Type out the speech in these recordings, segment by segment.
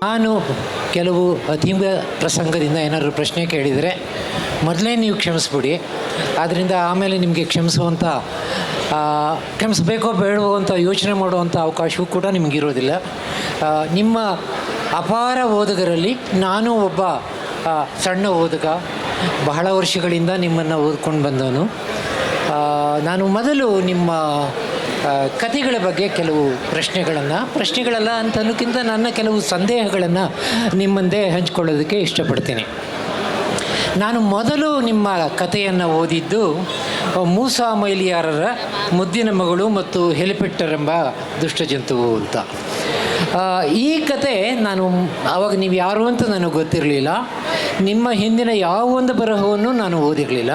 ನಾನು ಕೆಲವು ಅತೀವ ಪ್ರಸಂಗದಿಂದ ಏನಾದರೂ ಪ್ರಶ್ನೆ ಕೇಳಿದರೆ ಮೊದಲೇ ನೀವು ಕ್ಷಮಿಸ್ಬಿಡಿ. ಆದ್ದರಿಂದ ಆಮೇಲೆ ನಿಮಗೆ ಕ್ಷಮಿಸಬೇಕೋ ಬೇಡವೋ ಅಂತ ಯೋಚನೆ ಮಾಡುವಂಥ ಅವಕಾಶವೂ ಕೂಡ ನಿಮಗಿರೋದಿಲ್ಲ. ನಿಮ್ಮ ಅಪಾರ ಓದುಗರಲ್ಲಿ ನಾನು ಒಬ್ಬ ಸಣ್ಣ ಓದುಗ. ಬಹಳ ವರ್ಷಗಳಿಂದ ನಿಮ್ಮನ್ನು ಓದ್ಕೊಂಡು ಬಂದವನು. ನಾನು ಮೊದಲು ನಿಮ್ಮ ಕಥೆಗಳ ಬಗ್ಗೆ ಕೆಲವು ಪ್ರಶ್ನೆಗಳಲ್ಲ ಅಂತ ಅನ್ನೋಕ್ಕಿಂತ ನನ್ನ ಕೆಲವು ಸಂದೇಹಗಳನ್ನು ನಿಮ್ಮ ಮುಂದೆ ಹಂಚ್ಕೊಳ್ಳೋದಕ್ಕೆ ಇಷ್ಟಪಡ್ತೀನಿ. ನಾನು ಮೊದಲು ನಿಮ್ಮ ಕಥೆಯನ್ನು ಓದಿದ್ದು ಮೂಸಾ ಮೈಲಿಯಾರರ ಮುದ್ದಿನ ಮಗಳು ಮತ್ತು ಹೆಲಿಪೆಕ್ಟರ್ ಎಂಬ ದುಷ್ಟಜಂತುವು ಅಂತ. ಈ ಕತೆ ನಾನು ಆವಾಗ ನೀವು ಯಾರು ಅಂತ ನನಗೆ ಗೊತ್ತಿರಲಿಲ್ಲ. ನಿಮ್ಮ ಹಿಂದಿನ ಯಾವ ಒಂದು ಬರಹವನ್ನು ನಾನು ಓದಿರಲಿಲ್ಲ.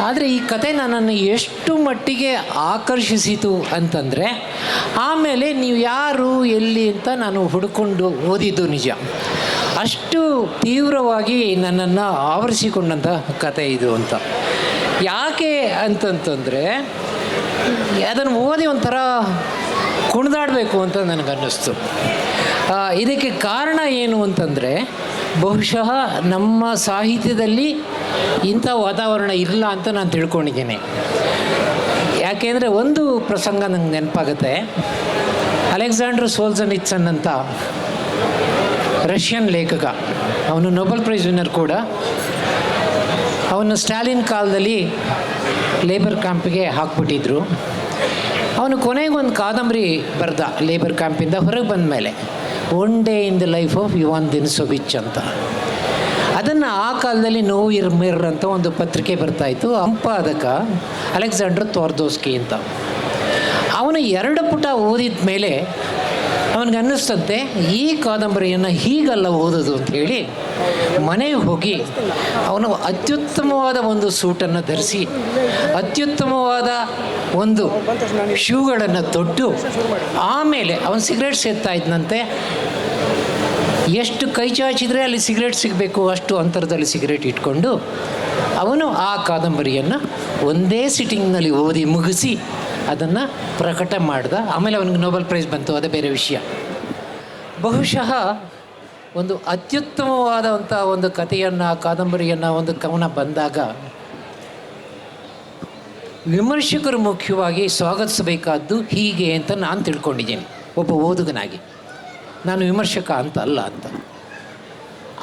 ಆದರೆ ಈ ಕತೆ ನನ್ನನ್ನು ಎಷ್ಟು ಮಟ್ಟಿಗೆ ಆಕರ್ಷಿಸಿತು ಅಂತಂದರೆ, ಆಮೇಲೆ ನೀವು ಯಾರು ಎಲ್ಲಿ ಅಂತ ನಾನು ಹುಡುಕೊಂಡು ಓದಿದ್ದು ನಿಜ. ಅಷ್ಟು ತೀವ್ರವಾಗಿ ನನ್ನನ್ನು ಆವರಿಸಿಕೊಂಡಂಥ ಕತೆ ಇದು ಅಂತ. ಯಾಕೆ ಅಂತಂತಂದರೆ, ಅದನ್ನು ಓದಿ ಒಂಥರ ಕುಣಿದಾಡಬೇಕು ಅಂತ ನನಗನ್ನಿಸ್ತು. ಇದಕ್ಕೆ ಕಾರಣ ಏನು ಅಂತಂದರೆ, ಬಹುಶಃ ನಮ್ಮ ಸಾಹಿತ್ಯದಲ್ಲಿ ಇಂಥ ವಾತಾವರಣ ಇಲ್ಲ ಅಂತ ನಾನು ತಿಳ್ಕೊಂಡಿದ್ದೀನಿ. ಯಾಕೆಂದರೆ ಒಂದು ಪ್ರಸಂಗ ನಂಗೆ ನೆನಪಾಗುತ್ತೆ. ಅಲೆಕ್ಸಾಂಡರ್ ಸೋಲ್ಜನಿಟ್ಸನ್ ಅಂತ ರಷ್ಯನ್ ಲೇಖಕ, ಅವನು ನೊಬೆಲ್ ಪ್ರೈಸ್ ವಿನ್ನರ್ ಕೂಡ. ಅವನು ಸ್ಟಾಲಿನ್ ಕಾಲದಲ್ಲಿ ಲೇಬರ್ ಕ್ಯಾಂಪಿಗೆ ಹಾಕ್ಬಿಟ್ಟಿದ್ರು. ಅವನು ಕೊನೆಗೊಂದು ಕಾದಂಬರಿ ಬರೆದ ಲೇಬರ್ ಕ್ಯಾಂಪಿಂದ ಹೊರಗೆ ಬಂದ ಮೇಲೆ, one day in the life of Ivan Denisovich ಅಂತ. ಅದನ್ನು ಆ ಕಾಲದಲ್ಲಿ ನೋವಿರ್ ಮಿರ್ ಅಂತ ಒಂದು ಪತ್ರಿಕೆ ಬರ್ತಾಯಿತ್ತು. ಸಂಪಾದಕ ಅಲೆಕ್ಸಾಂಡರ್ ತ್ವಾರ್ದೋಸ್ಕಿ ಅಂತ. ಅವನು 2 ಪುಟ ಓದಿದ ಮೇಲೆ ಅವನಿಗೆ ಅನ್ನಿಸ್ತಂತೆ, ಈ ಕಾದಂಬರಿಯನ್ನು ಹೀಗಲ್ಲ ಓದೋದು ಅಂಥೇಳಿ ಮನೆಗೆ ಹೋಗಿ ಅವನು ಅತ್ಯುತ್ತಮವಾದ ಒಂದು ಸೂಟನ್ನು ಧರಿಸಿ, ಅತ್ಯುತ್ತಮವಾದ ಒಂದು ಶೂಗಳನ್ನು ತೊಟ್ಟು, ಆಮೇಲೆ ಅವನು ಸಿಗರೇಟ್ ಸೇದ್ತಾ ಇದ್ದಂತೆ. ಎಷ್ಟು ಕೈ ಚಾಚಿದರೆ ಅಲ್ಲಿ ಸಿಗರೇಟ್ ಸಿಗಬೇಕು ಅಷ್ಟು ಅಂತರದಲ್ಲಿ ಸಿಗರೇಟ್ ಇಟ್ಕೊಂಡು ಅವನು ಆ ಕಾದಂಬರಿಯನ್ನು ಒಂದೇ ಸಿಟ್ಟಿಂಗ್ನಲ್ಲಿ ಓದಿ ಮುಗಿಸಿ ಅದನ್ನು ಪ್ರಕಟ ಮಾಡ್ದ. ಆಮೇಲೆ ಅವನಿಗೆ ನೊಬೆಲ್ ಪ್ರೈಸ್ ಬಂತು, ಅದೇ ಬೇರೆ ವಿಷಯ. ಬಹುಶಃ ಒಂದು ಅತ್ಯುತ್ತಮವಾದಂಥ ಒಂದು ಕಥೆಯನ್ನು, ಕಾದಂಬರಿಯನ್ನು, ಒಂದು ಕವನ ಬಂದಾಗ ವಿಮರ್ಶಕರು ಮುಖ್ಯವಾಗಿ ಸ್ವಾಗತಿಸಬೇಕಾದ್ದು ಹೀಗೆ ಅಂತ ನಾನು ತಿಳ್ಕೊಂಡಿದ್ದೀನಿ, ಒಬ್ಬ ಓದುಗನಾಗಿ. ನಾನು ವಿಮರ್ಶಕ ಅಂತ ಅಲ್ಲ ಅಂತ.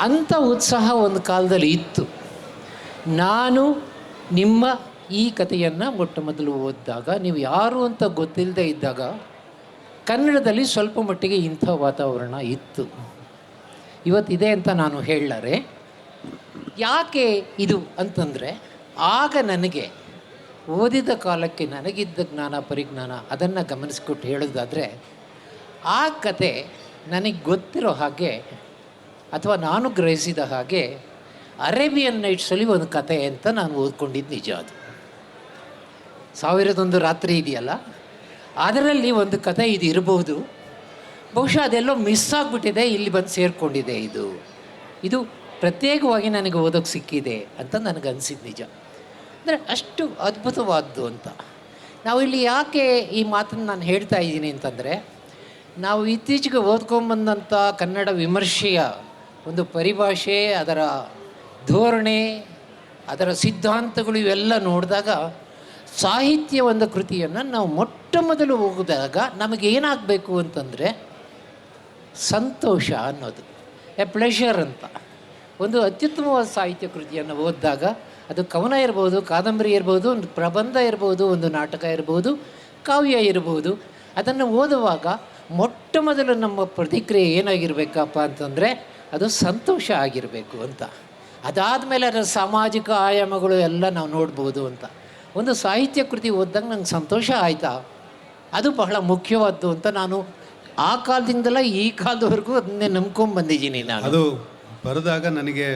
ಅಂಥ ಉತ್ಸಾಹ ಒಂದು ಕಾಲದಲ್ಲಿ ಇತ್ತು. ನಾನು ನಿಮ್ಮ ಈ ಕಥೆಯನ್ನು ಮೊಟ್ಟ ಮೊದಲು ಓದಿದಾಗ, ನೀವು ಯಾರು ಅಂತ ಗೊತ್ತಿಲ್ಲದೆ ಇದ್ದಾಗ, ಕನ್ನಡದಲ್ಲಿ ಸ್ವಲ್ಪ ಮಟ್ಟಿಗೆ ಇಂಥ ವಾತಾವರಣ ಇತ್ತು. ಇವತ್ತಿದೆ ಅಂತ ನಾನು ಹೇಳಲಾರೆ. ಯಾಕೆ ಇದು ಅಂತಂದರೆ, ಆಗ ನನಗೆ ಓದಿದ ಕಾಲಕ್ಕೆ ನನಗಿದ್ದ ಜ್ಞಾನ ಪರಿಜ್ಞಾನ ಅದನ್ನು ಗಮನಿಸ್ಕೊಟ್ಟು ಹೇಳೋದಾದರೆ, ಆ ಕತೆ ನನಗೆ ಗೊತ್ತಿರೋ ಹಾಗೆ ಅಥವಾ ನಾನು ಗ್ರಹಿಸಿದ ಹಾಗೆ ಅರೇಬಿಯನ್ ನೈಟ್ಸಲ್ಲಿ ಒಂದು ಕತೆ ಅಂತ ನಾನು ಓದ್ಕೊಂಡಿದ್ದು ನಿಜ. ಅದು 1001 ರಾತ್ರಿ ಇದೆಯಲ್ಲ, ಅದರಲ್ಲಿ ಒಂದು ಕತೆ ಇದು ಇರಬಹುದು. ಬಹುಶಃ ಅದೆಲ್ಲೋ ಮಿಸ್ ಆಗಿಬಿಟ್ಟಿದೆ, ಇಲ್ಲಿ ಬಂದು ಸೇರಿಕೊಂಡಿದೆ. ಇದು ಪ್ರತ್ಯೇಕವಾಗಿ ನನಗೆ ಓದೋಕ್ಕೆ ಸಿಕ್ಕಿದೆ ಅಂತ ನನಗನ್ಸಿದ್ದು ನಿಜ. ಅಂದರೆ ಅಷ್ಟು ಅದ್ಭುತವಾದ್ದು ಅಂತ. ನಾವು ಇಲ್ಲಿ ಯಾಕೆ ಈ ಮಾತನ್ನು ನಾನು ಹೇಳ್ತಾ ಇದ್ದೀನಿ ಅಂತಂದರೆ, ನಾವು ಇತ್ತೀಚೆಗೆ ಓದ್ಕೊಂಬಂದಂಥ ಕನ್ನಡ ವಿಮರ್ಶೆಯ ಒಂದು ಪರಿಭಾಷೆ, ಅದರ ಧೋರಣೆ, ಅದರ ಸಿದ್ಧಾಂತಗಳು ಇವೆಲ್ಲ ನೋಡಿದಾಗ, ಸಾಹಿತ್ಯ ಒಂದು ಕೃತಿಯನ್ನು ನಾವು ಮೊಟ್ಟ ಮೊದಲು ಓದಿದಾಗ ನಮಗೇನಾಗಬೇಕು ಅಂತಂದರೆ ಸಂತೋಷ ಅನ್ನೋದು, ಪ್ಲೆಷರ್ ಅಂತ. ಒಂದು ಅತ್ಯುತ್ತಮವಾದ ಸಾಹಿತ್ಯ ಕೃತಿಯನ್ನು ಓದಿದಾಗ, ಅದು ಕವನ ಇರ್ಬೋದು, ಕಾದಂಬರಿ ಇರ್ಬೋದು, ಒಂದು ಪ್ರಬಂಧ ಇರ್ಬೋದು, ಒಂದು ನಾಟಕ ಇರ್ಬೋದು, ಕಾವ್ಯ ಇರ್ಬೋದು, ಅದನ್ನು ಓದುವಾಗ ಮೊಟ್ಟ ಮೊದಲು ನಮ್ಮ ಪ್ರತಿಕ್ರಿಯೆ ಏನಾಗಿರಬೇಕಪ್ಪ ಅಂತಂದರೆ ಅದು ಸಂತೋಷ ಆಗಿರಬೇಕು ಅಂತ. ಅದಾದಮೇಲೆ ಅದರ ಸಾಮಾಜಿಕ ಆಯಾಮಗಳು ಎಲ್ಲ ನಾವು ನೋಡ್ಬೋದು ಅಂತ. ಒಂದು ಸಾಹಿತ್ಯ ಕೃತಿ ಓದಿದಾಗ ನಂಗೆ ಸಂತೋಷ ಆಯಿತಾ, ಅದು ಬಹಳ ಮುಖ್ಯವಾದ್ದು ಅಂತ ನಾನು ಆ ಕಾಲದಿಂದಲೇ ಈ ಕಾಲದವರೆಗೂ ಅದನ್ನೇ ನಂಬ್ಕೊಂಬಂದಿದ್ದೀನಿ. ನಾನು ಅದು ಬರೆದಾಗ ನನಗೆ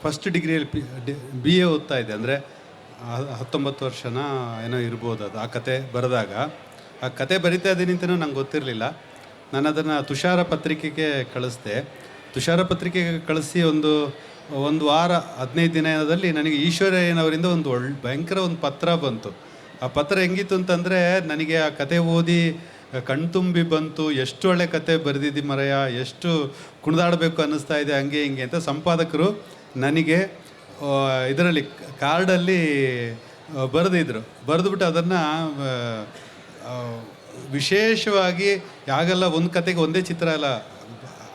ಫಸ್ಟ್ ಡಿಗ್ರಿಯಲ್ಲಿ BA ಓದ್ತಾ ಇದ್ದೆ. ಅಂದರೆ 19 ವರ್ಷನ ಏನೋ ಇರ್ಬೋದು ಅದು. ಆ ಕತೆ ಬರೆದಾಗ, ಆ ಕತೆ ಬರಿತಾ ಇದ್ದೀನಿ ಅಂತಲೂ ನಂಗೆ ಗೊತ್ತಿರಲಿಲ್ಲ. ನಾನು ಅದನ್ನು ತುಷಾರ ಪತ್ರಿಕೆಗೆ ಕಳಿಸ್ದೆ. ತುಷಾರ ಪತ್ರಿಕೆಗೆ ಕಳಿಸಿ ಒಂದು ವಾರ 15 ದಿನದಲ್ಲಿ ನನಗೆ ಈಶ್ವರಯ್ಯನವರಿಂದ ಭಯಂಕರ ಒಂದು ಪತ್ರ ಬಂತು. ಆ ಪತ್ರ ಹೆಂಗಿತ್ತು ಅಂತಂದರೆ, ನನಗೆ ಆ ಕತೆ ಓದಿ ಕಣ್ತುಂಬಿ ಬಂತು, ಎಷ್ಟು ಒಳ್ಳೆ ಕತೆ ಬರೆದಿದ್ದಿ ಮರೆಯ, ಎಷ್ಟು ಕುಣಿದಾಡಬೇಕು ಅನ್ನಿಸ್ತಾ ಇದೆ, ಹಂಗೆ ಹಿಂಗೆ ಅಂತ ಸಂಪಾದಕರು ನನಗೆ ಇದರಲ್ಲಿ ಕಾರ್ಡಲ್ಲಿ ಬರೆದಿದ್ರು. ಬರೆದುಬಿಟ್ಟು ಅದನ್ನು ವಿಶೇಷವಾಗಿ ಯಾಗೆಲ್ಲ ಒಂದು ಕತೆಗೆ ಒಂದೇ ಚಿತ್ರ ಅಲ್ಲ,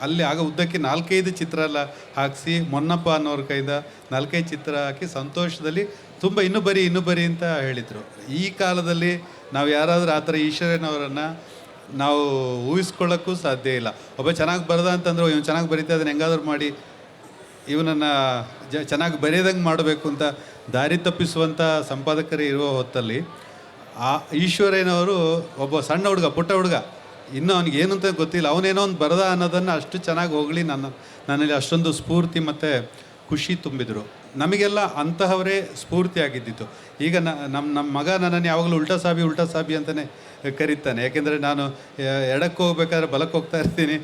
ಅಲ್ಲಿ ಆಗ ಉದ್ದಕ್ಕೆ 4-5 ಚಿತ್ರ ಎಲ್ಲ ಹಾಕಿಸಿ ಮೊನ್ನಪ್ಪ ಅನ್ನೋರ ಕೈಯಿಂದ 4-5 ಚಿತ್ರ ಹಾಕಿ ಸಂತೋಷದಲ್ಲಿ ತುಂಬ ಇನ್ನೂ ಬರಿ ಅಂತ ಹೇಳಿದರು. ಈ ಕಾಲದಲ್ಲಿ ನಾವು ಯಾರಾದರೂ ಆ ಥರ ಈಶ್ವರನವರನ್ನು ನಾವು ಊಹಿಸ್ಕೊಳ್ಳೋಕ್ಕೂ ಸಾಧ್ಯ ಇಲ್ಲ. ಒಬ್ಬ ಚೆನ್ನಾಗಿ ಬರೆದ ಅಂತಂದ್ರೆ ಇವನು ಚೆನ್ನಾಗಿ ಬರೀತಾ ಅದನ್ನು ಹೆಂಗಾದ್ರೂ ಮಾಡಿ ಇವನನ್ನು ಚೆನ್ನಾಗಿ ಬರೆಯೋದಂಗೆ ಮಾಡಬೇಕು ಅಂತ ದಾರಿ ತಪ್ಪಿಸುವಂಥ ಸಂಪಾದಕರು ಇರುವ ಹೊತ್ತಲ್ಲಿ ಆ ಈಶ್ವರಯ್ಯನವರು ಒಬ್ಬ ಸಣ್ಣ ಹುಡುಗ, ಪುಟ್ಟ ಹುಡುಗ, ಇನ್ನೂ ಅವನಿಗೆ ಏನು ಅಂತ ಗೊತ್ತಿಲ್ಲ, ಅವನೇನೋ ಒಂದು ಬರದ ಅನ್ನೋದನ್ನು ಅಷ್ಟು ಚೆನ್ನಾಗಿ ಹೋಗಲಿ ನನ್ನಲ್ಲಿ ಅಷ್ಟೊಂದು ಸ್ಫೂರ್ತಿ ಮತ್ತು ಖುಷಿ ತುಂಬಿದರು. ನಮಗೆಲ್ಲ ಅಂತಹವರೇ ಸ್ಫೂರ್ತಿ ಆಗಿದ್ದಿತ್ತು. ಈಗ ನಮ್ಮ ಮಗ ನನ್ನನ್ನು ಯಾವಾಗಲೂ ಉಲ್ಟಾ ಸಾಬಿ ಅಂತಲೇ ಕರೀತಾನೆ. ಯಾಕೆಂದರೆ ನಾನು ಎಡಕ್ಕೆ ಹೋಗ್ಬೇಕಾದ್ರೆ ಬಲಕ್ಕೆ ಹೋಗ್ತಾ ಇರ್ತೀನಿ,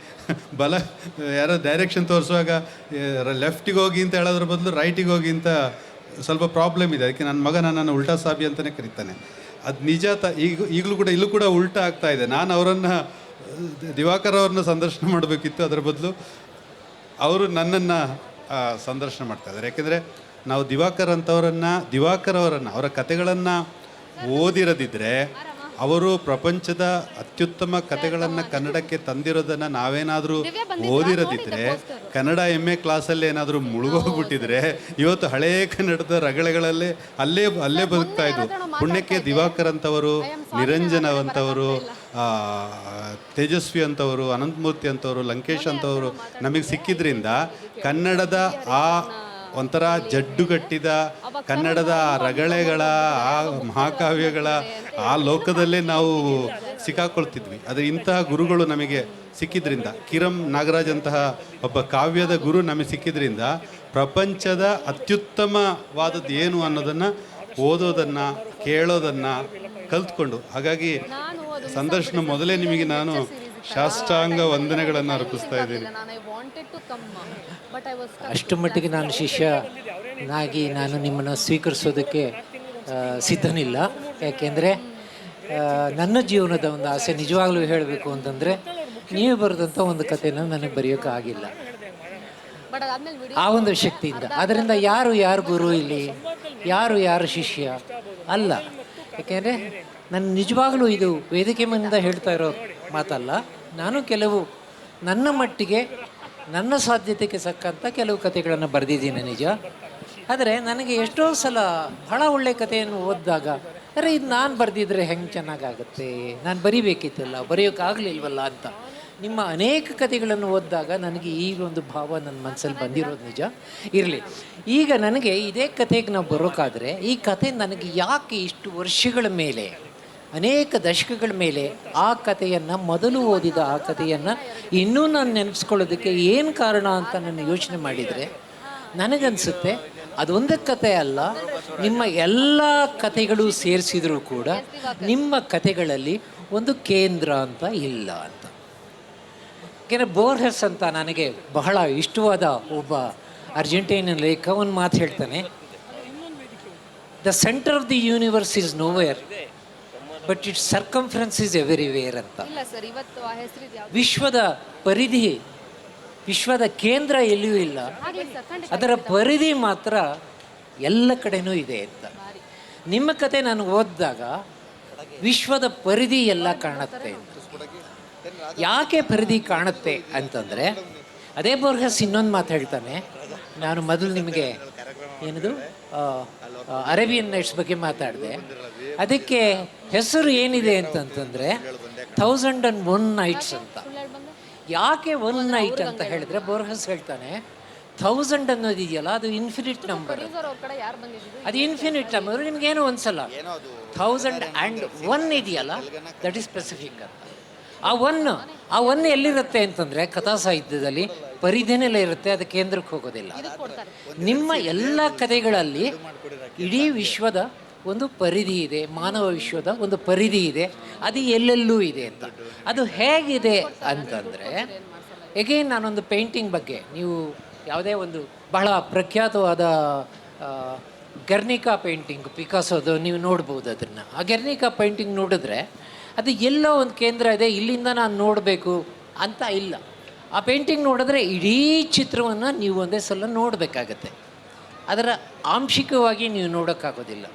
ಯಾರೋ ಡೈರೆಕ್ಷನ್ ತೋರಿಸುವಾಗ ಲೆಫ್ಟಿಗೆ ಹೋಗಿ ಅಂತ ಹೇಳೋದ್ರ ಬದಲು ರೈಟಿಗೆ ಹೋಗಿ ಅಂತ ಸ್ವಲ್ಪ ಪ್ರಾಬ್ಲಮ್ ಇದೆ. ಅದಕ್ಕೆ ನನ್ನ ಮಗ ನನ್ನನ್ನು ಉಲ್ಟಾ ಸಾಬಿ ಅಂತಲೇ ಕರೀತಾನೆ. ಅದು ನಿಜ. ಈಗಲೂ ಕೂಡ ಇಲ್ಲೂ ಕೂಡ ಉಲ್ಟಾ ಆಗ್ತಾ ಇದೆ. ನಾನು ಅವರನ್ನು ದಿವಾಕರ್ ಅವ್ರನ್ನ ಸಂದರ್ಶನ ಮಾಡಬೇಕಿತ್ತು, ಅದರ ಬದಲು ಅವರು ನನ್ನನ್ನು ಸಂದರ್ಶನ ಮಾಡ್ತಾಯಿದ್ದಾರೆ. ಯಾಕೆಂದರೆ ನಾವು ದಿವಾಕರ್ ಅವರನ್ನು ಅವರ ಕತೆಗಳನ್ನು ಓದಿರದಿದ್ದರೆ, ಅವರು ಪ್ರಪಂಚದ ಅತ್ಯುತ್ತಮ ಕತೆಗಳನ್ನು ಕನ್ನಡಕ್ಕೆ ತಂದಿರೋದನ್ನು ನಾವೇನಾದರೂ ಓದಿರದಿದ್ದರೆ, ಕನ್ನಡ MA ಕ್ಲಾಸಲ್ಲಿ ಏನಾದರೂ ಮುಳುಗೋಗ್ಬಿಟ್ಟಿದ್ರೆ ಇವತ್ತು ಹಳೆಯ ಕನ್ನಡದ ರಗಳೆಗಳಲ್ಲೇ ಅಲ್ಲೇ ಬದುಕ್ತಾ ಇದ್ವು. ಪುಣ್ಯಕ್ಕೆ ದಿವಾಕರ್ ಅಂತವರು, ನಿರಂಜನ್ ಅಂತವರು, ತೇಜಸ್ವಿ ಅಂತವರು, ಅನಂತಮೂರ್ತಿ ಅಂತವರು, ಲಂಕೇಶ್ ಅಂತವರು ನಮಗೆ ಸಿಕ್ಕಿದ್ರಿಂದ ಕನ್ನಡದ ಆ ಒಂಥರ ಜಡ್ಡುಗಟ್ಟಿದ ಕನ್ನಡದ ರಗಳೆಗಳ ಆ ಮಹಾಕಾವ್ಯಗಳ ಆ ಲೋಕದಲ್ಲೇ ನಾವು ಸಿಕ್ಕಾಕೊಳ್ತಿದ್ವಿ. ಆದರೆ ಇಂತಹ ಗುರುಗಳು ನಮಗೆ ಸಿಕ್ಕಿದ್ರಿಂದ, ಕಿರಂ ನಾಗರಾಜ್ ಅಂತಹ ಒಬ್ಬ ಕಾವ್ಯದ ಗುರು ನಮಗೆ ಸಿಕ್ಕಿದ್ರಿಂದ ಪ್ರಪಂಚದ ಅತ್ಯುತ್ತಮವಾದದ್ದು ಏನು ಅನ್ನೋದನ್ನು ಓದೋದನ್ನು ಕೇಳೋದನ್ನು ಕಲ್ತ್ಕೊಂಡು, ಹಾಗಾಗಿ ಸಂದರ್ಶನ ಮೊದಲೇ ನಿಮಗೆ ನಾನು ಶಾಸ್ತ್ರಾಂಗ ವಂದನೆಗಳನ್ನು ಅರ್ಪಿಸ್ತಾ ಇದ್ದೀನಿ. ಅಷ್ಟು ಮಟ್ಟಿಗೆ ನಾನು ಶಿಷ್ಯನಾಗಿ ನಾನು ನಿಮ್ಮನ್ನು ಸ್ವೀಕರಿಸೋದಕ್ಕೆ ಸಿದ್ಧನಿಲ್ಲ. ಯಾಕೆಂದರೆ ನನ್ನ ಜೀವನದ ಒಂದು ಆಸೆ ನಿಜವಾಗ್ಲೂ ಹೇಳಬೇಕು ಅಂತಂದರೆ, ನೀವು ಬರೆದಂಥ ಒಂದು ಕಥೆನ ನನಗೆ ಬರೆಯೋಕ್ಕಾಗಿಲ್ಲ ಆ ಒಂದು ಶಕ್ತಿಯಿಂದ. ಆದ್ದರಿಂದ ಯಾರು ಗುರು ಇಲ್ಲಿ, ಯಾರು ಶಿಷ್ಯ ಅಲ್ಲ. ಯಾಕೆಂದರೆ ನಾನು ನಿಜವಾಗ್ಲೂ ಇದು ವೇದಿಕೆ ಮುಂದೆ ಹೇಳ್ತಾ ಇರೋ ಮಾತಲ್ಲ. ನಾನು ಕೆಲವು ನನ್ನ ಮಟ್ಟಿಗೆ ನನ್ನ ಸಾಧ್ಯತೆಗೆ ಸಕ್ಕಂಥ ಕೆಲವು ಕಥೆಗಳನ್ನು ಬರೆದಿದ್ದೀನಿ ನಿಜ. ಆದರೆ ನನಗೆ ಎಷ್ಟೋ ಸಲ ಬಹಳ ಒಳ್ಳೆಯ ಕಥೆಯನ್ನು ಓದಿದಾಗ, ಅರೆ ಇದು ನಾನು ಬರೆದಿದ್ರೆ ಹೆಂಗೆ ಚೆನ್ನಾಗಾಗುತ್ತೆ, ನಾನು ಬರಿಬೇಕಿತ್ತಲ್ಲ, ಬರೆಯೋಕ್ಕಾಗಲಿಲ್ವಲ್ಲ ಅಂತ ನಿಮ್ಮ ಅನೇಕ ಕಥೆಗಳನ್ನು ಓದಿದಾಗ ನನಗೆ ಈಗ ಒಂದು ಭಾವ ನನ್ನ ಮನಸ್ಸಲ್ಲಿ ಬಂದಿರೋದು ನಿಜ. ಇರಲಿ, ಈಗ ನನಗೆ ಇದೇ ಕಥೆಗೆ ನಾವು ಬರೋಕ್ಕಾದರೆ, ಈ ಕಥೆ ನನಗೆ ಯಾಕೆ ಇಷ್ಟು ವರ್ಷಗಳ ಮೇಲೆ, ಅನೇಕ ದಶಕಗಳ ಮೇಲೆ ಆ ಕಥೆಯನ್ನು, ಮೊದಲು ಓದಿದ ಆ ಕಥೆಯನ್ನು ಇನ್ನೂ ನಾನು ನೆನಪಿಸ್ಕೊಳ್ಳೋದಕ್ಕೆ ಏನು ಕಾರಣ ಅಂತ ನಾನು ಯೋಚನೆ ಮಾಡಿದರೆ, ನನಗನ್ಸುತ್ತೆ ಅದೊಂದೇ ಕತೆ ಅಲ್ಲ, ನಿಮ್ಮ ಎಲ್ಲ ಕಥೆಗಳು ಸೇರಿಸಿದರೂ ಕೂಡ ನಿಮ್ಮ ಕಥೆಗಳಲ್ಲಿ ಒಂದು ಕೇಂದ್ರ ಅಂತ ಇಲ್ಲ ಅಂತ. ಯಾಕೆಂದರೆ ಬೋರ್ಹೆಸ್ ಅಂತ ನನಗೆ ಬಹಳ ಇಷ್ಟವಾದ ಒಬ್ಬ ಅರ್ಜೆಂಟೈನನ್ ಲೇಖಕ ಒಂದು ಮಾತು ಹೇಳ್ತಾನೆ, the centre of the universe is nowhere but it's circumference is everywhere ಅಂತ. ವಿಶ್ವದ ಪರಿಧಿ, ವಿಶ್ವದ ಕೇಂದ್ರ ಎಲ್ಲಿಯೂ ಇಲ್ಲ, ಅದರ ಪರಿಧಿ ಮಾತ್ರ ಎಲ್ಲ ಕಡೆನೂ ಇದೆ ಅಂತ. ನಿಮ್ಮ ಕತೆ ನಾನು ಓದಿದಾಗ ವಿಶ್ವದ ಪರಿಧಿ ಎಲ್ಲ ಕಾಣುತ್ತೆ ಅಂತ. ಯಾಕೆ ಪರಿಧಿ ಕಾಣುತ್ತೆ ಅಂತಂದರೆ, ಅದೇ ಬೋರ್ಹೆಸ್ ಇನ್ನೊಂದು ಮಾತು ಹೇಳ್ತಾನೆ. ನಾನು ಮೊದಲು ನಿಮಗೆ ಏನದು ಅರೇಬಿಯನ್ ನೈಟ್ಸ್ ಬಗ್ಗೆ ಮಾತಾಡಿದೆ. ಅದಕ್ಕೆ ಹೆಸರು ಏನಿದೆ ಅಂತಂತಂದರೆ 1001 ನೈಟ್ಸ್ ಅಂತ. ಯಾಕೆ 1 ನೈಟ್ ಅಂತ ಹೇಳಿದ್ರೆ, ಬೋರ್ಹೆಸ್ ಹೇಳ್ತಾನೆ 1000 ಅನ್ನೋದಿದೆಯಲ್ಲ ಅದು ಇನ್ಫಿನಿಟ್ ನಂಬರ್, ಅದು ಇನ್ಫಿನಿಟ್ ನಂಬರ್. ನಿಮ್ಗೇನೋ ಒಂದ್ಸಲ 1001 ಇದೆಯಲ್ಲ ದಟ್ ಈಸ್ ಸ್ಪೆಸಿಫಿಕ್ ಅಂತ. ಆ ಒನ್ ಎಲ್ಲಿರುತ್ತೆ ಅಂತಂದರೆ ಕಥಾ ಸಾಹಿತ್ಯದಲ್ಲಿ ಪರಿಧಿನೆಲ್ಲ ಇರುತ್ತೆ, ಅದು ಕೇಂದ್ರಕ್ಕೆ ಹೋಗೋದಿಲ್ಲ. ನಿಮ್ಮ ಎಲ್ಲ ಕಥೆಗಳಲ್ಲಿ ಇಡೀ ವಿಶ್ವದ ಒಂದು ಪರಿಧಿ ಇದೆ, ಮಾನವ ವಿಶ್ವದ ಒಂದು ಪರಿಧಿ ಇದೆ, ಅದು ಎಲ್ಲೆಲ್ಲೂ ಇದೆ ಅಂತ. ಅದು ಹೇಗಿದೆ ಅಂತಂದರೆ, ಎಗೇನ್ ನಾನೊಂದು ಪೇಂಟಿಂಗ್ ಬಗ್ಗೆ, ನೀವು ಯಾವುದೇ ಒಂದು ಬಹಳ ಪ್ರಖ್ಯಾತವಾದ ಗರ್ನಿಕಾ ಪೇಂಟಿಂಗ್ ಪಿಕಾಸೋದು ನೀವು ನೋಡ್ಬೋದು ಅದನ್ನು. ಆ ಗರ್ನಿಕಾ ಪೇಂಟಿಂಗ್ ನೋಡಿದ್ರೆ ಅದು ಎಲ್ಲೋ ಒಂದು ಕೇಂದ್ರ ಇದೆ, ಇಲ್ಲಿಂದ ನಾನು ನೋಡಬೇಕು ಅಂತ ಇಲ್ಲ. ಆ ಪೇಂಟಿಂಗ್ ನೋಡಿದ್ರೆ ಇಡೀ ಚಿತ್ರವನ್ನು ನೀವು ಒಂದೇ ಸಲ ನೋಡಬೇಕಾಗತ್ತೆ. ಅದರ ಆಂಶಿಕವಾಗಿ ನೀವು ನೋಡೋಕ್ಕಾಗೋದಿಲ್ಲ.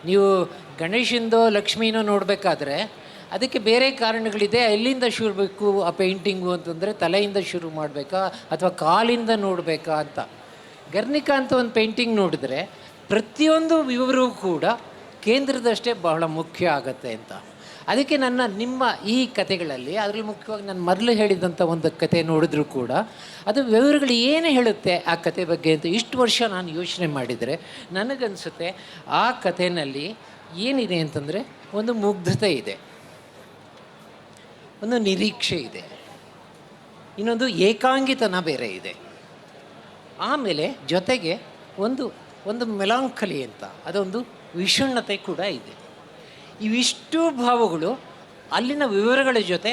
ನೀವು ಗಣೇಶಂದೋ ಲಕ್ಷ್ಮೀನೋ ನೋಡಬೇಕಾದ್ರೆ ಅದಕ್ಕೆ ಬೇರೆ ಕಾರಣಗಳಿದೆ. ಎಲ್ಲಿಂದ ಶುರು ಬೇಕು ಆ ಪೇಂಟಿಂಗು ಅಂತಂದರೆ ತಲೆಯಿಂದ ಶುರು ಮಾಡಬೇಕಾ ಅಥವಾ ಕಾಲಿಂದ ನೋಡಬೇಕಾ ಅಂತ. ಗರ್ನಿಕಾ ಅಂತ ಒಂದು ಪೇಂಟಿಂಗ್ ನೋಡಿದ್ರೆ ಪ್ರತಿಯೊಂದು ವಿವರವೂ ಕೂಡ ಕೇಂದ್ರದಷ್ಟೇ ಬಹಳ ಮುಖ್ಯ ಆಗತ್ತೆ ಅಂತ. ಅದಕ್ಕೆ ನಿಮ್ಮ ಈ ಕಥೆಗಳಲ್ಲಿ ಅದರಲ್ಲಿ ಮುಖ್ಯವಾಗಿ ನಾನು ಮೊದಲು ಹೇಳಿದಂಥ ಒಂದು ಕತೆ ನೋಡಿದ್ರೂ ಕೂಡ ಅದು ವಿವರಗಳು ಏನು ಹೇಳುತ್ತೆ ಆ ಕತೆ ಬಗ್ಗೆ ಅಂತ ಇಷ್ಟು ವರ್ಷ ನಾನು ಯೋಚನೆ ಮಾಡಿದರೆ ನನಗನ್ಸುತ್ತೆ ಆ ಕಥೆಯಲ್ಲಿ ಏನಿದೆ ಅಂತಂದರೆ ಒಂದು ಮುಗ್ಧತೆ ಇದೆ, ಒಂದು ನಿರೀಕ್ಷೆ ಇದೆ, ಇನ್ನೊಂದು ಏಕಾಂಗಿತನ ಬೇರೆ ಇದೆ, ಆಮೇಲೆ ಜೊತೆಗೆ ಒಂದು ಮೆಲಾಂಕಲಿ ಅಂತ ಅದೊಂದು ವಿಷಣ್ಣತೆ ಕೂಡ ಇದೆ. ಇವಿಷ್ಟು ಭಾವಗಳು ಅಲ್ಲಿನ ವಿವರಗಳ ಜೊತೆ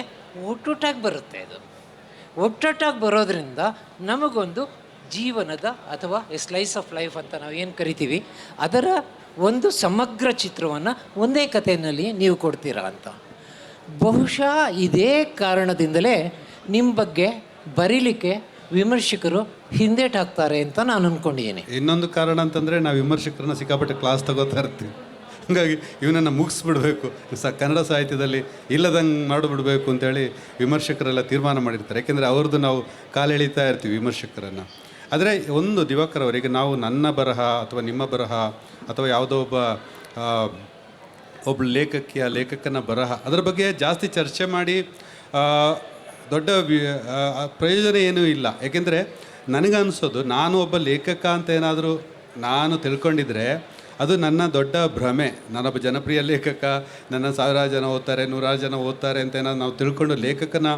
ಒಟ್ಟೊಟ್ಟಾಗಿ ಬರುತ್ತೆ. ಅದು ಒಟ್ಟೊಟ್ಟಾಗಿ ಬರೋದ್ರಿಂದ ನಮಗೊಂದು ಜೀವನದ ಅಥವಾ ಎ ಸ್ಲೈಸ್ ಆಫ್ ಲೈಫ್ ಅಂತ ನಾವು ಏನು ಕರಿತೀವಿ ಅದರ ಒಂದು ಸಮಗ್ರ ಚಿತ್ರವನ್ನು ಒಂದೇ ಕಥೆಯಲ್ಲಿ ನೀವು ಕೊಡ್ತೀರಾ ಅಂತ. ಬಹುಶಃ ಇದೇ ಕಾರಣದಿಂದಲೇ ನಿಮ್ಮ ಬಗ್ಗೆ ಬರೀಲಿಕ್ಕೆ ವಿಮರ್ಶಕರು ಹಿಂದೇಟಾಗ್ತಾರೆ ಅಂತ ನಾನು ಅಂದ್ಕೊಂಡಿದ್ದೀನಿ. ಇನ್ನೊಂದು ಕಾರಣ ಅಂತಂದರೆ ನಾವು ವಿಮರ್ಶಕರನ್ನ ಸಿಕ್ಕಾಪಟ್ಟೆ ಕ್ಲಾಸ್ ತಗೋತಾ ಇರ್ತೀವಿ. ಹಾಗಾಗಿ ಇವನನ್ನು ಮುಗಿಸ್ಬಿಡ್ಬೇಕು, ಕನ್ನಡ ಸಾಹಿತ್ಯದಲ್ಲಿ ಇಲ್ಲದಂಗೆ ಮಾಡಿಬಿಡ್ಬೇಕು ಅಂತೇಳಿ ವಿಮರ್ಶಕರೆಲ್ಲ ತೀರ್ಮಾನ ಮಾಡಿರ್ತಾರೆ. ಯಾಕೆಂದರೆ ಅವ್ರದ್ದು ನಾವು ಕಾಲೆಳಿತಾ ಇರ್ತೀವಿ ವಿಮರ್ಶಕರನ್ನು. ಆದರೆ ಒಂದು ದಿವಾಕರ್ ಅವರಿಗೆ ನಾವು ನನ್ನ ಬರಹ ಅಥವಾ ನಿಮ್ಮ ಬರಹ ಅಥವಾ ಯಾವುದೋ ಒಬ್ಬ ಲೇಖಕನ ಬರಹ ಅದರ ಬಗ್ಗೆ ಜಾಸ್ತಿ ಚರ್ಚೆ ಮಾಡಿ ದೊಡ್ಡ ಪ್ರಯೋಜನ ಏನೂ ಇಲ್ಲ. ಏಕೆಂದರೆ ನನಗನ್ನಿಸೋದು ನಾನು ಒಬ್ಬ ಲೇಖಕ ಅಂತ ಏನಾದರೂ ನಾನು ತಿಳ್ಕೊಂಡಿದ್ರೆ ಅದು ನನ್ನ ದೊಡ್ಡ ಭ್ರಮೆ. ನಾನೊಬ್ಬ ಜನಪ್ರಿಯ ಲೇಖಕ, ನನ್ನ 1000 ಜನ ಓದ್ತಾರೆ, 100 ಜನ ಓದ್ತಾರೆ ಅಂತ ಏನಾದ್ರು ನಾವು ತಿಳ್ಕೊಂಡು ಲೇಖಕನ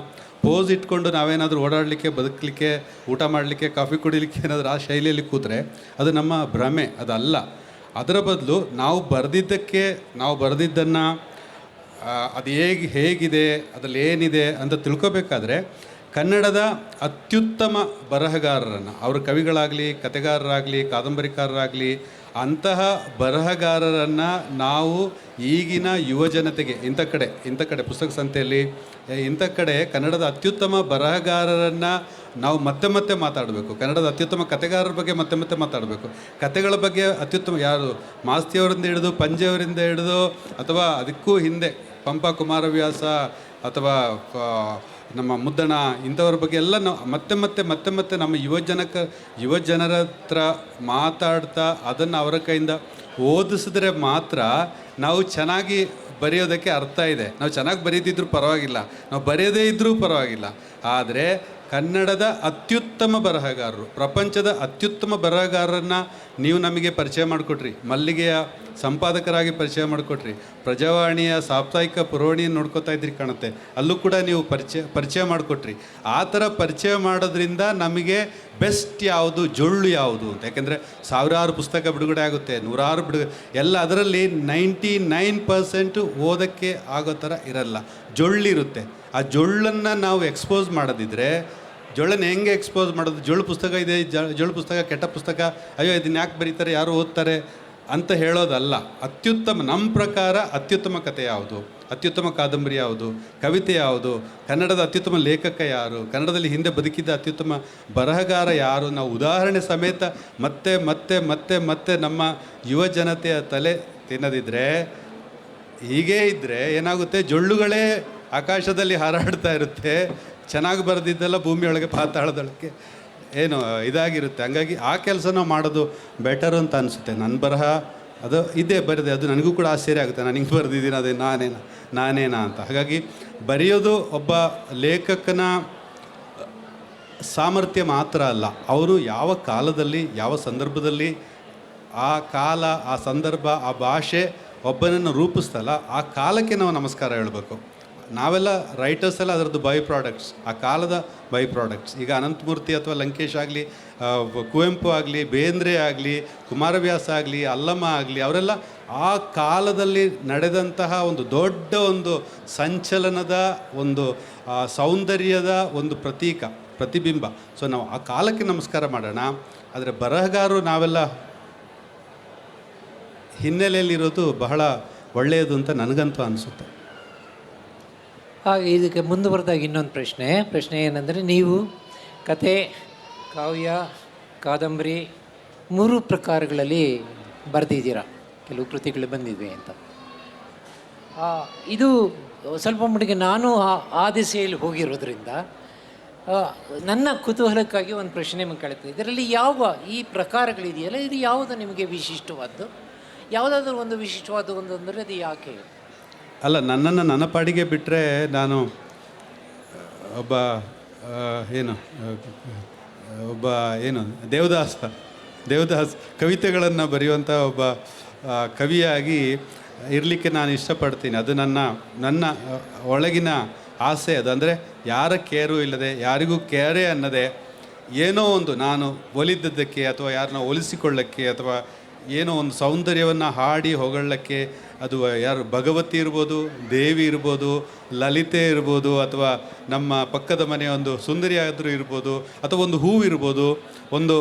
ಪೋಸ್ ಇಟ್ಕೊಂಡು ನಾವೇನಾದರೂ ಓಡಾಡಲಿಕ್ಕೆ, ಬದುಕಲಿಕ್ಕೆ, ಊಟ ಮಾಡಲಿಕ್ಕೆ, ಕಾಫಿ ಕುಡಿಲಿಕ್ಕೆ ಏನಾದರೂ ಆ ಶೈಲಿಯಲ್ಲಿ ಕೂತ್ರೆ ಅದು ನಮ್ಮ ಭ್ರಮೆ, ಅದಲ್ಲ. ಅದರ ಬದಲು ನಾವು ಬರೆದಿದ್ದನ್ನು ಅದು ಹೇಗಿದೆ ಅದರಲ್ಲಿ ಏನಿದೆ ಅಂತ ತಿಳ್ಕೊಬೇಕಾದ್ರೆ ಕನ್ನಡದ ಅತ್ಯುತ್ತಮ ಬರಹಗಾರರನ್ನು, ಅವರ ಕವಿಗಳಾಗಲಿ, ಕಥೆಗಾರರಾಗಲಿ, ಕಾದಂಬರಿಕಾರರಾಗಲಿ, ಅಂತಹ ಬರಹಗಾರರನ್ನು ನಾವು ಈಗಿನ ಯುವ ಜನತೆಗೆ ಇಂಥ ಕಡೆ ಪುಸ್ತಕ ಸಂತೆಯಲ್ಲಿ ಇಂಥ ಕಡೆ ಕನ್ನಡದ ಅತ್ಯುತ್ತಮ ಬರಹಗಾರರನ್ನು ನಾವು ಮತ್ತೆ ಮಾತಾಡಬೇಕು. ಕನ್ನಡದ ಅತ್ಯುತ್ತಮ ಕಥೆಗಾರರ ಬಗ್ಗೆ ಮತ್ತೆ ಮಾತಾಡಬೇಕು. ಕಥೆಗಳ ಬಗ್ಗೆ ಅತ್ಯುತ್ತಮ ಯಾರು, ಮಾಸ್ತಿಯವರಿಂದ ಹಿಡಿದು ಪಂಜೆಯವರಿಂದ ಹಿಡಿದು ಅಥವಾ ಅದಕ್ಕೂ ಹಿಂದೆ ಪಂಪ ಕುಮಾರವ್ಯಾಸ ಅಥವಾ ನಮ್ಮ ಮುದ್ದಣ ಇಂಥವ್ರ ಬಗ್ಗೆ ಎಲ್ಲ ನಾವು ಮತ್ತೆ ನಮ್ಮ ಯುವ ಜನರ ಹತ್ರ ಮಾತಾಡ್ತಾ ಅದನ್ನು ಅವರ ಕೈಯಿಂದ ಓದಿಸಿದ್ರೆ ಮಾತ್ರ ನಾವು ಚೆನ್ನಾಗಿ ಬರೆಯೋದಕ್ಕೆ ಅರ್ಥ ಇದೆ. ನಾವು ಚೆನ್ನಾಗಿ ಬರೀತಿದ್ರೂ ಪರವಾಗಿಲ್ಲ, ನಾವು ಬರೆಯದೇ ಇದ್ದರೂ ಪರವಾಗಿಲ್ಲ. ಆದರೆ ಕನ್ನಡದ ಅತ್ಯುತ್ತಮ ಬರಹಗಾರರು, ಪ್ರಪಂಚದ ಅತ್ಯುತ್ತಮ ಬರಹಗಾರರನ್ನು ನೀವು ನಮಗೆ ಪರಿಚಯ ಮಾಡಿಕೊಟ್ರಿ. ಮಲ್ಲಿಗೆಯ ಸಂಪಾದಕರಾಗಿ ಪರಿಚಯ ಮಾಡಿಕೊಟ್ರಿ. ಪ್ರಜಾವಾಣಿಯ ಸಾಪ್ತಾಹಿಕ ಪುರವಣಿಯನ್ನು ನೋಡ್ಕೋತಾ ಇದ್ರಿ ಕಾಣುತ್ತೆ, ಅಲ್ಲೂ ಕೂಡ ನೀವು ಪರಿಚಯ ಮಾಡಿಕೊಟ್ರಿ. ಆ ಥರ ಪರಿಚಯ ಮಾಡೋದ್ರಿಂದ ನಮಗೆ ಬೆಸ್ಟ್ ಯಾವುದು, ಜೊಳ್ಳು ಯಾವುದು ಅಂತ. ಯಾಕೆಂದರೆ 1000 ಪುಸ್ತಕ ಬಿಡುಗಡೆ ಆಗುತ್ತೆ, 100 ಎಲ್ಲ, ಅದರಲ್ಲಿ 99% ಓದೋಕ್ಕೆ ಆಗೋ ಥರ ಇರಲ್ಲ, ಜೊಳ್ಳಿರುತ್ತೆ. ಆ ಜೊಳ್ಳನ್ನು ನಾವು ಎಕ್ಸ್ಪೋಸ್ ಮಾಡೋದಿದ್ರೆ, ಜೊಳ್ಳನ್ನು ಹೆಂಗೆ ಎಕ್ಸ್ಪೋಸ್ ಮಾಡೋದು? ಜೊಳ್ಳು ಪುಸ್ತಕ ಇದೆ, ಜೊಳ್ಳು ಪುಸ್ತಕ ಕೆಟ್ಟ ಪುಸ್ತಕ, ಅಯ್ಯೋ ಇದನ್ನು ಯಾಕೆ ಬರೀತಾರೆ, ಯಾರು ಓದ್ತಾರೆ ಅಂತ ಹೇಳೋದಲ್ಲ. ನಮ್ಮ ಪ್ರಕಾರ ಅತ್ಯುತ್ತಮ ಕಥೆ ಯಾವುದು, ಅತ್ಯುತ್ತಮ ಕಾದಂಬರಿ ಯಾವುದು, ಕವಿತೆ ಯಾವುದು, ಕನ್ನಡದ ಅತ್ಯುತ್ತಮ ಲೇಖಕ ಯಾರು, ಕನ್ನಡದಲ್ಲಿ ಹಿಂದೆ ಬದುಕಿದ್ದ ಅತ್ಯುತ್ತಮ ಬರಹಗಾರ ಯಾರು, ನಾವು ಉದಾಹರಣೆ ಸಮೇತ ಮತ್ತೆ ನಮ್ಮ ಯುವ ಜನತೆಯ ತಲೆ ತಿನ್ನದಿದ್ದರೆ, ಹೀಗೇ ಇದ್ದರೆ ಏನಾಗುತ್ತೆ, ಜೊಳ್ಳುಗಳೇ ಆಕಾಶದಲ್ಲಿ ಹಾರಾಡ್ತಾ ಇರುತ್ತೆ, ಚೆನ್ನಾಗಿ ಬರೆದಿದ್ದೆಲ್ಲ ಭೂಮಿಯೊಳಗೆ ಪಾತಾಳದೊಳಗೆ ಏನು ಇದಾಗಿರುತ್ತೆ. ಹಂಗಾಗಿ ಆ ಕೆಲಸ ನಾವು ಮಾಡೋದು ಬೆಟರ್ ಅಂತ ಅನಿಸುತ್ತೆ. ನನ್ನ ಬರಹ ಅದು ಇದೇ ಬರೆದೆ, ಅದು ನನಗೂ ಕೂಡ ಆಶ್ಚರ್ಯ ಆಗುತ್ತೆ, ನಾನು ಹಿಂಗೆ ಬರೆದಿದ್ದೀನಿ, ಅದೇ ನಾನೇನಾ ಅಂತ. ಹಾಗಾಗಿ ಬರೆಯೋದು ಒಬ್ಬ ಲೇಖಕನ ಸಾಮರ್ಥ್ಯ ಮಾತ್ರ ಅಲ್ಲ, ಅವರು ಯಾವ ಕಾಲದಲ್ಲಿ ಯಾವ ಸಂದರ್ಭದಲ್ಲಿ ಆ ಕಾಲ, ಆ ಸಂದರ್ಭ, ಆ ಭಾಷೆ ಒಬ್ಬನನ್ನು ರೂಪಿಸ್ತಲ್ಲ, ಆ ಕಾಲಕ್ಕೆ ನಾವು ನಮಸ್ಕಾರ ಹೇಳಬೇಕು. ನಾವೆಲ್ಲ ರೈಟರ್ಸ್ ಎಲ್ಲ ಅದರದ್ದು ಬೈ ಪ್ರಾಡಕ್ಟ್ಸ್, ಆ ಕಾಲದ ಬೈ ಪ್ರಾಡಕ್ಟ್ಸ್. ಈಗ ಅನಂತಮೂರ್ತಿ ಅಥವಾ ಲಂಕೇಶ್ ಆಗಲಿ, ಕುವೆಂಪು ಆಗಲಿ, ಬೇಂದ್ರೆ ಆಗಲಿ, ಕುಮಾರವ್ಯಾಸ ಆಗಲಿ, ಅಲ್ಲಮ್ಮ ಆಗಲಿ, ಅವರೆಲ್ಲ ಆ ಕಾಲದಲ್ಲಿ ನಡೆದಂತಹ ಒಂದು ದೊಡ್ಡ ಒಂದು ಸಂಚಲನದ ಒಂದು ಸೌಂದರ್ಯದ ಒಂದು ಪ್ರತಿಬಿಂಬ. ಸೊ ನಾವು ಆ ಕಾಲಕ್ಕೆ ನಮಸ್ಕಾರ ಮಾಡೋಣ. ಆದರೆ ಬರಹಗಾರರು ನಾವೆಲ್ಲ ಹಿನ್ನೆಲೆಯಲ್ಲಿರೋದು ಬಹಳ ಒಳ್ಳೆಯದು ಅಂತ ನನಗಂತೂ ಅನಿಸುತ್ತೆ. ಹಾಗೆ ಇದಕ್ಕೆ ಮುಂದುವರೆದಾಗ ಇನ್ನೊಂದು ಪ್ರಶ್ನೆ ಏನಂದರೆ, ನೀವು ಕತೆ, ಕಾವ್ಯ, ಕಾದಂಬರಿ 3 ಪ್ರಕಾರಗಳಲ್ಲಿ ಬರೆದಿದ್ದೀರಾ, ಕೆಲವು ಕೃತಿಗಳು ಬಂದಿವೆ ಅಂತ. ಇದು ಸ್ವಲ್ಪ ಮಟ್ಟಿಗೆ ನಾನು ಆ ದಿಸೆಯಲ್ಲಿ ಹೋಗಿರೋದ್ರಿಂದ ನನ್ನ ಕುತೂಹಲಕ್ಕಾಗಿ ಒಂದು ಪ್ರಶ್ನೆ ನಿಮಗೆ ಕೇಳ್ತೀನಿ. ಇದರಲ್ಲಿ ಯಾವ ಈ ಪ್ರಕಾರಗಳಿದೆಯಲ್ಲ, ಇದು ಯಾವುದು ನಿಮಗೆ ವಿಶಿಷ್ಟವಾದ್ದು? ಯಾವುದಾದ್ರೂ ಒಂದು ವಿಶಿಷ್ಟವಾದ ಒಂದು ಅಂದರೆ ಅದು ಯಾಕೆ? ಅಲ್ಲ, ನನ್ನನ್ನು ನನ್ನ ಪಾಡಿಗೆ ಬಿಟ್ಟರೆ ನಾನು ಒಬ್ಬ ಏನು ಒಬ್ಬ ಏನು ದೇವದಾಸ್ ಕವಿತೆಗಳನ್ನು ಬರೆಯುವಂಥ ಒಬ್ಬ ಕವಿಯಾಗಿ ಇರಲಿಕ್ಕೆ ನಾನು ಇಷ್ಟಪಡ್ತೀನಿ. ಅದು ನನ್ನ ಒಳಗಿನ ಆಸೆ. ಅದು ಅಂದರೆ ಯಾರ ಕೇರು ಇಲ್ಲದೆ, ಯಾರಿಗೂ ಕೇರೆ ಅನ್ನದೆ, ಏನೋ ಒಂದು ನಾನು ಒಲಿದ್ದದ್ದಕ್ಕೆ ಅಥವಾ ಯಾರನ್ನ ಒಲಿಸಿಕೊಳ್ಳಕ್ಕೆ ಅಥವಾ ಏನೋ ಒಂದು ಸೌಂದರ್ಯವನ್ನು ಹಾಡಿ ಹೊಗಳಕ್ಕೆ, ಅದು ಯಾರು ಭಗವತಿ ಇರ್ಬೋದು, ದೇವಿ ಇರ್ಬೋದು, ಲಲಿತೆ ಇರ್ಬೋದು, ಅಥವಾ ನಮ್ಮ ಪಕ್ಕದ ಮನೆಯ ಒಂದು ಸುಂದರಿ ಆದರೂ ಇರ್ಬೋದು, ಅಥವಾ ಒಂದು ಹೂವು ಇರ್ಬೋದು, ಒಂದು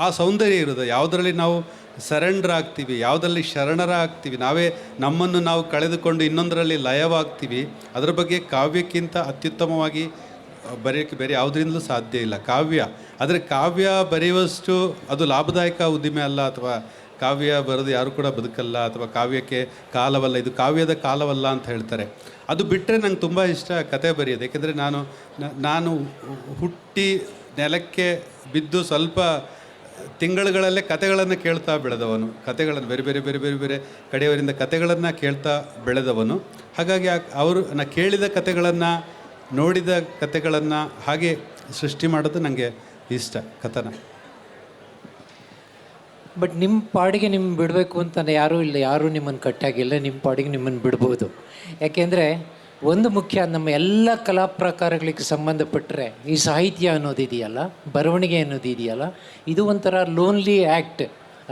ಆ ಸೌಂದರ್ಯ ಇರೋದು ಯಾವುದರಲ್ಲಿ ನಾವು ಸರೆಂಡರ್ ಆಗ್ತೀವಿ, ಯಾವುದರಲ್ಲಿ ಶರಣರಾಗ್ತೀವಿ, ನಾವೇ ನಮ್ಮನ್ನು ನಾವು ಕಳೆದುಕೊಂಡು ಇನ್ನೊಂದರಲ್ಲಿ ಲಯವಾಗ್ತೀವಿ. ಅದರ ಬಗ್ಗೆ ಕಾವ್ಯಕ್ಕಿಂತ ಅತ್ಯುತ್ತಮವಾಗಿ ಬರೆಯೋಕ್ಕೆ ಬೇರೆ ಯಾವುದರಿಂದಲೂ ಸಾಧ್ಯ ಇಲ್ಲ ಕಾವ್ಯ. ಆದರೆ ಕಾವ್ಯ ಬರೆಯುವಷ್ಟು ಅದು ಲಾಭದಾಯಕ ಉದ್ದಿಮೆ ಅಲ್ಲ, ಅಥವಾ ಕಾವ್ಯ ಬರೆದು ಯಾರು ಕೂಡ ಬದುಕಲ್ಲ, ಅಥವಾ ಕಾವ್ಯಕ್ಕೆ ಕಾಲವಲ್ಲ, ಇದು ಕಾವ್ಯದ ಕಾಲವಲ್ಲ ಅಂತ ಹೇಳ್ತಾರೆ. ಅದು ಬಿಟ್ಟರೆ ನಂಗೆ ತುಂಬ ಇಷ್ಟ ಕತೆ ಬರೆಯೋದು. ಏಕೆಂದರೆ ನಾನು ಹುಟ್ಟಿ ನೆಲಕ್ಕೆ ಬಿದ್ದು ಸ್ವಲ್ಪ ತಿಂಗಳುಗಳಲ್ಲೇ ಕತೆಗಳನ್ನು ಕೇಳ್ತಾ ಬೆಳೆದವನು, ಕತೆಗಳನ್ನು ಬೇರೆ ಬೇರೆ ಬೇರೆ ಬೇರೆ ಬೇರೆ ಕಡೆಯವರಿಂದ ಕತೆಗಳನ್ನು ಕೇಳ್ತಾ ಬೆಳೆದವನು. ಹಾಗಾಗಿ ನಾ ಕೇಳಿದ ಕತೆಗಳನ್ನು, ನೋಡಿದ ಕತೆಗಳನ್ನು ಹಾಗೆ ಸೃಷ್ಟಿ ಮಾಡೋದು ನನಗೆ ಇಷ್ಟ, ಕಥನ. ಬಟ್ ನಿಮ್ಮ ಪಾಡಿಗೆ ನಿಮ್ಮ ಬಿಡಬೇಕು ಅಂತ ಯಾರೂ ಇಲ್ಲ, ಯಾರೂ ನಿಮ್ಮನ್ನು ಕಟ್ಟಾಗಿಲ್ಲ, ನಿಮ್ಮ ಪಾಡಿಗೆ ನಿಮ್ಮನ್ನು ಬಿಡ್ಬೋದು. ಯಾಕೆಂದರೆ ಒಂದು ಮುಖ್ಯ, ನಮ್ಮ ಎಲ್ಲ ಕಲಾ ಪ್ರಕಾರಗಳಿಗೆ ಸಂಬಂಧಪಟ್ಟರೆ ಈ ಸಾಹಿತ್ಯ ಅನ್ನೋದಿದೆಯಲ್ಲ, ಬರವಣಿಗೆ ಅನ್ನೋದಿದೆಯಲ್ಲ, ಇದು ಒಂಥರ ಲೋನ್ಲಿ ಆ್ಯಕ್ಟ್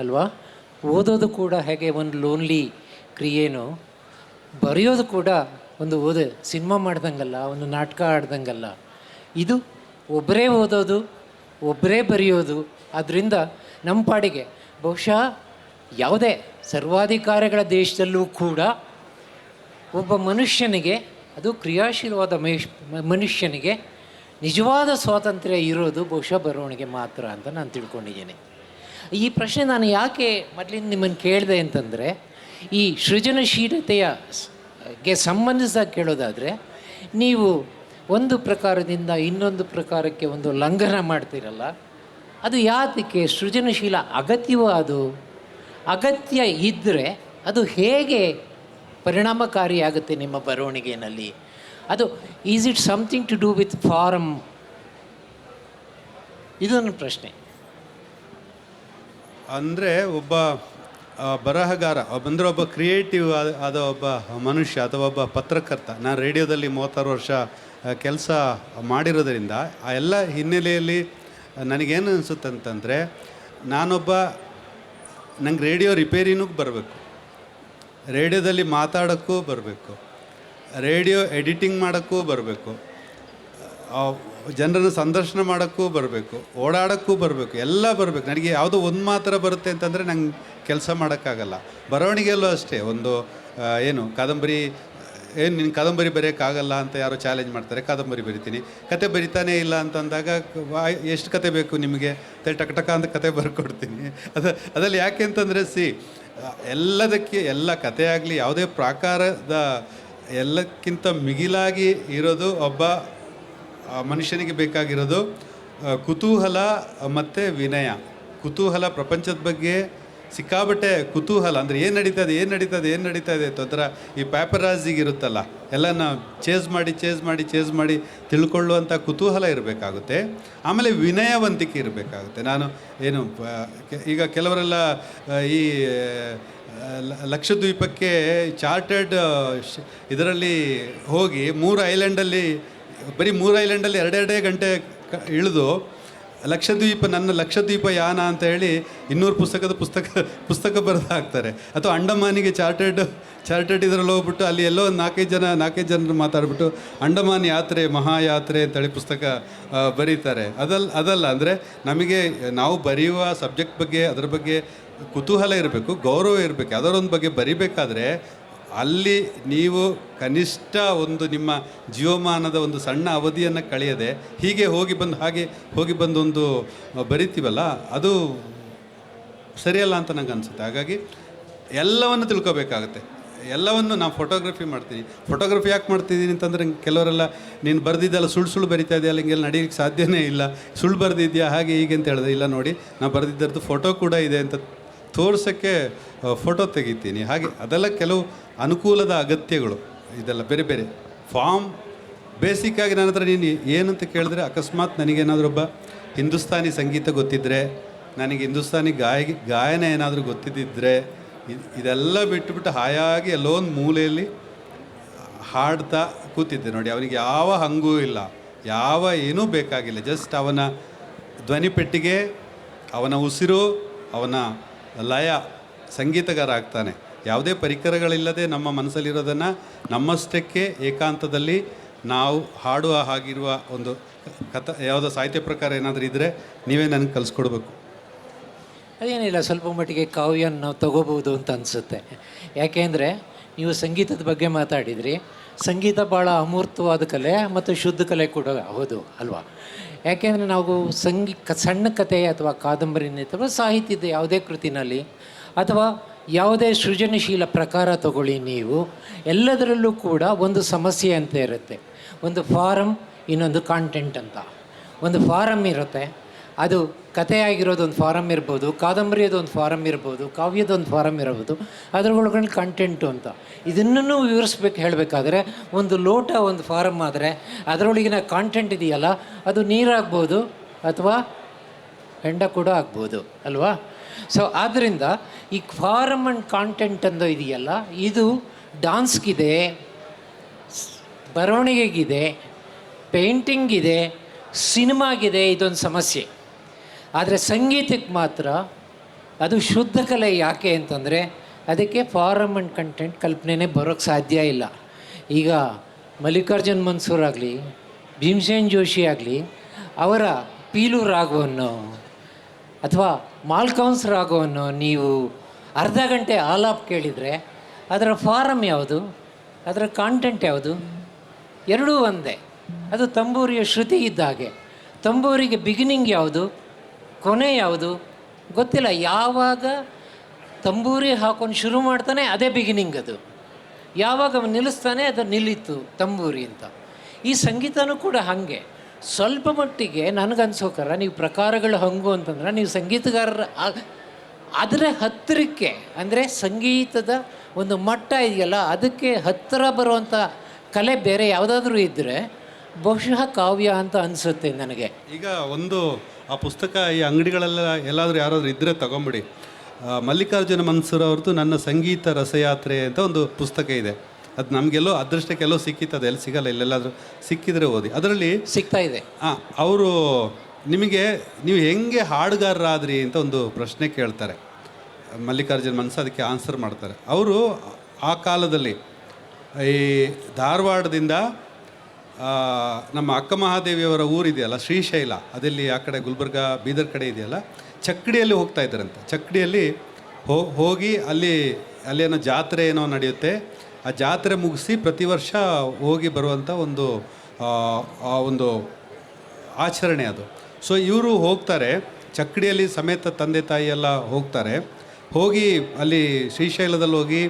ಅಲ್ವಾ? ಓದೋದು ಕೂಡ ಹೇಗೆ ಒಂದು ಲೋನ್ಲಿ ಕ್ರಿಯೆನೋ, ಬರೆಯೋದು ಕೂಡ ಒಂದು ಸಿನಿಮಾ ಮಾಡ್ದಂಗಲ್ಲ, ಒಂದು ನಾಟಕ ಆಡ್ದಂಗಲ್ಲ. ಇದು ಒಬ್ಬರೇ ಓದೋದು, ಒಬ್ಬರೇ ಬರೆಯೋದು. ಅದರಿಂದ ನಮ್ಮ ಪಾಡಿಗೆ ಬಹುಶಃ ಯಾವುದೇ ಸರ್ವಾಧಿಕಾರಿಗಳ ದೇಶದಲ್ಲೂ ಕೂಡ ಒಬ್ಬ ಮನುಷ್ಯನಿಗೆ, ಅದು ಕ್ರಿಯಾಶೀಲವಾದ ಮನುಷ್ಯನಿಗೆ ನಿಜವಾದ ಸ್ವಾತಂತ್ರ್ಯ ಇರೋದು ಬಹುಶಃ ಬರವಣಿಗೆ ಮಾತ್ರ ಅಂತ ನಾನು ತಿಳ್ಕೊಂಡಿದ್ದೀನಿ. ಈ ಪ್ರಶ್ನೆ ನಾನು ಯಾಕೆ ಮೊದಲಿಂದ ನಿಮ್ಮನ್ನು ಕೇಳಿದೆ ಅಂತಂದರೆ, ಈ ಸೃಜನಶೀಲತೆಗೆ ಸಂಬಂಧಿಸಿದಾಗ ಕೇಳೋದಾದರೆ, ನೀವು ಒಂದು ಪ್ರಕಾರದಿಂದ ಇನ್ನೊಂದು ಪ್ರಕಾರಕ್ಕೆ ಒಂದು ಲಂಘನ ಮಾಡ್ತೀರಲ್ಲ, ಅದು ಯಾತಕ್ಕೆ? ಸೃಜನಶೀಲ ಅಗತ್ಯವೋ? ಅದು ಅಗತ್ಯ ಇದ್ದರೆ ಅದು ಹೇಗೆ ಪರಿಣಾಮಕಾರಿಯಾಗುತ್ತೆ ನಿಮ್ಮ ಬರವಣಿಗೆಯಲ್ಲಿ? ಅದು is it something to do with form? ಇದು ನನ್ನ ಪ್ರಶ್ನೆ. ಅಂದರೆ ಒಬ್ಬ ಬರಹಗಾರ ಅಂದರೆ ಒಬ್ಬ ಕ್ರಿಯೇಟಿವ್ ಆದ ಒಬ್ಬ ಮನುಷ್ಯ ಅಥವಾ ಒಬ್ಬ ಪತ್ರಕರ್ತ. ನಾನು ರೇಡಿಯೋದಲ್ಲಿ 36 ವರ್ಷ ಕೆಲಸ ಮಾಡಿರೋದರಿಂದ ಆ ಎಲ್ಲ ಹಿನ್ನೆಲೆಯಲ್ಲಿ ನನಗೇನು ಅನಿಸುತ್ತೆ ಅಂತಂದರೆ, ನಂಗೆ ರೇಡಿಯೋ ರಿಪೇರಿನೂ ಬರಬೇಕು, ರೇಡಿಯೋದಲ್ಲಿ ಮಾತಾಡೋಕ್ಕೂ ಬರಬೇಕು, ರೇಡಿಯೋ ಎಡಿಟಿಂಗ್ ಮಾಡೋಕ್ಕೂ ಬರಬೇಕು, ಜನರನ್ನು ಸಂದರ್ಶನ ಮಾಡೋಕ್ಕೂ ಬರಬೇಕು, ಓಡಾಡೋಕ್ಕೂ ಬರಬೇಕು, ಎಲ್ಲ ಬರಬೇಕು. ನನಗೆ ಯಾವುದೋ ಒಂದು ಮಾತ್ರ ಬರುತ್ತೆ ಅಂತಂದರೆ ನಂಗೆ ಕೆಲಸ ಮಾಡೋಕ್ಕಾಗಲ್ಲ. ಬರವಣಿಗೆಯಲ್ಲೂ ಅಷ್ಟೇ. ಒಂದು ಕಾದಂಬರಿ ನಿನ್ನ ಕಾದಂಬರಿ ಬರೆಯೋಕ್ಕಾಗಲ್ಲ ಅಂತ ಯಾರೋ ಚಾಲೆಂಜ್ ಮಾಡ್ತಾರೆ, ಕಾದಂಬರಿ ಬರಿತೀನಿ. ಕತೆ ಬರಿತಾನೇ ಇಲ್ಲ ಅಂತಂದಾಗ ಎಷ್ಟು ಕತೆ ಬೇಕು ನಿಮಗೆ? ಟಕ ಅಂತ ಕತೆ ಬರ್ಕೊಡ್ತೀನಿ. ಅದಲ್ಲಿ ಯಾಕೆ ಅಂತಂದರೆ, ಎಲ್ಲ ಕತೆ ಆಗಲಿ, ಯಾವುದೇ ಪ್ರಾಕಾರದ ಎಲ್ಲಕ್ಕಿಂತ ಮಿಗಿಲಾಗಿ ಇರೋದು ಒಬ್ಬ ಮನುಷ್ಯನಿಗೆ ಬೇಕಾಗಿರೋದು ಕುತೂಹಲ ಮತ್ತು ವಿನಯ. ಕುತೂಹಲ, ಪ್ರಪಂಚದ ಬಗ್ಗೆ ಸಿಕ್ಕಾಬಟ್ಟೆ ಕುತೂಹಲ. ಅಂದರೆ ಏನು ನಡೀತಾ ಇದೆ ಅದರ ಈ ಪ್ಯಾಪರಾಜಿಗಿರುತ್ತಲ್ಲ, ಎಲ್ಲನ ಚೇಸ್ ಮಾಡಿ ತಿಳ್ಕೊಳ್ಳುವಂಥ ಕುತೂಹಲ ಇರಬೇಕಾಗುತ್ತೆ. ಆಮೇಲೆ ವಿನಯವಂತಿಕೆ ಇರಬೇಕಾಗುತ್ತೆ. ಈಗ ಕೆಲವರೆಲ್ಲ ಈ ಲಕ್ಷದ್ವೀಪಕ್ಕೆ ಚಾರ್ಟರ್ಡ್ ಇದರಲ್ಲಿ ಹೋಗಿ 3 ಐಲ್ಯಾಂಡಲ್ಲಿ ಬರೀ 3 ಐಲ್ಯಾಂಡಲ್ಲಿ 2 ಗಂಟೆ ಇಳಿದು ನನ್ನ ಲಕ್ಷದ್ವೀಪ ಯಾನ ಅಂತ ಹೇಳಿ 200 ಪುಸ್ತಕ ಬರೆದು ಹಾಕ್ತಾರೆ. ಅಥವಾ ಅಂಡಮಾನಿಗೆ ಚಾರ್ಟರ್ಡ್ ಇದರಲ್ಲಿ ಹೋಗ್ಬಿಟ್ಟು ಅಲ್ಲಿ ಎಲ್ಲೋ 4-5 ಜನರು ಮಾತಾಡ್ಬಿಟ್ಟು ಅಂಡಮಾನ್ ಯಾತ್ರೆ, ಮಹಾಯಾತ್ರೆ ಅಂತೇಳಿ ಪುಸ್ತಕ ಬರೀತಾರೆ. ಅದಲ್ಲ ಅಂದರೆ ನಮಗೆ ನಾವು ಬರೆಯುವ ಸಬ್ಜೆಕ್ಟ್ ಬಗ್ಗೆ, ಅದರ ಬಗ್ಗೆ ಕುತೂಹಲ ಇರಬೇಕು, ಗೌರವ ಇರಬೇಕು. ಅದರೊಂದು ಬಗ್ಗೆ ಬರಿಬೇಕಾದ್ರೆ ಅಲ್ಲಿ ನೀವು ಕನಿಷ್ಠ ಒಂದು ನಿಮ್ಮ ಜೀವಮಾನದ ಒಂದು ಸಣ್ಣ ಅವಧಿಯನ್ನು ಕಳೆಯದೆ ಹೀಗೆ ಹೋಗಿ ಬಂದು ಒಂದು ಬರಿತೀವಲ್ಲ, ಅದು ಸರಿಯಲ್ಲ ಅಂತ ನಂಗೆ ಅನಿಸುತ್ತೆ. ಹಾಗಾಗಿ ಎಲ್ಲವನ್ನು ತಿಳ್ಕೊಬೇಕಾಗುತ್ತೆ. ಎಲ್ಲವನ್ನು ನಾನು ಫೋಟೋಗ್ರಫಿ ಮಾಡ್ತೀನಿ. ಫೋಟೋಗ್ರಫಿ ಯಾಕೆ ಮಾಡ್ತಿದ್ದೀನಿ ಅಂತಂದರೆ, ಕೆಲವರೆಲ್ಲ ನೀನು ಬರೆದಿದ್ದೆಲ್ಲ ಸುಳ್ಳು ಬರಿತಾ ಇದೆಯಲ್ಲ, ಹಿಂಗೆಲ್ಲ ನಡೀಲಿಕ್ಕೆ ಸಾಧ್ಯನೇ ಇಲ್ಲ, ಸುಳ್ಳು ಬರೆದಿದ್ಯಾ ಹಾಗೆ ಹೀಗೆ ಅಂತ ಹೇಳಿದೆ. ಇಲ್ಲ ನೋಡಿ, ನಾನು ಬರೆದಿದ್ದರದ್ದು ಫೋಟೋ ಕೂಡ ಇದೆ ಅಂತ ತೋರ್ಸೋಕ್ಕೆ ಫೋಟೋ ತೆಗಿತೀನಿ. ಹಾಗೆ ಅದೆಲ್ಲ ಕೆಲವು ಅನುಕೂಲದ ಅಗತ್ಯಗಳು. ಇದೆಲ್ಲ ಬೇರೆ ಬೇರೆ ಫಾರ್ಮ್. ಬೇಸಿಕ್ಕಾಗಿ ನನ್ನ ಹತ್ರ ನೀನು ಏನಂತ ಕೇಳಿದ್ರೆ, ಅಕಸ್ಮಾತ್ ನನಗೇನಾದರೂ ಒಬ್ಬ ಹಿಂದೂಸ್ತಾನಿ ಸಂಗೀತ ಗೊತ್ತಿದ್ದರೆ, ನನಗೆ ಹಿಂದೂಸ್ತಾನಿ ಗಾಯನ ಏನಾದರೂ ಗೊತ್ತಿದ್ದಿದ್ದರೆ, ಇದೆಲ್ಲ ಬಿಟ್ಟುಬಿಟ್ಟು ಹಾಯಾಗಿ ಎಲ್ಲೋ ಒಂದು ಮೂಲೆಯಲ್ಲಿ ಹಾಡ್ತಾ ಕೂತಿದ್ದೆ ನೋಡಿ. ಅವನಿಗೆ ಯಾವ ಹಂಗೂ ಇಲ್ಲ, ಯಾವ ಏನೂ ಬೇಕಾಗಿಲ್ಲ. ಜಸ್ಟ್ ಅವನ ಧ್ವನಿಪೆಟ್ಟಿಗೆ, ಅವನ ಉಸಿರು, ಅವನ ಲಯ, ಸಂಗೀತಗಾರ ಆಗ್ತಾನೆ. ಯಾವುದೇ ಪರಿಕರಗಳಿಲ್ಲದೆ ನಮ್ಮ ಮನಸ್ಸಲ್ಲಿರೋದನ್ನು ನಮ್ಮಷ್ಟಕ್ಕೆ ಏಕಾಂತದಲ್ಲಿ ನಾವು ಹಾಡುವ ಹಾಗಿರುವ ಒಂದು ಯಾವುದೋ ಸಾಹಿತ್ಯ ಪ್ರಕಾರ ಏನಾದರೂ ಇದ್ದರೆ ನೀವೇ ನನಗೆ ಕಲಿಸ್ಕೊಡ್ಬೇಕು. ಅದೇನಿಲ್ಲ, ಸ್ವಲ್ಪ ಮಟ್ಟಿಗೆ ಕಾವ್ಯನ ನಾವು ತಗೋಬೋದು ಅಂತ ಅನಿಸುತ್ತೆ. ಯಾಕೆಂದರೆ ನೀವು ಸಂಗೀತದ ಬಗ್ಗೆ ಮಾತಾಡಿದ್ರಿ. ಸಂಗೀತ ಭಾಳ ಅಮೂರ್ತವಾದ ಕಲೆ ಮತ್ತು ಶುದ್ಧ ಕಲೆ ಕೂಡ ಹೌದು ಅಲ್ವಾ? ಯಾಕೆಂದರೆ ನಾವು ಸಣ್ಣ ಕಥೆ ಅಥವಾ ಕಾದಂಬರಿನ ಅಥವಾ ಸಾಹಿತ್ಯದ ಯಾವುದೇ ಕೃತಿನಲ್ಲಿ ಅಥವಾ ಯಾವುದೇ ಸೃಜನಶೀಲ ಪ್ರಕಾರ ತಗೊಳ್ಳಿ ನೀವು, ಎಲ್ಲದರಲ್ಲೂ ಕೂಡ ಒಂದು ಸಮಸ್ಯೆ ಅಂತ ಇರುತ್ತೆ. ಒಂದು ಫಾರಮ್, ಇನ್ನೊಂದು ಕಾಂಟೆಂಟ್ ಅಂತ. ಒಂದು ಫಾರಮ್ ಇರುತ್ತೆ, ಅದು ಕಥೆಯಾಗಿರೋದೊಂದು ಫಾರಮ್ ಇರ್ಬೋದು, ಕಾದಂಬರಿಯದೊಂದು ಫಾರಮ್ ಇರ್ಬೋದು, ಕಾವ್ಯದೊಂದು ಫಾರಮ್ ಇರ್ಬೋದು, ಅದರೊಳಗಡೆ ಕಂಟೆಂಟು ಅಂತ. ಇದನ್ನೂ ವಿವರಿಸ್ಬೇಕು ಹೇಳಬೇಕಾದ್ರೆ, ಒಂದು ಲೋಟ ಒಂದು ಫಾರಮ್ ಆದರೆ ಅದರೊಳಗಿನ ಕಾಂಟೆಂಟ್ ಇದೆಯಲ್ಲ, ಅದು ನೀರಾಗ್ಬೋದು ಅಥವಾ ಹೆಂಡ ಕೂಡ ಆಗ್ಬೋದು ಅಲ್ವಾ? ಸೊ ಆದ್ದರಿಂದ ಈ ಫಾರಮ್ ಆ್ಯಂಡ್ ಕಾಂಟೆಂಟ್ ಅನ್ನೋ ಇದೆಯಲ್ಲ, ಇದು ಡಾನ್ಸ್ಗಿದೆ, ಬರವಣಿಗೆಗಿದೆ, ಪೇಂಟಿಂಗಿದೆ, ಸಿನಿಮಾಗಿದೆ. ಇದೊಂದು ಸಮಸ್ಯೆ. ಆದರೆ ಸಂಗೀತಕ್ಕೆ ಮಾತ್ರ ಅದು ಶುದ್ಧ ಕಲೆ. ಯಾಕೆ ಅಂತಂದರೆ ಅದಕ್ಕೆ ಫಾರಮ್ ಆ್ಯಂಡ್ ಕಂಟೆಂಟ್ ಕಲ್ಪನೆನೇ ಬರೋಕ್ಕೆ ಸಾಧ್ಯ ಇಲ್ಲ. ಈಗ ಮಲ್ಲಿಕಾರ್ಜುನ್ ಮನ್ಸೂರ್ ಆಗಲಿ, ಭೀಮಸೇನ್ ಜೋಶಿ ಆಗಲಿ, ಅವರ ಪೀಲು ರಾಗವನ್ನು ಅಥವಾ ಮಾಲ್ಕೌನ್ಸ್ ರಾಗವನ್ನು ನೀವು ಅರ್ಧ ಗಂಟೆ ಆಲಾಪ್ ಕೇಳಿದರೆ ಅದರ ಫಾರಮ್ ಯಾವುದು, ಅದರ ಕಾಂಟೆಂಟ್ ಯಾವುದು? ಎರಡೂ ಒಂದೇ. ಅದು ತಂಬೂರಿಯ ಶ್ರುತಿ ಇದ್ದಾಗೆ. ತಂಬೂರಿಗೆ ಬಿಗಿನಿಂಗ್ ಯಾವುದು, ಕೊನೆ ಯಾವುದು ಗೊತ್ತಿಲ್ಲ. ಯಾವಾಗ ತಂಬೂರಿ ಹಾಕೊಂಡು ಶುರು ಮಾಡ್ತಾನೆ ಅದೇ ಬಿಗಿನಿಂಗ್, ಅದು ಯಾವಾಗ ಅವನು ನಿಲ್ಲಿಸ್ತಾನೆ ಅದು ನಿಲ್ಲಿತು ತಂಬೂರಿ ಅಂತ. ಈ ಸಂಗೀತನೂ ಕೂಡ ಹಾಗೆ. ಸ್ವಲ್ಪ ಮಟ್ಟಿಗೆ ನನಗನ್ಸೋಕರ ನೀವು ಪ್ರಕಾರಗಳು ಹಂಗು ಅಂತಂದ್ರೆ ನೀವು ಸಂಗೀತಗಾರರ ಅದರ ಹತ್ತಿರಕ್ಕೆ, ಅಂದರೆ ಸಂಗೀತದ ಒಂದು ಮಟ್ಟ ಇದೆಯಲ್ಲ ಅದಕ್ಕೆ ಹತ್ತಿರ ಬರುವಂಥ ಕಲೆ ಬೇರೆ ಯಾವುದಾದ್ರೂ ಇದ್ದರೆ ಬಹುಶಃ ಕಾವ್ಯ ಅಂತ ಅನಿಸುತ್ತೆ ನನಗೆ. ಈಗ ಒಂದು ಆ ಪುಸ್ತಕ ಈ ಅಂಗಡಿಗಳೆಲ್ಲ ಎಲ್ಲಾದರೂ ಯಾರಾದರೂ ಇದ್ದರೆ ತಗೊಂಬಿಡಿ. ಮಲ್ಲಿಕಾರ್ಜುನ ಮನ್ಸೂರ್ ಅವ್ರದ್ದು ನನ್ನ ಸಂಗೀತ ರಸಯಾತ್ರೆ ಅಂತ ಒಂದು ಪುಸ್ತಕ ಇದೆ. ಅದು ನಮಗೆಲ್ಲೋ ಅದೃಷ್ಟಕ್ಕೆಲ್ಲೋ ಸಿಕ್ಕಿತ್ತು, ಅದು ಎಲ್ಲಿ ಸಿಗಲ್ಲ, ಇಲ್ಲೆಲ್ಲಾದರೂ ಸಿಕ್ಕಿದರೆ ಓದಿ. ಅದರಲ್ಲಿ ಸಿಗ್ತಾ ಇದೆ. ಅವರು ನೀವು ಹೆಂಗೆ ಹಾಡುಗಾರರಾದ್ರಿ ಅಂತ ಒಂದು ಪ್ರಶ್ನೆ ಕೇಳ್ತಾರೆ ಮಲ್ಲಿಕಾರ್ಜುನ ಮನ್ಸೂರ್. ಅದಕ್ಕೆ ಆನ್ಸರ್ ಮಾಡ್ತಾರೆ. ಅವರು ಆ ಕಾಲದಲ್ಲಿ ಈ ಧಾರವಾಡದಿಂದ ನಮ್ಮ ಅಕ್ಕ ಮಹಾದೇವಿಯವರ ಊರಿದೆಯಲ್ಲ ಶ್ರೀಶೈಲ, ಅದಲ್ಲಿ ಆ ಕಡೆ ಗುಲ್ಬರ್ಗ ಬೀದರ್ ಕಡೆ ಇದೆಯಲ್ಲ, ಚಕ್ಕಡಿಯಲ್ಲಿ ಹೋಗ್ತಾ ಇದ್ದಾರಂತೆ. ಚಕ್ಕಡಿಯಲ್ಲಿ ಹೋಗಿ ಅಲ್ಲೇನೋ ಜಾತ್ರೆ ಏನೋ ನಡೆಯುತ್ತೆ. ಆ ಜಾತ್ರೆ ಮುಗಿಸಿ ಪ್ರತಿ ವರ್ಷ ಹೋಗಿ ಬರುವಂಥ ಒಂದು ಆಚರಣೆ ಅದು. ಸೊ ಇವರು ಹೋಗ್ತಾರೆ, ಚಕ್ಕಡಿಯಲ್ಲಿ ಸಮೇತ ತಂದೆ ತಾಯಿ ಎಲ್ಲ ಹೋಗ್ತಾರೆ. ಹೋಗಿ ಅಲ್ಲಿ ಶ್ರೀಶೈಲದಲ್ಲಿ ಹೋಗಿ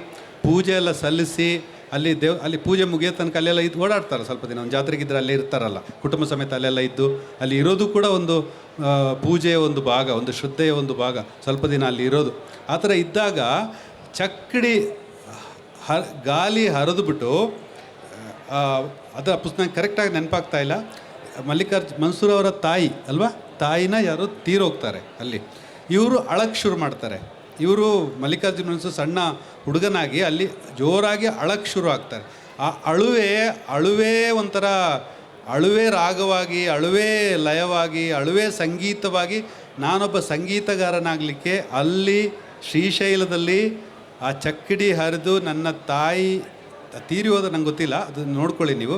ಪೂಜೆ ಎಲ್ಲ ಸಲ್ಲಿಸಿ ಅಲ್ಲಿ ಪೂಜೆ ಮುಗಿಯೋ ತನಕ ಅಲ್ಲೆಲ್ಲ ಇದ್ದು ಓಡಾಡ್ತಾರೆ ಸ್ವಲ್ಪ ದಿನ. ಒಂದು ಜಾತ್ರೆಗಿದ್ರೆ ಅಲ್ಲೇ ಇರ್ತಾರಲ್ಲ, ಕುಟುಂಬ ಸಮೇತ ಅಲ್ಲೆಲ್ಲ ಇದ್ದು ಅಲ್ಲಿ ಇರೋದು ಕೂಡ ಒಂದು ಪೂಜೆಯ ಒಂದು ಭಾಗ, ಒಂದು ಶ್ರದ್ಧೆಯ ಒಂದು ಭಾಗ, ಸ್ವಲ್ಪ ದಿನ ಅಲ್ಲಿ ಇರೋದು. ಆ ಥರ ಇದ್ದಾಗ ಚಕ್ಕಡಿ ಗಾಲಿ ಹರಿದು ಬಿಟ್ಟು, ಅದರ ಪುಸ್ತಕ ಕರೆಕ್ಟಾಗಿ ನೆನಪಾಗ್ತಾ ಇಲ್ಲ, ಮಲ್ಲಿಕಾರ್ಜುನ ಮನ್ಸೂರ್ ಅವರ ತಾಯಿ ಅಲ್ವಾ, ತಾಯಿನ ಯಾರೋ ತೀರೋಗ್ತಾರೆ ಅಲ್ಲಿ. ಇವರು ಅಳಕ್ಕೆ ಶುರು ಮಾಡ್ತಾರೆ. ಇವರು ಮಲ್ಲಿಕಾರ್ಜುನ ಮನ್ಸೂರ್ ಸಣ್ಣ ಹುಡುಗನಾಗಿ ಅಲ್ಲಿ ಜೋರಾಗಿ ಅಳಕ್ಕೆ ಶುರು ಆಗ್ತಾರೆ. ಆ ಅಳುವೇ ಒಂಥರ ಅಳುವೇ ರಾಗವಾಗಿ, ಅಳುವೇ ಲಯವಾಗಿ, ಅಳುವೇ ಸಂಗೀತವಾಗಿ ನಾನೊಬ್ಬ ಸಂಗೀತಗಾರನಾಗಲಿಕ್ಕೆ ಅಲ್ಲಿ ಶ್ರೀಶೈಲದಲ್ಲಿ ಆ ಚಕ್ಕಡಿ ಹರಿದು ನನ್ನ ತಾಯಿ ತೀರಿ ಹೋದ ನಂಗೆ ಗೊತ್ತಿಲ್ಲ, ಅದು ನೋಡ್ಕೊಳ್ಳಿ ನೀವು.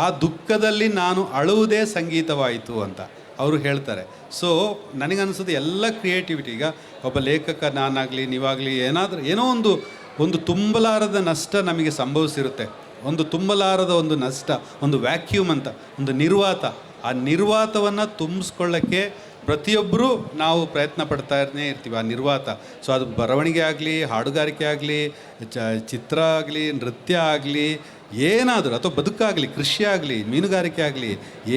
ಆ ದುಃಖದಲ್ಲಿ ನಾನು ಅಳುವುದೇ ಸಂಗೀತವಾಯಿತು ಅಂತ ಅವರು ಹೇಳ್ತಾರೆ. ಸೊ ನನಗನ್ನಿಸೋದು ಎಲ್ಲ ಕ್ರಿಯೇಟಿವಿಟಿ, ಈಗ ಒಬ್ಬ ಲೇಖಕ ನಾನಾಗಲಿ ನೀವಾಗಲಿ ಏನೋ ಒಂದು ಒಂದು ತುಂಬಲಾರದ ನಷ್ಟ ನಮಗೆ ಸಂಭವಿಸಿರುತ್ತೆ. ಒಂದು ತುಂಬಲಾರದ ಒಂದು ನಷ್ಟ, ಒಂದು ವ್ಯಾಕ್ಯೂಮ್ ಅಂತ, ಒಂದು ನಿರ್ವಾತ. ಆ ನಿರ್ವಾತವನ್ನು ತುಂಬಿಸ್ಕೊಳ್ಳೋಕ್ಕೆ ಪ್ರತಿಯೊಬ್ಬರೂ ನಾವು ಪ್ರಯತ್ನ ಪಡ್ತಾನೇ ಇರ್ತೀವಿ, ಆ ನಿರ್ವಾತ. ಸೊ ಅದು ಬರವಣಿಗೆ ಆಗಲಿ, ಹಾಡುಗಾರಿಕೆ ಆಗಲಿ, ಚಿತ್ರ ಆಗಲಿ, ನೃತ್ಯ ಆಗಲಿ, ಏನಾದರೂ, ಅಥವಾ ಬದುಕಾಗಲಿ, ಕೃಷಿ ಆಗಲಿ, ಮೀನುಗಾರಿಕೆ ಆಗಲಿ,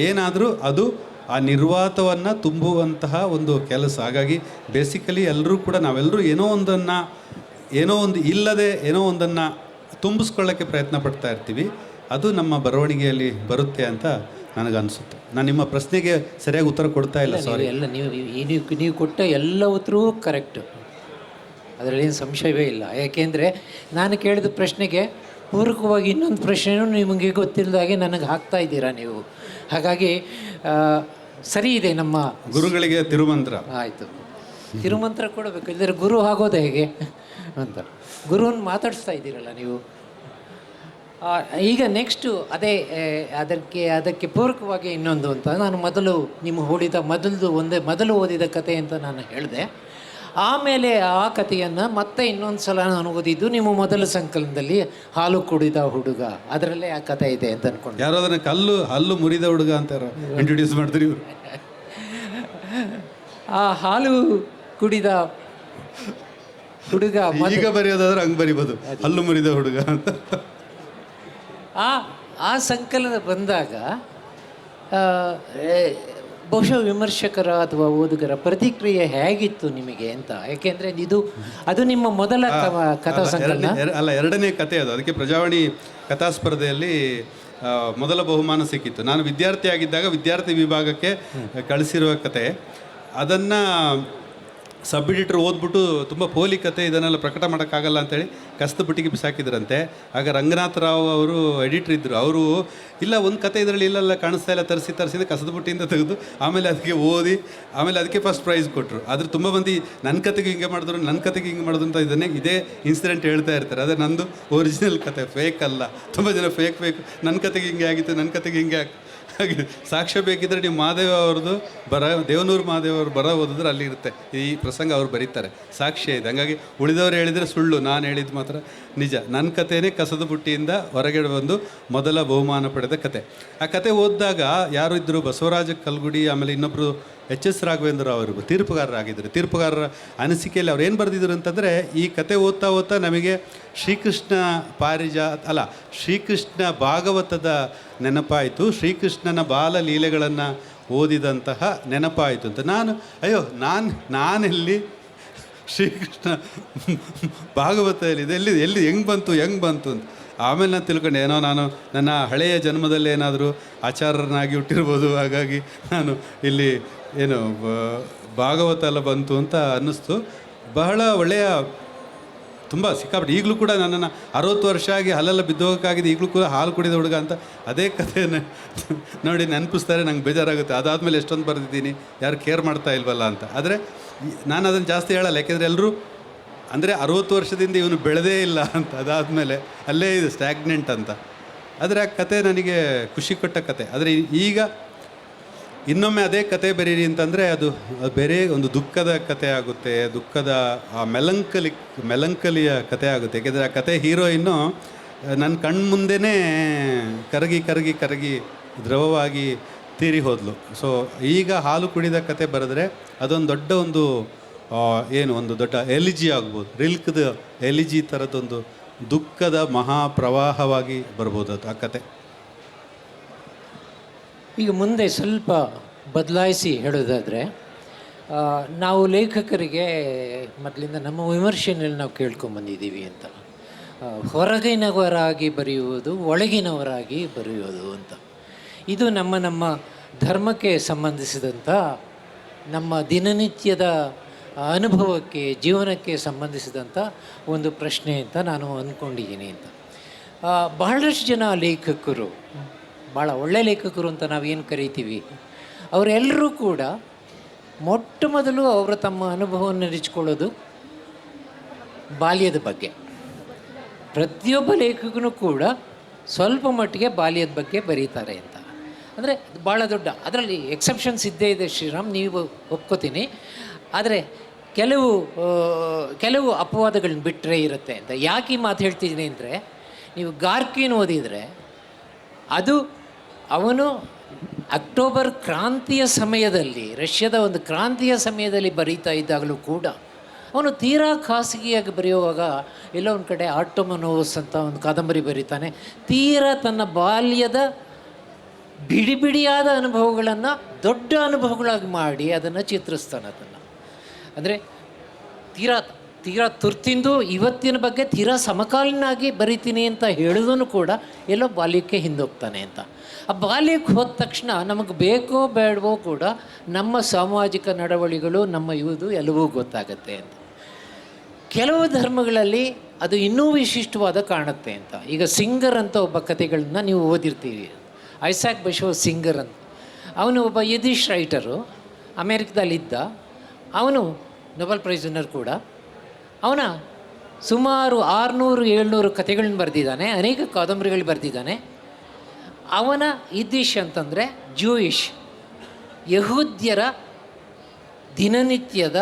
ಏನಾದರೂ ಅದು ಆ ನಿರ್ವಾತವನ್ನು ತುಂಬುವಂತಹ ಒಂದು ಕೆಲಸ. ಹಾಗಾಗಿ ಬೇಸಿಕಲಿ ಎಲ್ಲರೂ ಕೂಡ ನಾವೆಲ್ಲರೂ ಏನೋ ಒಂದು ಇಲ್ಲದೆ ಏನೋ ಒಂದನ್ನು ತುಂಬಿಸ್ಕೊಳ್ಳೋಕ್ಕೆ ಪ್ರಯತ್ನ ಪಡ್ತಾ ಇರ್ತೀವಿ. ಅದು ನಮ್ಮ ಬರವಣಿಗೆಯಲ್ಲಿ ಬರುತ್ತೆ ಅಂತ ನನಗನ್ಸುತ್ತೆ. ನಾನು ನಿಮ್ಮ ಪ್ರಶ್ನೆಗೆ ಸರಿಯಾಗಿ ಉತ್ತರ ಕೊಡ್ತಾ ಇಲ್ಲ, ಸಾರಿ. ಎಲ್ಲ ನೀವು ಕೊಟ್ಟ ಎಲ್ಲ ಉತ್ತರವೂ ಕರೆಕ್ಟು, ಅದರಲ್ಲೇನು ಸಂಶಯವೇ ಇಲ್ಲ. ಯಾಕೆಂದರೆ ನಾನು ಕೇಳಿದ ಪ್ರಶ್ನೆಗೆ ಪೂರಕವಾಗಿ ಇನ್ನೊಂದು ಪ್ರಶ್ನೆಯೂ ನಿಮಗೆ ಗೊತ್ತಿಲ್ಲದಾಗೆ ನನಗೆ ಹಾಕ್ತಾ ಇದ್ದೀರಾ ನೀವು. ಹಾಗಾಗಿ ಸರಿ ಇದೆ. ನಮ್ಮ ಗುರುಗಳಿಗೆ ತಿರುಮಂತ್ರ ಆಯಿತು, ತಿರುಮಂತ್ರ ಕೊಡಬೇಕು, ಇಲ್ಲದ್ರೆ ಗುರು ಆಗೋದು ಹೇಗೆ ಅಂತ ಗುರುವನ್ನು ಮಾತಾಡಿಸ್ತಾ ಇದ್ದೀರಲ್ಲ ನೀವು. ಈಗ ನೆಕ್ಸ್ಟು ಅದಕ್ಕೆ ಪೂರಕವಾಗಿ ಇನ್ನೊಂದು ಅಂತ, ನಾನು ಮೊದಲು ಓದಿದ ಕತೆ ಅಂತ ನಾನು ಹೇಳಿದೆ. ಆಮೇಲೆ ಆ ಕಥೆಯನ್ನು ಮತ್ತೆ ಇನ್ನೊಂದು ಸಲ ನಾನು ಓದಿದ್ದು ನಿಮ್ಮ ಮೊದಲ ಸಂಕಲನದಲ್ಲಿ, ಹಾಲು ಕುಡಿದ ಹುಡುಗ, ಅದರಲ್ಲೇ ಆ ಕಥೆ ಇದೆ ಅಂತ ಅಂದ್ಕೊಂಡು. ಯಾರೋ ಅದನ್ನು ಹಲ್ಲು ಮುರಿದ ಹುಡುಗ ಅಂತ ಇಂಟ್ರೊಡ್ಯೂಸ್ ಮಾಡಿದ್ರಿ. ಆ ಹಾಲು ಕುಡಿದ ಹುಡುಗ ಈಗ ಬರೆಯೋದಾದ್ರೆ ಹಂಗೆ ಬರಿಬೋದು, ಹಲ್ಲು ಮುರಿದ ಹುಡುಗ ಅಂತ. ಆ ಸಂಕಲನ ಬಂದಾಗ ಬಹುಶಃ ವಿಮರ್ಶಕರ ಅಥವಾ ಓದುಗರ ಪ್ರತಿಕ್ರಿಯೆ ಹೇಗಿತ್ತು ನಿಮಗೆ ಅಂತ? ಯಾಕೆಂದರೆ ಅದು ನಿಮ್ಮ ಮೊದಲ ಕಥಾ ಸಂಕಲನ ಅಲ್ಲ, ಎರಡನೇ ಕತೆ ಅದು. ಅದಕ್ಕೆ ಪ್ರಜಾವಾಣಿ ಕಥಾ ಸ್ಪರ್ಧೆಯಲ್ಲಿ ಮೊದಲ ಬಹುಮಾನ ಸಿಕ್ಕಿತ್ತು. ನಾನು ವಿದ್ಯಾರ್ಥಿಯಾಗಿದ್ದಾಗ ವಿದ್ಯಾರ್ಥಿ ವಿಭಾಗಕ್ಕೆ ಕಳಿಸಿರುವ ಕತೆ, ಅದನ್ನು ಸಬ್ ಎಡಿಟರ್ ಓದ್ಬಿಟ್ಟು ತುಂಬ ಪೋಲಿ ಕತೆ, ಇದನ್ನೆಲ್ಲ ಪ್ರಕಟ ಮಾಡೋಕ್ಕಾಗಲ್ಲ ಅಂತೇಳಿ ಕಸ್ದ ಬುಟ್ಟಿಗೆ ಬಿಸಾಕಿದ್ರಂತೆ. ಆಗ ರಂಗನಾಥ ರಾವ್ ಅವರು ಎಡಿಟ್ರ್ ಇದ್ದರು. ಅವರು ಇಲ್ಲ, ಒಂದು ಕತೆ ಇದರಲ್ಲಿ ಇಲ್ಲೆಲ್ಲ ಕಾಣಿಸ್ತಾ ಇಲ್ಲ, ತರಿಸಿ ಕಸದ ಬುಟ್ಟಿಯಿಂದ ತೆಗೆದು ಆಮೇಲೆ ಅದಕ್ಕೆ ಓದಿ ಆಮೇಲೆ ಅದಕ್ಕೆ ಫಸ್ಟ್ ಪ್ರೈಸ್ ಕೊಟ್ಟರು. ಆದರೆ ತುಂಬ ಮಂದಿ ನನ್ನ ಕತೆಗೆ ಹಿಂಗೆ ಮಾಡಿದ್ರು ಅಂತ ಇದೇ ಇನ್ಸಿಡೆಂಟ್ ಹೇಳ್ತಾ ಇರ್ತಾರೆ. ಅದೇ ನಂದು ಒರಿಜಿನಲ್ ಕತೆ, ಫೇಕ್ ಅಲ್ಲ. ತುಂಬ ಜನ ಫೇಕ್ ನನ್ನ ಕತೆಗೆ ಹಿಂಗೆ ಆಗಿತ್ತು, ನನ್ನ ಕತೆಗೆ ಹಿಂಗೆ ಹಾಗೆ ಸಾಕ್ಷ್ಯ ಬೇಕಿದ್ರೆ ನೀವು ಮಹಾದೇವ ಅವ್ರದ್ದು ದೇವನೂರು ಮಹಾದೇವ ಅವ್ರು ಓದಿದ್ರೆ ಅಲ್ಲಿ ಇರುತ್ತೆ ಈ ಪ್ರಸಂಗ, ಅವ್ರು ಬರೀತಾರೆ, ಸಾಕ್ಷ್ಯ ಇದೆ. ಹಂಗಾಗಿ ಉಳಿದವರು ಹೇಳಿದರೆ ಸುಳ್ಳು, ನಾನು ಹೇಳಿದ್ದು ಮಾತ್ರ ನಿಜ. ನನ್ನ ಕಥೆನೇ ಕಸದ ಬುಟ್ಟಿಯಿಂದ ಹೊರಗಡೆ ಬಂದು ಮೊದಲ ಬಹುಮಾನ ಪಡೆದ ಕತೆ. ಆ ಕತೆ ಓದಿದಾಗ ಯಾರು ಇದ್ದರು, ಬಸವರಾಜ ಕಲ್ಗುಡಿ, ಆಮೇಲೆ ಇನ್ನೊಬ್ಬರು ಎಚ್.ಎಸ್. ರಾಘವೇಂದ್ರ ಅವರು ತೀರ್ಪುಗಾರರಾಗಿದ್ದರು. ತೀರ್ಪುಗಾರರ ಅನಿಸಿಕೆಯಲ್ಲಿ ಅವ್ರು ಏನು ಬರೆದಿದ್ರು ಅಂತಂದರೆ, ಈ ಕತೆ ಓದ್ತಾ ನಮಗೆ ಶ್ರೀಕೃಷ್ಣ ಭಾಗವತದ ನೆನಪಾಯಿತು, ಶ್ರೀಕೃಷ್ಣನ ಬಾಲ ಲೀಲೆಗಳನ್ನು ಓದಿದಂತಹ ನೆನಪಾಯಿತು ಅಂತ. ನಾನೆಲ್ಲಿ ಶ್ರೀಕೃಷ್ಣ ಭಾಗವತದಲ್ಲಿ ಎಲ್ಲಿ ಹೆಂಗೆ ಬಂತು ಅಂತ. ಆಮೇಲೆ ನಾನು ತಿಳ್ಕೊಂಡೆ, ಏನೋ ನಾನು ನನ್ನ ಹಳೆಯ ಜನ್ಮದಲ್ಲಿ ಏನಾದರೂ ಆಚಾರ್ಯನಾಗಿ ಹುಟ್ಟಿರ್ಬೋದು, ಹಾಗಾಗಿ ನಾನು ಇಲ್ಲಿ ಭಾಗವತ ಎಲ್ಲ ಬಂತು ಅಂತ ಅನ್ನಿಸ್ತು. ಬಹಳ ಒಳ್ಳೆಯ, ತುಂಬ ಸಿಕ್ಕಾಬಿಟ್ಟು. ಈಗಲೂ ಕೂಡ ನನ್ನನ್ನು 60 ವರ್ಷ ಆಗಿ ಹಲ್ಲೆಲ್ಲ ಬಿದ್ದೋಗೋಕ್ಕಾಗಿದೆ, ಈಗಲೂ ಕೂಡ ಹಾಲು ಕುಡಿದ ಹುಡುಗ ಅಂತ ಅದೇ ಕಥೆಯನ್ನು ನೋಡಿ ನೆನಪಿಸ್ತಾರೆ. ನಂಗೆ ಬೇಜಾರಾಗುತ್ತೆ. ಅದಾದಮೇಲೆ ಎಷ್ಟೊಂದು ಬರೆದಿದ್ದೀನಿ, ಯಾರು ಕೇರ್ ಮಾಡ್ತಾ ಇಲ್ವಲ್ಲ ಅಂತ. ಆದರೆ ನಾನು ಅದನ್ನು ಜಾಸ್ತಿ ಹೇಳಲ್ಲ, ಯಾಕೆಂದರೆ ಎಲ್ಲರೂ ಅಂದರೆ 60 ವರ್ಷದಿಂದ ಇವನು ಬೆಳೆದೇ ಇಲ್ಲ ಅಂತ, ಅದಾದಮೇಲೆ ಅಲ್ಲೇ ಇದು ಸ್ಟ್ಯಾಗ್ನೆಂಟ್ ಅಂತ. ಆದರೆ ಆ ಕತೆ ನನಗೆ ಖುಷಿ ಕೊಟ್ಟ ಕತೆ. ಆದರೆ ಈಗ ಇನ್ನೊಮ್ಮೆ ಅದೇ ಕತೆ ಬರೀರಿ ಅಂತಂದರೆ ಅದು ಬೇರೆ ಒಂದು ದುಃಖದ ಕತೆ ಆಗುತ್ತೆ, ದುಃಖದ ಆ ಮೆಲಂಕಲಿಯ ಕತೆ ಆಗುತ್ತೆ. ಯಾಕೆಂದರೆ ಆ ಕತೆ ಹೀರೋಯಿನ್ನು ನನ್ನ ಕಣ್ಮುಂದೆನೇ ಕರಗಿ ದ್ರವವಾಗಿ ತೀರಿ ಹೋದ್ಲು. ಸೊ ಈಗ ಹಾಲು ಕುಡಿದ ಕತೆ ಬರೆದ್ರೆ ಅದೊಂದು ದೊಡ್ಡ ಒಂದು ದೊಡ್ಡ ಎಲಿಜಿ ಆಗ್ಬೋದು, ರಿಲ್ಕ್ದ ಎಲಿಜಿ ಥರದ್ದೊಂದು ದುಃಖದ ಮಹಾಪ್ರವಾಹವಾಗಿ ಬರ್ಬೋದು ಅದು ಆ ಕತೆ. ಈಗ ಮುಂದೆ ಸ್ವಲ್ಪ ಬದಲಾಯಿಸಿ ಹೇಳೋದಾದರೆ, ನಾವು ಲೇಖಕರಿಗೆ ಮೊದಲಿಂದ ನಮ್ಮ ವಿಮರ್ಶೆಯಲ್ಲಿ ನಾವು ಕೇಳ್ಕೊಂಬಂದಿದ್ದೀವಿ ಅಂತ, ಹೊರಗಿನವರಾಗಿ ಬರೆಯುವುದು, ಒಳಗಿನವರಾಗಿ ಬರೆಯುವುದು ಅಂತ. ಇದು ನಮ್ಮ ಧರ್ಮಕ್ಕೆ ಸಂಬಂಧಿಸಿದಂಥ, ನಮ್ಮ ದಿನನಿತ್ಯದ ಅನುಭವಕ್ಕೆ, ಜೀವನಕ್ಕೆ ಸಂಬಂಧಿಸಿದಂಥ ಒಂದು ಪ್ರಶ್ನೆ ಅಂತ ನಾನು ಅಂದ್ಕೊಂಡಿದ್ದೀನಿ ಅಂತ. ಬಹಳಷ್ಟು ಜನ ಲೇಖಕರು, ಭಾಳ ಒಳ್ಳೆ ಲೇಖಕರು ಅಂತ ನಾವೇನು ಕರಿತೀವಿ, ಅವರೆಲ್ಲರೂ ಕೂಡ ಮೊಟ್ಟ ಮೊದಲು ಅವರು ತಮ್ಮ ಅನುಭವವನ್ನು ಹಂಚಿಕೊಳ್ಳೋದು ಬಾಲ್ಯದ ಬಗ್ಗೆ. ಪ್ರತಿಯೊಬ್ಬ ಲೇಖಕನು ಕೂಡ ಸ್ವಲ್ಪ ಮಟ್ಟಿಗೆ ಬಾಲ್ಯದ ಬಗ್ಗೆ ಬರೀತಾರೆ ಅಂತ. ಅಂದರೆ ಭಾಳ ದೊಡ್ಡ, ಅದರಲ್ಲಿ ಎಕ್ಸೆಪ್ಷನ್ಸ್ ಇದ್ದೇ ಇದೆ ಶ್ರೀರಾಮ್, ನೀವು ಒಪ್ಕೋತೀನಿ. ಆದರೆ ಕೆಲವು ಕೆಲವು ಅಪವಾದಗಳನ್ನ ಬಿಟ್ಟರೆ ಇರುತ್ತೆ ಅಂತ. ಯಾಕೆ ಈ ಮಾತು ಹೇಳ್ತಿದ್ದೀನಿ ಅಂದರೆ, ನೀವು ಗಾರ್ಕಿನ್ ಓದಿದರೆ ಅದು ಅವನು ಅಕ್ಟೋಬರ್ ಕ್ರಾಂತಿಯ ಸಮಯದಲ್ಲಿ, ರಷ್ಯಾದ ಒಂದು ಕ್ರಾಂತಿಯ ಸಮಯದಲ್ಲಿ ಬರೀತಾ ಇದ್ದಾಗಲೂ ಕೂಡ ಅವನು ತೀರಾ ಖಾಸಗಿಯಾಗಿ ಬರೆಯುವಾಗ ಎಲ್ಲೋ ಒಂದು ಕಡೆ ಆಟೋಮನೋಸ್ ಅಂತ ಒಂದು ಕಾದಂಬರಿ ಬರೀತಾನೆ. ತೀರಾ ತನ್ನ ಬಾಲ್ಯದ ಬಿಡಿ ಬಿಡಿಯಾದ ಅನುಭವಗಳನ್ನು ದೊಡ್ಡ ಅನುಭವಗಳಾಗಿ ಮಾಡಿ ಅದನ್ನು ಚಿತ್ರಿಸ್ತಾನೆ. ಅದನ್ನು ಅಂದರೆ ತೀರಾ ತುರ್ತಿಂದು ಇವತ್ತಿನ ಬಗ್ಗೆ ತೀರಾ ಸಮಕಾಲೀನಾಗಿ ಬರಿತೀನಿ ಅಂತ ಹೇಳಿದೂ ಕೂಡ ಎಲ್ಲೋ ಬಾಲ್ಯಕ್ಕೆ ಹಿಂದೋಗ್ತಾನೆ ಅಂತ. ಆ ಬಾಲ್ಯಕ್ಕೆ ಹೋದ ತಕ್ಷಣ ನಮಗೆ ಬೇಕೋ ಬೇಡವೋ ಕೂಡ ನಮ್ಮ ಸಾಮಾಜಿಕ ನಡವಳಿಗಳು, ನಮ್ಮ ಇವುದು ಎಲ್ಲವೂ ಗೊತ್ತಾಗುತ್ತೆ ಅಂತ. ಕೆಲವು ಧರ್ಮಗಳಲ್ಲಿ ಅದು ಇನ್ನೂ ವಿಶಿಷ್ಟವಾದ ಕಾಣುತ್ತೆ ಅಂತ. ಈಗ ಸಿಂಗರ್ ಅಂತ ಒಬ್ಬ ಕಥೆಗಳನ್ನ ನೀವು ಓದಿರ್ತೀವಿ, ಐಸಾಕ್ ಬಶೋವ್ ಸಿಂಗರ್ ಅಂತ. ಅವನು ಒಬ್ಬ ಯದಿಶ್ ರೈಟರು, ಅಮೇರಿಕದಲ್ಲಿದ್ದ. ಅವನು ನೊಬೆಲ್ ಪ್ರೈಸ್ ವಿನ್ನರ್ ಕೂಡ. ಅವನ ಸುಮಾರು 600-700 ಕಥೆಗಳನ್ನ ಬರೆದಿದ್ದಾನೆ, ಅನೇಕ ಕಾದಂಬರಿಗಳು ಬರೆದಿದ್ದಾನೆ. ಅವನ ಇದಿಶ್ ಅಂತಂದರೆ ಜೂಯಿಷ್, ಯಹೂದ್ಯರ ದಿನನಿತ್ಯದ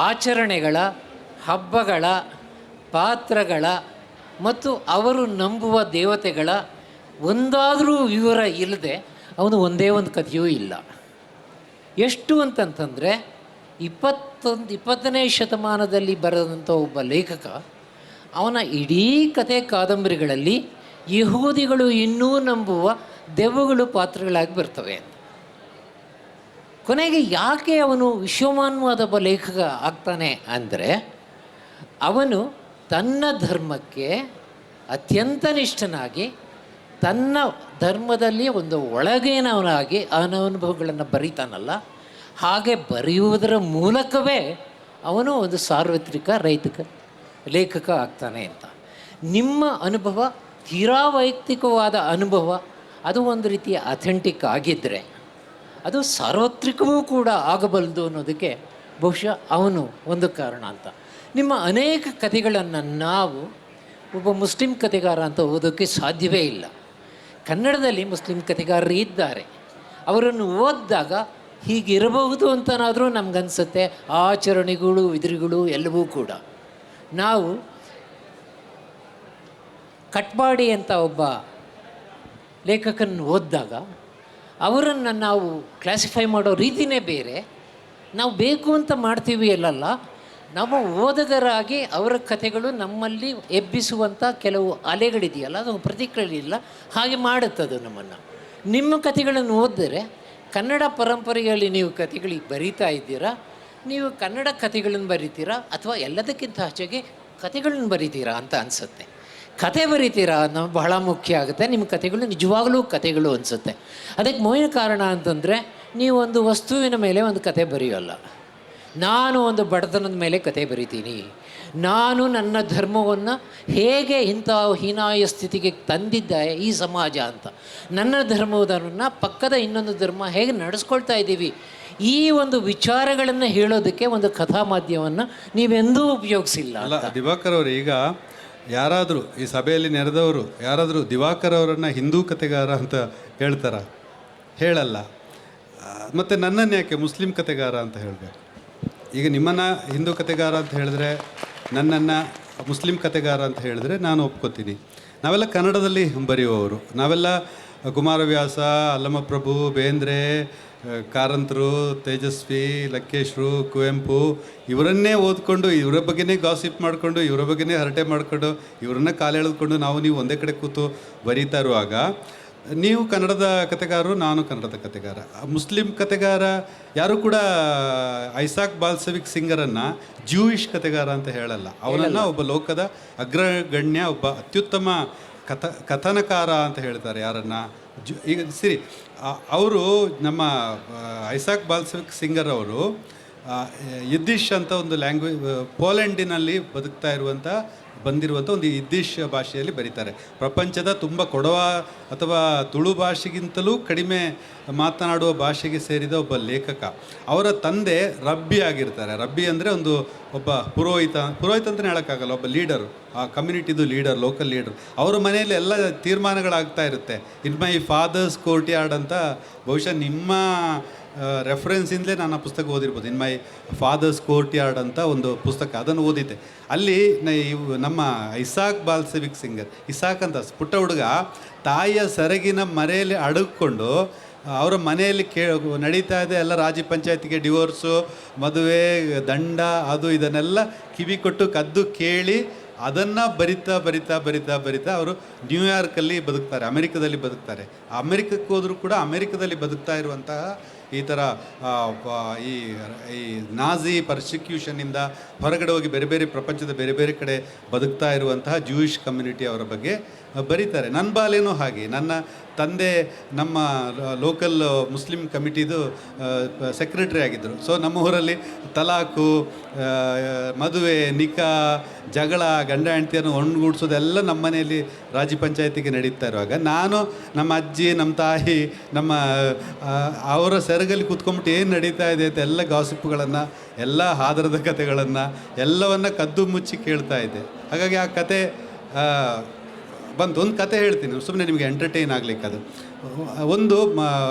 ಆಚರಣೆಗಳ, ಹಬ್ಬಗಳ, ಪಾತ್ರಗಳ ಮತ್ತು ಅವರು ನಂಬುವ ದೇವತೆಗಳ ಒಂದಾದರೂ ವಿವರ ಇಲ್ಲದೆ ಅವನು ಒಂದೇ ಒಂದು ಕಥೆಯೂ ಇಲ್ಲ. ಎಷ್ಟು ಅಂತಂತಂದರೆ 20ನೇ ಶತಮಾನದಲ್ಲಿ ಬರೆದಂಥ ಒಬ್ಬ ಲೇಖಕ, ಅವನ ಇಡೀ ಕಥೆ ಕಾದಂಬರಿಗಳಲ್ಲಿ ಯಹೂದಿಗಳು ಇನ್ನೂ ನಂಬುವ ದೆವ್ವಗಳು ಪಾತ್ರಗಳಾಗಿ ಬರ್ತವೆ ಅಂತ. ಕೊನೆಗೆ ಯಾಕೆ ಅವನು ವಿಶ್ವಮಾನ್ಯವಾದ ಒಬ್ಬ ಲೇಖಕ ಆಗ್ತಾನೆ ಅಂದರೆ, ಅವನು ತನ್ನ ಧರ್ಮಕ್ಕೆ ಅತ್ಯಂತ ನಿಷ್ಠನಾಗಿ, ತನ್ನ ಧರ್ಮದಲ್ಲಿ ಒಂದು ಒಳಗೇನವನಾಗಿ ಅನುಭವಗಳನ್ನು ಬರೀತಾನಲ್ಲ, ಹಾಗೆ ಬರೆಯುವುದರ ಮೂಲಕವೇ ಅವನು ಒಂದು ಸಾರ್ವತ್ರಿಕ ಲೇಖಕ ಆಗ್ತಾನೆ ಅಂತ. ನಿಮ್ಮ ಅನುಭವ ತೀರಾ ವೈಯಕ್ತಿಕವಾದ ಅನುಭವ, ಅದು ಒಂದು ರೀತಿಯ ಅಥೆಂಟಿಕ್ ಆಗಿದ್ದರೆ ಅದು ಸಾರ್ವತ್ರಿಕವೂ ಕೂಡ ಆಗಬಲ್ಲದು ಅನ್ನೋದಕ್ಕೆ ಬಹುಶಃ ಅವನು ಒಂದು ಕಾರಣ ಅಂತ. ನಿಮ್ಮ ಅನೇಕ ಕಥೆಗಳನ್ನು ನಾವು ಒಬ್ಬ ಮುಸ್ಲಿಂ ಕಥೆಗಾರ ಅಂತ ಓದೋಕ್ಕೆ ಸಾಧ್ಯವೇ ಇಲ್ಲ. ಕನ್ನಡದಲ್ಲಿ ಮುಸ್ಲಿಂ ಕಥೆಗಾರರು ಇದ್ದಾರೆ, ಅವರನ್ನು ಓದಿದಾಗ ಹೀಗಿರಬಹುದು ಅಂತನಾದರೂ ನಮಗನ್ಸುತ್ತೆ. ಆಚರಣೆಗಳು, ವಿಧಿಗಳು ಎಲ್ಲವೂ ಕೂಡ. ನಾವು ಕಟ್ಪಾಡಿ ಅಂತ ಒಬ್ಬ ಲೇಖಕನ ಓದಿದಾಗ ಅವರನ್ನು ನಾವು ಕ್ಲಾಸಿಫೈ ಮಾಡೋ ರೀತಿಯೇ ಬೇರೆ. ನಾವು ಬೇಕು ಅಂತ ಮಾಡ್ತೀವಿ ಅಲ್ಲಲ್ಲ, ನಮ್ಮ ಓದುಗರಾಗಿ ಅವರ ಕಥೆಗಳು ನಮ್ಮಲ್ಲಿ ಎಬ್ಬಿಸುವಂಥ ಕೆಲವು ಅಲೆಗಳಿದೆಯಲ್ಲ, ಅದು ಪ್ರತಿಕ್ರಿಯೆಯಿಲ್ಲ, ಹಾಗೆ ಮಾಡುತ್ತದು ನಮ್ಮನ್ನು. ನಿಮ್ಮ ಕಥೆಗಳನ್ನು ಓದಿದರೆ ಕನ್ನಡ ಪರಂಪರೆಯಲ್ಲಿ ನೀವು ಕಥೆಗಳಿಗೆ ಬರೀತಾ ಇದ್ದೀರಾ, ನೀವು ಕನ್ನಡ ಕಥೆಗಳನ್ನು ಬರೀತೀರಾ ಅಥವಾ ಎಲ್ಲದಕ್ಕಿಂತ ಹೆಚ್ಚಾಗಿ ಕಥೆಗಳನ್ನು ಬರೀತೀರಾ ಅಂತ ಅನಿಸುತ್ತೆ. ಕತೆ ಬರೀತೀರಾ ಅನ್ನೋದು ಬಹಳ ಮುಖ್ಯ ಆಗುತ್ತೆ. ನಿಮ್ಮ ಕಥೆಗಳು ನಿಜವಾಗಲೂ ಕಥೆಗಳು ಅನಿಸುತ್ತೆ. ಅದಕ್ಕೆ ಮೂಲ ಕಾರಣ ಅಂತಂದರೆ, ನೀವು ಒಂದು ವಸ್ತುವಿನ ಮೇಲೆ ಒಂದು ಕತೆ ಬರೆಯೋಲ್ಲ. ನಾನು ಒಂದು ಬಡತನದ ಮೇಲೆ ಕತೆ ಬರಿತೀನಿ, ನಾನು ನನ್ನ ಧರ್ಮವನ್ನು ಹೇಗೆ ಇಂಥ ಹೀನಾಯ ಸ್ಥಿತಿಗೆ ತಂದಿದ್ದೆ ಈ ಸಮಾಜ ಅಂತ, ನನ್ನ ಧರ್ಮವನ್ನು ಪಕ್ಕದ ಇನ್ನೊಂದು ಧರ್ಮ ಹೇಗೆ ನಡೆಸ್ಕೊಳ್ತಾ ಇದ್ದೀವಿ, ಈ ಒಂದು ವಿಚಾರಗಳನ್ನು ಹೇಳೋದಕ್ಕೆ ಒಂದು ಕಥಾ ಮಾಧ್ಯಮವನ್ನು ನೀವೆಂದೂ ಉಪಯೋಗಿಸಿಲ್ಲ. ಅಲ್ಲ ದಿವಾಕರ್ ಅವರು, ಈಗ ಯಾರಾದರೂ ಈ ಸಭೆಯಲ್ಲಿ ನೆರೆದವರು ಯಾರಾದರೂ ದಿವಾಕರ್ ಅವರನ್ನು ಹಿಂದೂ ಕಥೆಗಾರ ಅಂತ ಹೇಳ್ತಾರ? ಹೇಳಲ್ಲ. ಮತ್ತು ನನ್ನನ್ನು ಯಾಕೆ ಮುಸ್ಲಿಂ ಕಥೆಗಾರ ಅಂತ ಹೇಳಬೇಕು? ಈಗ ನಿಮ್ಮನ್ನು ಹಿಂದೂ ಕಥೆಗಾರ ಅಂತ ಹೇಳಿದ್ರೆ, ನನ್ನನ್ನು ಮುಸ್ಲಿಂ ಕಥೆಗಾರ ಅಂತ ಹೇಳಿದ್ರೆ ನಾನು ಒಪ್ಕೋತೀನಿ. ನಾವೆಲ್ಲ ಕನ್ನಡದಲ್ಲಿ ಬರೆಯುವವರು. ನಾವೆಲ್ಲ ಕುಮಾರವ್ಯಾಸ, ಅಲ್ಲಮಪ್ರಭು, ಬೇಂದ್ರೆ, ಕಾರಂತರು, ತೇಜಸ್ವಿ, ಲಂಕೇಶ್ರು, ಕುವೆಂಪು ಇವರನ್ನೇ ಓದ್ಕೊಂಡು ಇವರ ಬಗ್ಗೆನೇ ಗಾಸಿಪ್ ಮಾಡಿಕೊಂಡು ಇವರ ಬಗ್ಗೆನೇ ಹರಟೆ ಮಾಡಿಕೊಂಡು ಇವರನ್ನ ಕಾಲೆಳೆದುಕೊಂಡು ನೀವು ಒಂದೇ ಕಡೆ ಕೂತು ಬರೀತಾ ಇರುವಾಗ, ನೀವು ಕನ್ನಡದ ಕಥೆಗಾರರು, ನಾನು ಕನ್ನಡದ ಕಥೆಗಾರ. ಮುಸ್ಲಿಂ ಕಥೆಗಾರ ಯಾರು ಕೂಡ ಐಸಾಕ್ ಬಾಲ್ಸೆವಿಕ್ ಸಿಂಗರನ್ನು ಜೂಯಿಷ್ ಕಥೆಗಾರ ಅಂತ ಹೇಳಲ್ಲ. ಅವನನ್ನು ಒಬ್ಬ ಲೋಕದ ಅಗ್ರಗಣ್ಯ, ಒಬ್ಬ ಅತ್ಯುತ್ತಮ ಕಥನಕಾರ ಅಂತ ಹೇಳ್ತಾರೆ. ಯಾರನ್ನು ಈಗ ಸರಿ, ಅವರು ನಮ್ಮ ಐಸಾಕ್ ಬಾಲ್ಸೆವಿಕ್ ಸಿಂಗರ್ ಅವರು ಇದ್ದಿಶ್ ಅಂತ ಒಂದು ಲ್ಯಾಂಗ್ವೇಜ್, ಪೋಲೆಂಡಿನಲ್ಲಿ ಬಂದಿರುವಂಥ ಒಂದು ಇದ್ದಿಶ್ ಭಾಷೆಯಲ್ಲಿ ಬರೀತಾರೆ. ಪ್ರಪಂಚದ ತುಂಬ ಕೊಡವ ಅಥವಾ ತುಳು ಭಾಷೆಗಿಂತಲೂ ಕಡಿಮೆ ಮಾತನಾಡುವ ಭಾಷೆಗೆ ಸೇರಿದ ಒಬ್ಬ ಲೇಖಕ. ಅವರ ತಂದೆ ರಬ್ಬಿ ಆಗಿರ್ತಾರೆ. ರಬ್ಬಿ ಅಂದರೆ ಒಬ್ಬ ಪುರೋಹಿತ ಅಂತಲೇ ಹೇಳೋಕ್ಕಾಗಲ್ಲ, ಒಬ್ಬ ಲೀಡರು. ಆ ಕಮ್ಯುನಿಟಿದು ಲೀಡರ್, ಲೋಕಲ್ ಲೀಡರ್, ಅವರ ಮನೆಯಲ್ಲಿ ಎಲ್ಲ ತೀರ್ಮಾನಗಳಾಗ್ತಾ ಇರುತ್ತೆ. ಇನ್ ಮೈ ಫಾದರ್ಸ್ ಕೋರ್ಟ್ ಯಾರ್ಡ್ ಅಂತ ಬಹುಶಃ ನಿಮ್ಮ ರೆಫರೆನ್ಸಿಂದಲೇ ನಾನು ಆ ಪುಸ್ತಕ ಓದಿರ್ಬೋದು. ಇನ್ ಮೈ ಫಾದರ್ಸ್ ಕೋರ್ಟ್ ಯಾರ್ಡ್ ಅಂತ ಒಂದು ಪುಸ್ತಕ, ಅದನ್ನು ಓದಿದ್ದೆ. ಅಲ್ಲಿ ನಮ್ಮ ಇಸಾಕ್ ಬಾಲ್ಸೆವಿಕ್ ಸಿಂಗರ್, ಇಸಾಕ್ ಅಂತ ಪುಟ್ಟ ಹುಡುಗ ತಾಯಿಯ ಸೆರಗಿನ ಮರೆಯಲ್ಲಿ ಅಡಗಿಕೊಂಡು ಅವರ ಮನೆಯಲ್ಲಿ ನಡೀತಾ ಇದೆ ಎಲ್ಲ ರಾಜ್ಯ ಪಂಚಾಯತಿಗೆ ಡಿವೋರ್ಸು, ಮದುವೆ, ದಂಡ, ಅದು ಇದನ್ನೆಲ್ಲ ಕಿವಿ ಕೊಟ್ಟು ಕದ್ದು ಕೇಳಿ ಅದನ್ನು ಬರಿತಾ ಬರಿತಾ ಬರಿತಾ ಬರಿತಾ ಅವರು ನ್ಯೂಯಾರ್ಕಲ್ಲಿ ಬದುಕ್ತಾರೆ, ಅಮೆರಿಕದಲ್ಲಿ ಬದುಕ್ತಾರೆ. ಅಮೆರಿಕಕ್ಕೆ ಹೋದರೂ ಕೂಡ ಅಮೆರಿಕದಲ್ಲಿ ಬದುಕ್ತಾ ಇರುವಂತಹ ಈ ಥರ ಈ ನಾಜಿ ಪರ್ಸಿಕ್ಯೂಷನ್ನಿಂದ ಹೊರಗಡೆ ಹೋಗಿ ಬೇರೆ ಬೇರೆ ಪ್ರಪಂಚದ ಬೇರೆ ಬೇರೆ ಕಡೆ ಬದುಕ್ತಾ ಇರುವಂತಹ ಜೂಯಿಷ್ ಕಮ್ಯುನಿಟಿ ಅವರ ಬಗ್ಗೆ ಬರೀತಾರೆ. ನನ್ನ ಬಾಲ್ಯನೂ ಹಾಗೆ. ನನ್ನ ತಂದೆ ನಮ್ಮ ಲೋಕಲ್ ಮುಸ್ಲಿಂ ಕಮಿಟಿದು ಸೆಕ್ರೆಟರಿ ಆಗಿದ್ದರು. ಸೊ ನಮ್ಮ ಊರಲ್ಲಿ ತಲಾಕು, ಮದುವೆ, ನಿಕಾ, ಜಗಳ, ಗಂಡ ಹೆಂಡತಿಯನ್ನು ಒಂದುಗೂಡಿಸೋದೆಲ್ಲ ನಮ್ಮ ಮನೆಯಲ್ಲಿ ರಾಜ್ಯ ಪಂಚಾಯತಿಗೆ ನಡೀತಾ ಇರುವಾಗ ನಾನು ನಮ್ಮ ಅಜ್ಜಿ, ನಮ್ಮ ತಾಯಿ, ನಮ್ಮ ಅವರ ಸೆರಗಲ್ಲಿ ಕೂತ್ಕೊಂಬಿಟ್ಟು ಏನು ನಡೀತಾ ಇದೆ ಅಂತ ಎಲ್ಲ ಗಾಸಿಪ್ಪುಗಳನ್ನು, ಎಲ್ಲ ಹಾದರದ ಕಥೆಗಳನ್ನು ಎಲ್ಲವನ್ನು ಕದ್ದು ಮುಚ್ಚಿ ಕೇಳ್ತಾ ಇದ್ದೆ. ಹಾಗಾಗಿ ಆ ಕತೆ ಬಂತು. ಒಂದು ಕತೆ ಹೇಳ್ತೀನಿ ಸುಮ್ಮನೆ ನಿಮಗೆ ಎಂಟರ್ಟೈನ್ ಆಗಲಿಕ್ಕೆ. ಅದು ಒಂದು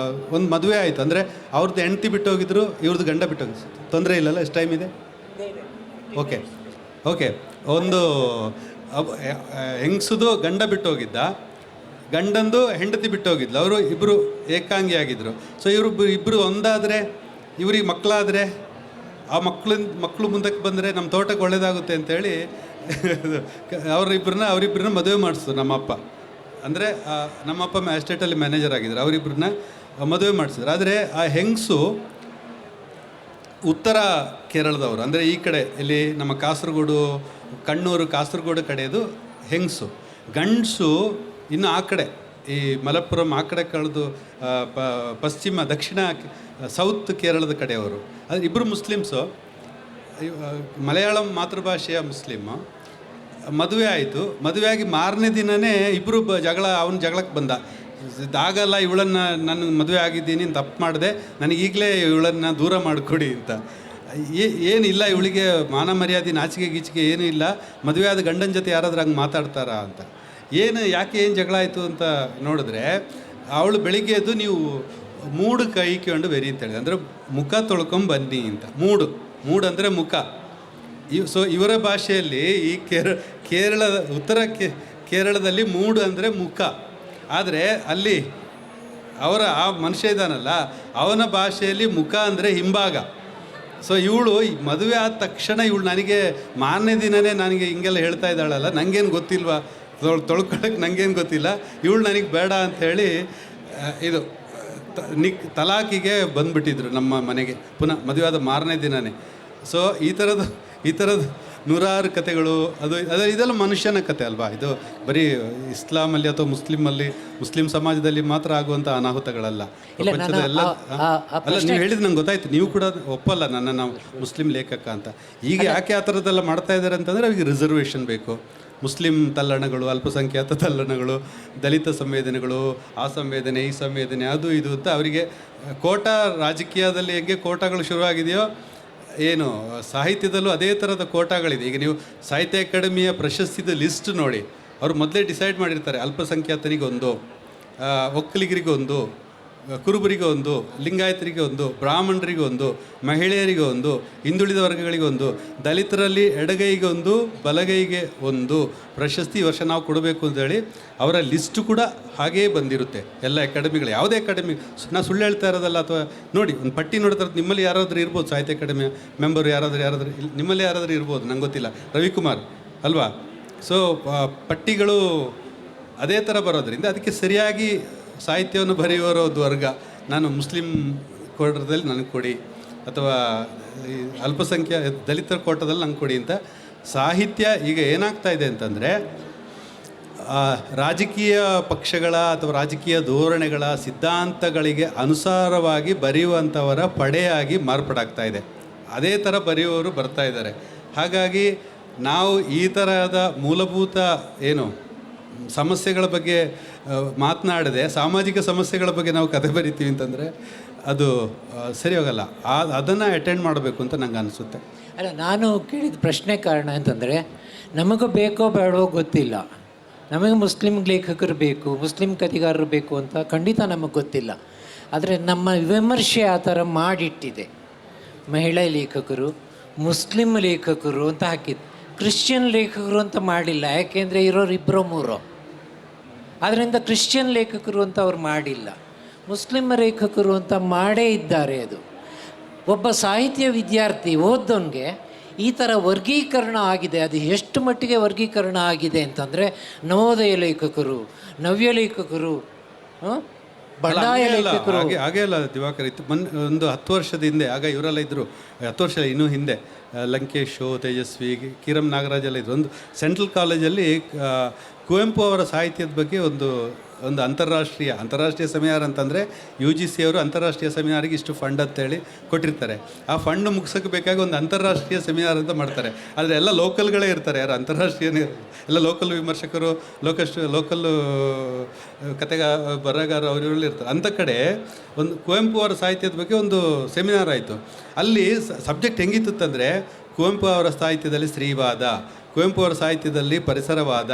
ಮದುವೆ ಆಯಿತು. ಅಂದರೆ ಅವ್ರದ್ದು ಹೆಂಡ್ತಿ ಬಿಟ್ಟೋಗಿದ್ರು, ಇವ್ರದ್ದು ಗಂಡ ಬಿಟ್ಟೋಗಿದ್ರು. ತೊಂದರೆ ಇಲ್ಲಲ್ಲ? ಎಷ್ಟು ಟೈಮ್ ಇದೆ? ಓಕೆ. ಒಂದು ಹೆಂಗಸದು ಗಂಡ ಬಿಟ್ಟೋಗಿದ್ದ, ಗಂಡಂದು ಹೆಂಡತಿ ಬಿಟ್ಟೋಗಿದ್ಲು. ಅವರು ಇಬ್ಬರು ಏಕಾಂಗಿ ಆಗಿದ್ದರು. ಸೊ ಇಬ್ಬರು ಒಂದಾದರೆ, ಇವ್ರಿಗೆ ಮಕ್ಕಳಾದರೆ, ಆ ಮಕ್ಕಳು ಮುಂದಕ್ಕೆ ಬಂದರೆ ನಮ್ಮ ತೋಟಕ್ಕೆ ಒಳ್ಳೆಯದಾಗುತ್ತೆ ಅಂತೇಳಿ ಅವರಿಬ್ಬರನ್ನ ಮದುವೆ ಮಾಡಿಸಿದ್ರು ನಮ್ಮಪ್ಪ. ಅಂದರೆ ನಮ್ಮಪ್ಪ ಎಸ್ಟೇಟಲ್ಲಿ ಮ್ಯಾನೇಜರ್ ಆಗಿದ್ರು. ಅವರಿಬ್ಬರನ್ನ ಮದುವೆ ಮಾಡಿಸಿದ್ರು. ಆದರೆ ಆ ಹೆಂಗಸು ಉತ್ತರ ಕೇರಳದವರು, ಅಂದರೆ ಈ ಕಡೆ ಇಲ್ಲಿ ನಮ್ಮ ಕಾಸರಗೋಡು, ಕಣ್ಣೂರು, ಕಾಸರಗೋಡು ಕಡೆಯದು ಹೆಂಗಸು. ಗಂಡಸು ಇನ್ನು ಆ ಕಡೆ ಈ ಮಲಪ್ಪುರಂ ಆ ಕಡೆ ಕಳೆದು ಪಶ್ಚಿಮ, ದಕ್ಷಿಣ, ಸೌತ್ ಕೇರಳದ ಕಡೆಯವರು. ಆದರೆ ಇಬ್ಬರು ಮುಸ್ಲಿಮ್ಸು, ಮಲಯಾಳಂ ಮಾತೃಭಾಷೆಯ ಮುಸ್ಲಿಮ್. ಮದುವೆ ಆಯಿತು. ಮದುವೆಯಾಗಿ ಮಾರನೇ ದಿನವೇ ಇಬ್ಬರು ಅವನ ಜಗಳಕ್ಕೆ ಬಂದ. ಇದಾಗಲ್ಲ, ಇವಳನ್ನು ನಾನು ಮದುವೆ ಆಗಿದ್ದೀನಿ, ತಪ್ಪು ಮಾಡಿದೆ, ನನಗೆ ಈಗಲೇ ಇವಳನ್ನು ದೂರ ಮಾಡಿಕೊಡಿ ಅಂತ. ಏನಿಲ್ಲ, ಇವಳಿಗೆ ಮಾನ ಮರ್ಯಾದೆ, ನಾಚಿಕೆ ಗೀಚಿಕೆ ಏನೂ ಇಲ್ಲ, ಮದುವೆ ಆದ ಗಂಡನ ಜೊತೆ ಯಾರಾದ್ರೂ ಹಂಗೆ ಮಾತಾಡ್ತಾರಾ ಅಂತ. ಯಾಕೆ ಏನು ಜಗಳ ಆಯಿತು ಅಂತ ನೋಡಿದ್ರೆ, ಅವಳು ಬೆಳಿಗ್ಗೆ ಎದ್ದು ನೀವು ಮೂಡು ಕೈಕೊಂಡು ಬೆರಿ ಅಂತ ಹೇಳಿದೆ. ಅಂದರೆ ಮುಖ ತೊಳ್ಕೊಂಬನ್ನಿ ಅಂತ. ಮೂಡು ಅಂದರೆ ಮುಖ. ಸೊ ಇವರ ಭಾಷೆಯಲ್ಲಿ ಈ ಕೇರಳದ ಉತ್ತರ ಕೇರಳದಲ್ಲಿ ಮೂಡು ಅಂದರೆ ಮುಖ. ಆದರೆ ಅಲ್ಲಿ ಅವರ ಆ ಮನುಷ್ಯ ಇದ್ದಾನಲ್ಲ, ಅವನ ಭಾಷೆಯಲ್ಲಿ ಮುಖ ಅಂದರೆ ಹಿಂಭಾಗ. ಸೊ ಇವಳು ಮದುವೆ ಆದ ತಕ್ಷಣ ಇವಳು ನನಗೆ ಮಾರನೇ ದಿನವೇ ನನಗೆ ಹಿಂಗೆಲ್ಲ ಹೇಳ್ತಾ ಇದ್ದಾಳಲ್ಲ, ನನಗೇನು ಗೊತ್ತಿಲ್ವಾ, ತೊಳ್ಕೊಳ್ಳೋಕೆ ನನಗೇನು ಗೊತ್ತಿಲ್ಲ, ಇವಳು ನನಗೆ ಬೇಡ ಅಂಥೇಳಿ ಇದು ತಲಾಕಿಗೆ ಬಂದುಬಿಟ್ಟಿದ್ರು ನಮ್ಮ ಮನೆಗೆ ಪುನಃ ಮದುವೆ ಆದ ಮಾರನೇ ದಿನವೇ. ಸೊ ಈ ಥರದ್ದು ನೂರಾರು ಕಥೆಗಳು. ಇದೆಲ್ಲ ಮನುಷ್ಯನ ಕತೆ ಅಲ್ವಾ? ಇದು ಬರೀ ಇಸ್ಲಾಮಲ್ಲಿ ಅಥವಾ ಮುಸ್ಲಿಂ ಸಮಾಜದಲ್ಲಿ ಮಾತ್ರ ಆಗುವಂಥ ಅನಾಹುತಗಳಲ್ಲ. ಪ್ರಪಂಚದ ಎಲ್ಲ ಅಲ್ಲ, ನೀವು ಹೇಳಿದ್ದು ನಂಗೆ ಗೊತ್ತಾಯ್ತು. ನೀವು ಕೂಡ ಒಪ್ಪಲ್ಲ ನನ್ನ ಮುಸ್ಲಿಂ ಲೇಖಕ ಅಂತ. ಈಗ ಯಾಕೆ ಆ ಥರದ್ದೆಲ್ಲ ಮಾಡ್ತಾ ಇದ್ದಾರೆ ಅಂತಂದರೆ ಅವರಿಗೆ ರಿಸರ್ವೇಷನ್ ಬೇಕು. ಮುಸ್ಲಿಂ ತಲ್ಲಣಗಳು, ಅಲ್ಪಸಂಖ್ಯಾತ ತಲ್ಲಣಗಳು, ದಲಿತ ಸಂವೇದನೆಗಳು, ಆ ಸಂವೇದನೆ, ಈ ಸಂವೇದನೆ, ಅದು ಇದು ಅಂತ ಅವರಿಗೆ ಕೋಟಾ, ರಾಜಕೀಯದಲ್ಲಿ ಹೆಂಗೆ ಕೋಟಾಗಳು ಶುರುವಾಗಿದೆಯೋ ಏನು ಸಾಹಿತ್ಯದಲ್ಲೂ ಅದೇ ಥರದ ಕೋಟಾಗಳಿದೆ. ಈಗ ನೀವು ಸಾಹಿತ್ಯ ಅಕಾಡೆಮಿಯ ಪ್ರಶಸ್ತಿದ ಲಿಸ್ಟ್ ನೋಡಿ, ಅವರು ಮೊದಲೇ ಡಿಸೈಡ್ ಮಾಡಿರ್ತಾರೆ. ಅಲ್ಪಸಂಖ್ಯಾತನಿಗೊಂದು, ಒಕ್ಕಲಿಗರಿಗೆ ಒಂದು, ಕುರುಬರಿಗೆ ಒಂದು, ಲಿಂಗಾಯತರಿಗೆ ಒಂದು, ಬ್ರಾಹ್ಮಣರಿಗೆ ಒಂದು, ಮಹಿಳೆಯರಿಗೆ ಒಂದು, ಹಿಂದುಳಿದ ವರ್ಗಗಳಿಗೆ ಒಂದು, ದಲಿತರಲ್ಲಿ ಎಡಗೈಗೆ ಒಂದು, ಬಲಗೈಗೆ ಒಂದು ಪ್ರಶಸ್ತಿ ಈ ವರ್ಷ ನಾವು ಕೊಡಬೇಕು ಅಂತೇಳಿ ಅವರ ಲಿಸ್ಟು ಕೂಡ ಹಾಗೇ ಬಂದಿರುತ್ತೆ ಎಲ್ಲ ಅಕಾಡೆಮಿಗಳು. ಯಾವುದೇ ಅಕಾಡೆಮಿ, ನಾನು ಸುಳ್ಳು ಹೇಳ್ತಾ ಇರೋದಲ್ಲ. ಅಥವಾ ನೋಡಿ, ಒಂದು ಪಟ್ಟಿ ನೋಡ್ತಾರೆ, ನಿಮ್ಮಲ್ಲಿ ಯಾರಾದರೂ ಇರ್ಬೋದು ಸಾಹಿತ್ಯ ಅಕಾಡೆಮಿ ಮೆಂಬರು, ಯಾರಾದರೂ ನಿಮ್ಮಲ್ಲಿ ಯಾರಾದರೂ ಇರ್ಬೋದು, ನಂಗೆ ಗೊತ್ತಿಲ್ಲ, ರವಿಕುಮಾರ್ ಅಲ್ವಾ? ಸೊ ಪಟ್ಟಿಗಳು ಅದೇ ಥರ ಬರೋದ್ರಿಂದ ಅದಕ್ಕೆ ಸರಿಯಾಗಿ ಸಾಹಿತ್ಯವನ್ನು ಬರೆಯುವವರ ಒಂದು ವರ್ಗ, ನಾನು ಮುಸ್ಲಿಂ ಕೋಟದಲ್ಲಿ ನನಗೆ ಕೊಡಿ, ಅಥವಾ ದಲಿತರ ಕೋಟದಲ್ಲಿ ನಂಗೆ ಕೊಡಿ ಅಂತ ಸಾಹಿತ್ಯ ಈಗ ಏನಾಗ್ತಾ ಇದೆ ಅಂತಂದರೆ, ರಾಜಕೀಯ ಪಕ್ಷಗಳ ಅಥವಾ ರಾಜಕೀಯ ಧೋರಣೆಗಳ ಸಿದ್ಧಾಂತಗಳಿಗೆ ಅನುಸಾರವಾಗಿ ಬರೆಯುವಂಥವರ ಪಡೆಯಾಗಿ ಮಾರ್ಪಾಡಾಗ್ತಾ ಇದೆ. ಅದೇ ಥರ ಬರೆಯುವವರು ಬರ್ತಾ ಇದ್ದಾರೆ. ಹಾಗಾಗಿ ನಾವು ಈ ಥರದ ಮೂಲಭೂತ ಸಮಸ್ಯೆಗಳ ಬಗ್ಗೆ ಮಾತನಾಡದೆ ಸಾಮಾಜಿಕ ಸಮಸ್ಯೆಗಳ ಬಗ್ಗೆ ನಾವು ಕತೆ ಬರಿತೀವಿ ಅಂತಂದರೆ ಅದು ಸರಿ ಹೋಗಲ್ಲ. ಅದನ್ನು ಅಟೆಂಡ್ ಮಾಡಬೇಕು ಅಂತ ನಂಗೆ ಅನಿಸುತ್ತೆ. ಅಲ್ಲ, ನಾನು ಕೇಳಿದ ಪ್ರಶ್ನೆ ಕಾರಣ ಅಂತಂದರೆ, ನಮಗೆ ಬೇಕೋ ಬೇಡವೋ ಗೊತ್ತಿಲ್ಲ. ನಮಗೆ ಮುಸ್ಲಿಂ ಲೇಖಕರು ಬೇಕು, ಮುಸ್ಲಿಂ ಕಥೆಗಾರರು ಬೇಕು ಅಂತ ಖಂಡಿತ ನಮಗೆ ಗೊತ್ತಿಲ್ಲ. ಆದರೆ ನಮ್ಮ ವಿಮರ್ಶೆ ಆ ಥರ ಮಾಡಿಟ್ಟಿದೆ. ಮಹಿಳಾ ಲೇಖಕರು, ಮುಸ್ಲಿಂ ಲೇಖಕರು ಅಂತ ಹಾಕಿದ್ದು, ಕ್ರಿಶ್ಚಿಯನ್ ಲೇಖಕರು ಅಂತ ಮಾಡಲಿಲ್ಲ. ಯಾಕೆಂದರೆ ಇರೋರು ಇಬ್ಬರೋ ಮೂರೋ. ಆದ್ದರಿಂದ ಕ್ರಿಶ್ಚಿಯನ್ ಲೇಖಕರು ಅಂತ ಅವ್ರು ಮಾಡಿಲ್ಲ, ಮುಸ್ಲಿಂ ಲೇಖಕರು ಅಂತ ಮಾಡೇ ಇದ್ದಾರೆ. ಅದು ಒಬ್ಬ ಸಾಹಿತ್ಯ ವಿದ್ಯಾರ್ಥಿ ಓದೋನ್ಗೆ ಈ ಥರ ವರ್ಗೀಕರಣ ಆಗಿದೆ. ಅದು ಎಷ್ಟು ಮಟ್ಟಿಗೆ ವರ್ಗೀಕರಣ ಆಗಿದೆ ಅಂತಂದರೆ, ನವೋದಯ ಲೇಖಕರು, ನವ್ಯ ಲೇಖಕರು, ಬಂಡಾಯ ಲೇಖಕರು. ಹಾಗೆ ಅಲ್ಲ ದಿವಾಕರ್, ಇತ್ತು ಒಂದು 10 ವರ್ಷದ ಹಿಂದೆ, ಆಗ ಇವರೆಲ್ಲ ಇದ್ದರು, 10 ವರ್ಷ ಇನ್ನೂ ಹಿಂದೆ ಲಂಕೇಶು, ತೇಜಸ್ವಿ, ಕಿರಂ ನಾಗರಾಜ್ ಎಲ್ಲ ಇದ್ದರು. ಒಂದು ಸೆಂಟ್ರಲ್ ಕಾಲೇಜಲ್ಲಿ ಕುವೆಂಪು ಅವರ ಸಾಹಿತ್ಯದ ಬಗ್ಗೆ ಒಂದು ಅಂತಾರಾಷ್ಟ್ರೀಯ ಸೆಮಿನಾರ್ ಅಂತಂದರೆ UGC ಅವರು ಅಂತಾರಾಷ್ಟ್ರೀಯ ಸೆಮಿನಾರಿಗೆ ಇಷ್ಟು ಫಂಡ್ ಅಂತೇಳಿ ಕೊಟ್ಟಿರ್ತಾರೆ. ಆ ಫಂಡ್ ಮುಗಿಸೋಕ್ಕೆ ಬೇಕಾಗಿ ಒಂದು ಅಂತಾರಾಷ್ಟ್ರೀಯ ಸೆಮಿನಾರ್ ಅಂತ ಮಾಡ್ತಾರೆ. ಆದರೆ ಎಲ್ಲ ಲೋಕಲ್ಗಳೇ ಇರ್ತಾರೆ, ಯಾರು ಅಂತಾರಾಷ್ಟ್ರೀಯನೇ ಎಲ್ಲ ಲೋಕಲ್ ವಿಮರ್ಶಕರು, ಲೋಕಲ್ ಬರಹಗಾರ ಅವರೆಲ್ಲ ಇರ್ತಾರೆ. ಅಂಥ ಕಡೆ ಒಂದು ಕುವೆಂಪು ಅವರ ಸಾಹಿತ್ಯದ ಬಗ್ಗೆ ಒಂದು ಸೆಮಿನಾರ್ ಆಯಿತು. ಅಲ್ಲಿ ಸಬ್ಜೆಕ್ಟ್ ಹೆಂಗಿತ್ತಂದರೆ, ಕುವೆಂಪು ಅವರ ಸಾಹಿತ್ಯದಲ್ಲಿ ಸ್ತ್ರೀವಾದ, ಕುವೆಂಪು ಅವರ ಸಾಹಿತ್ಯದಲ್ಲಿ ಪರಿಸರವಾದ,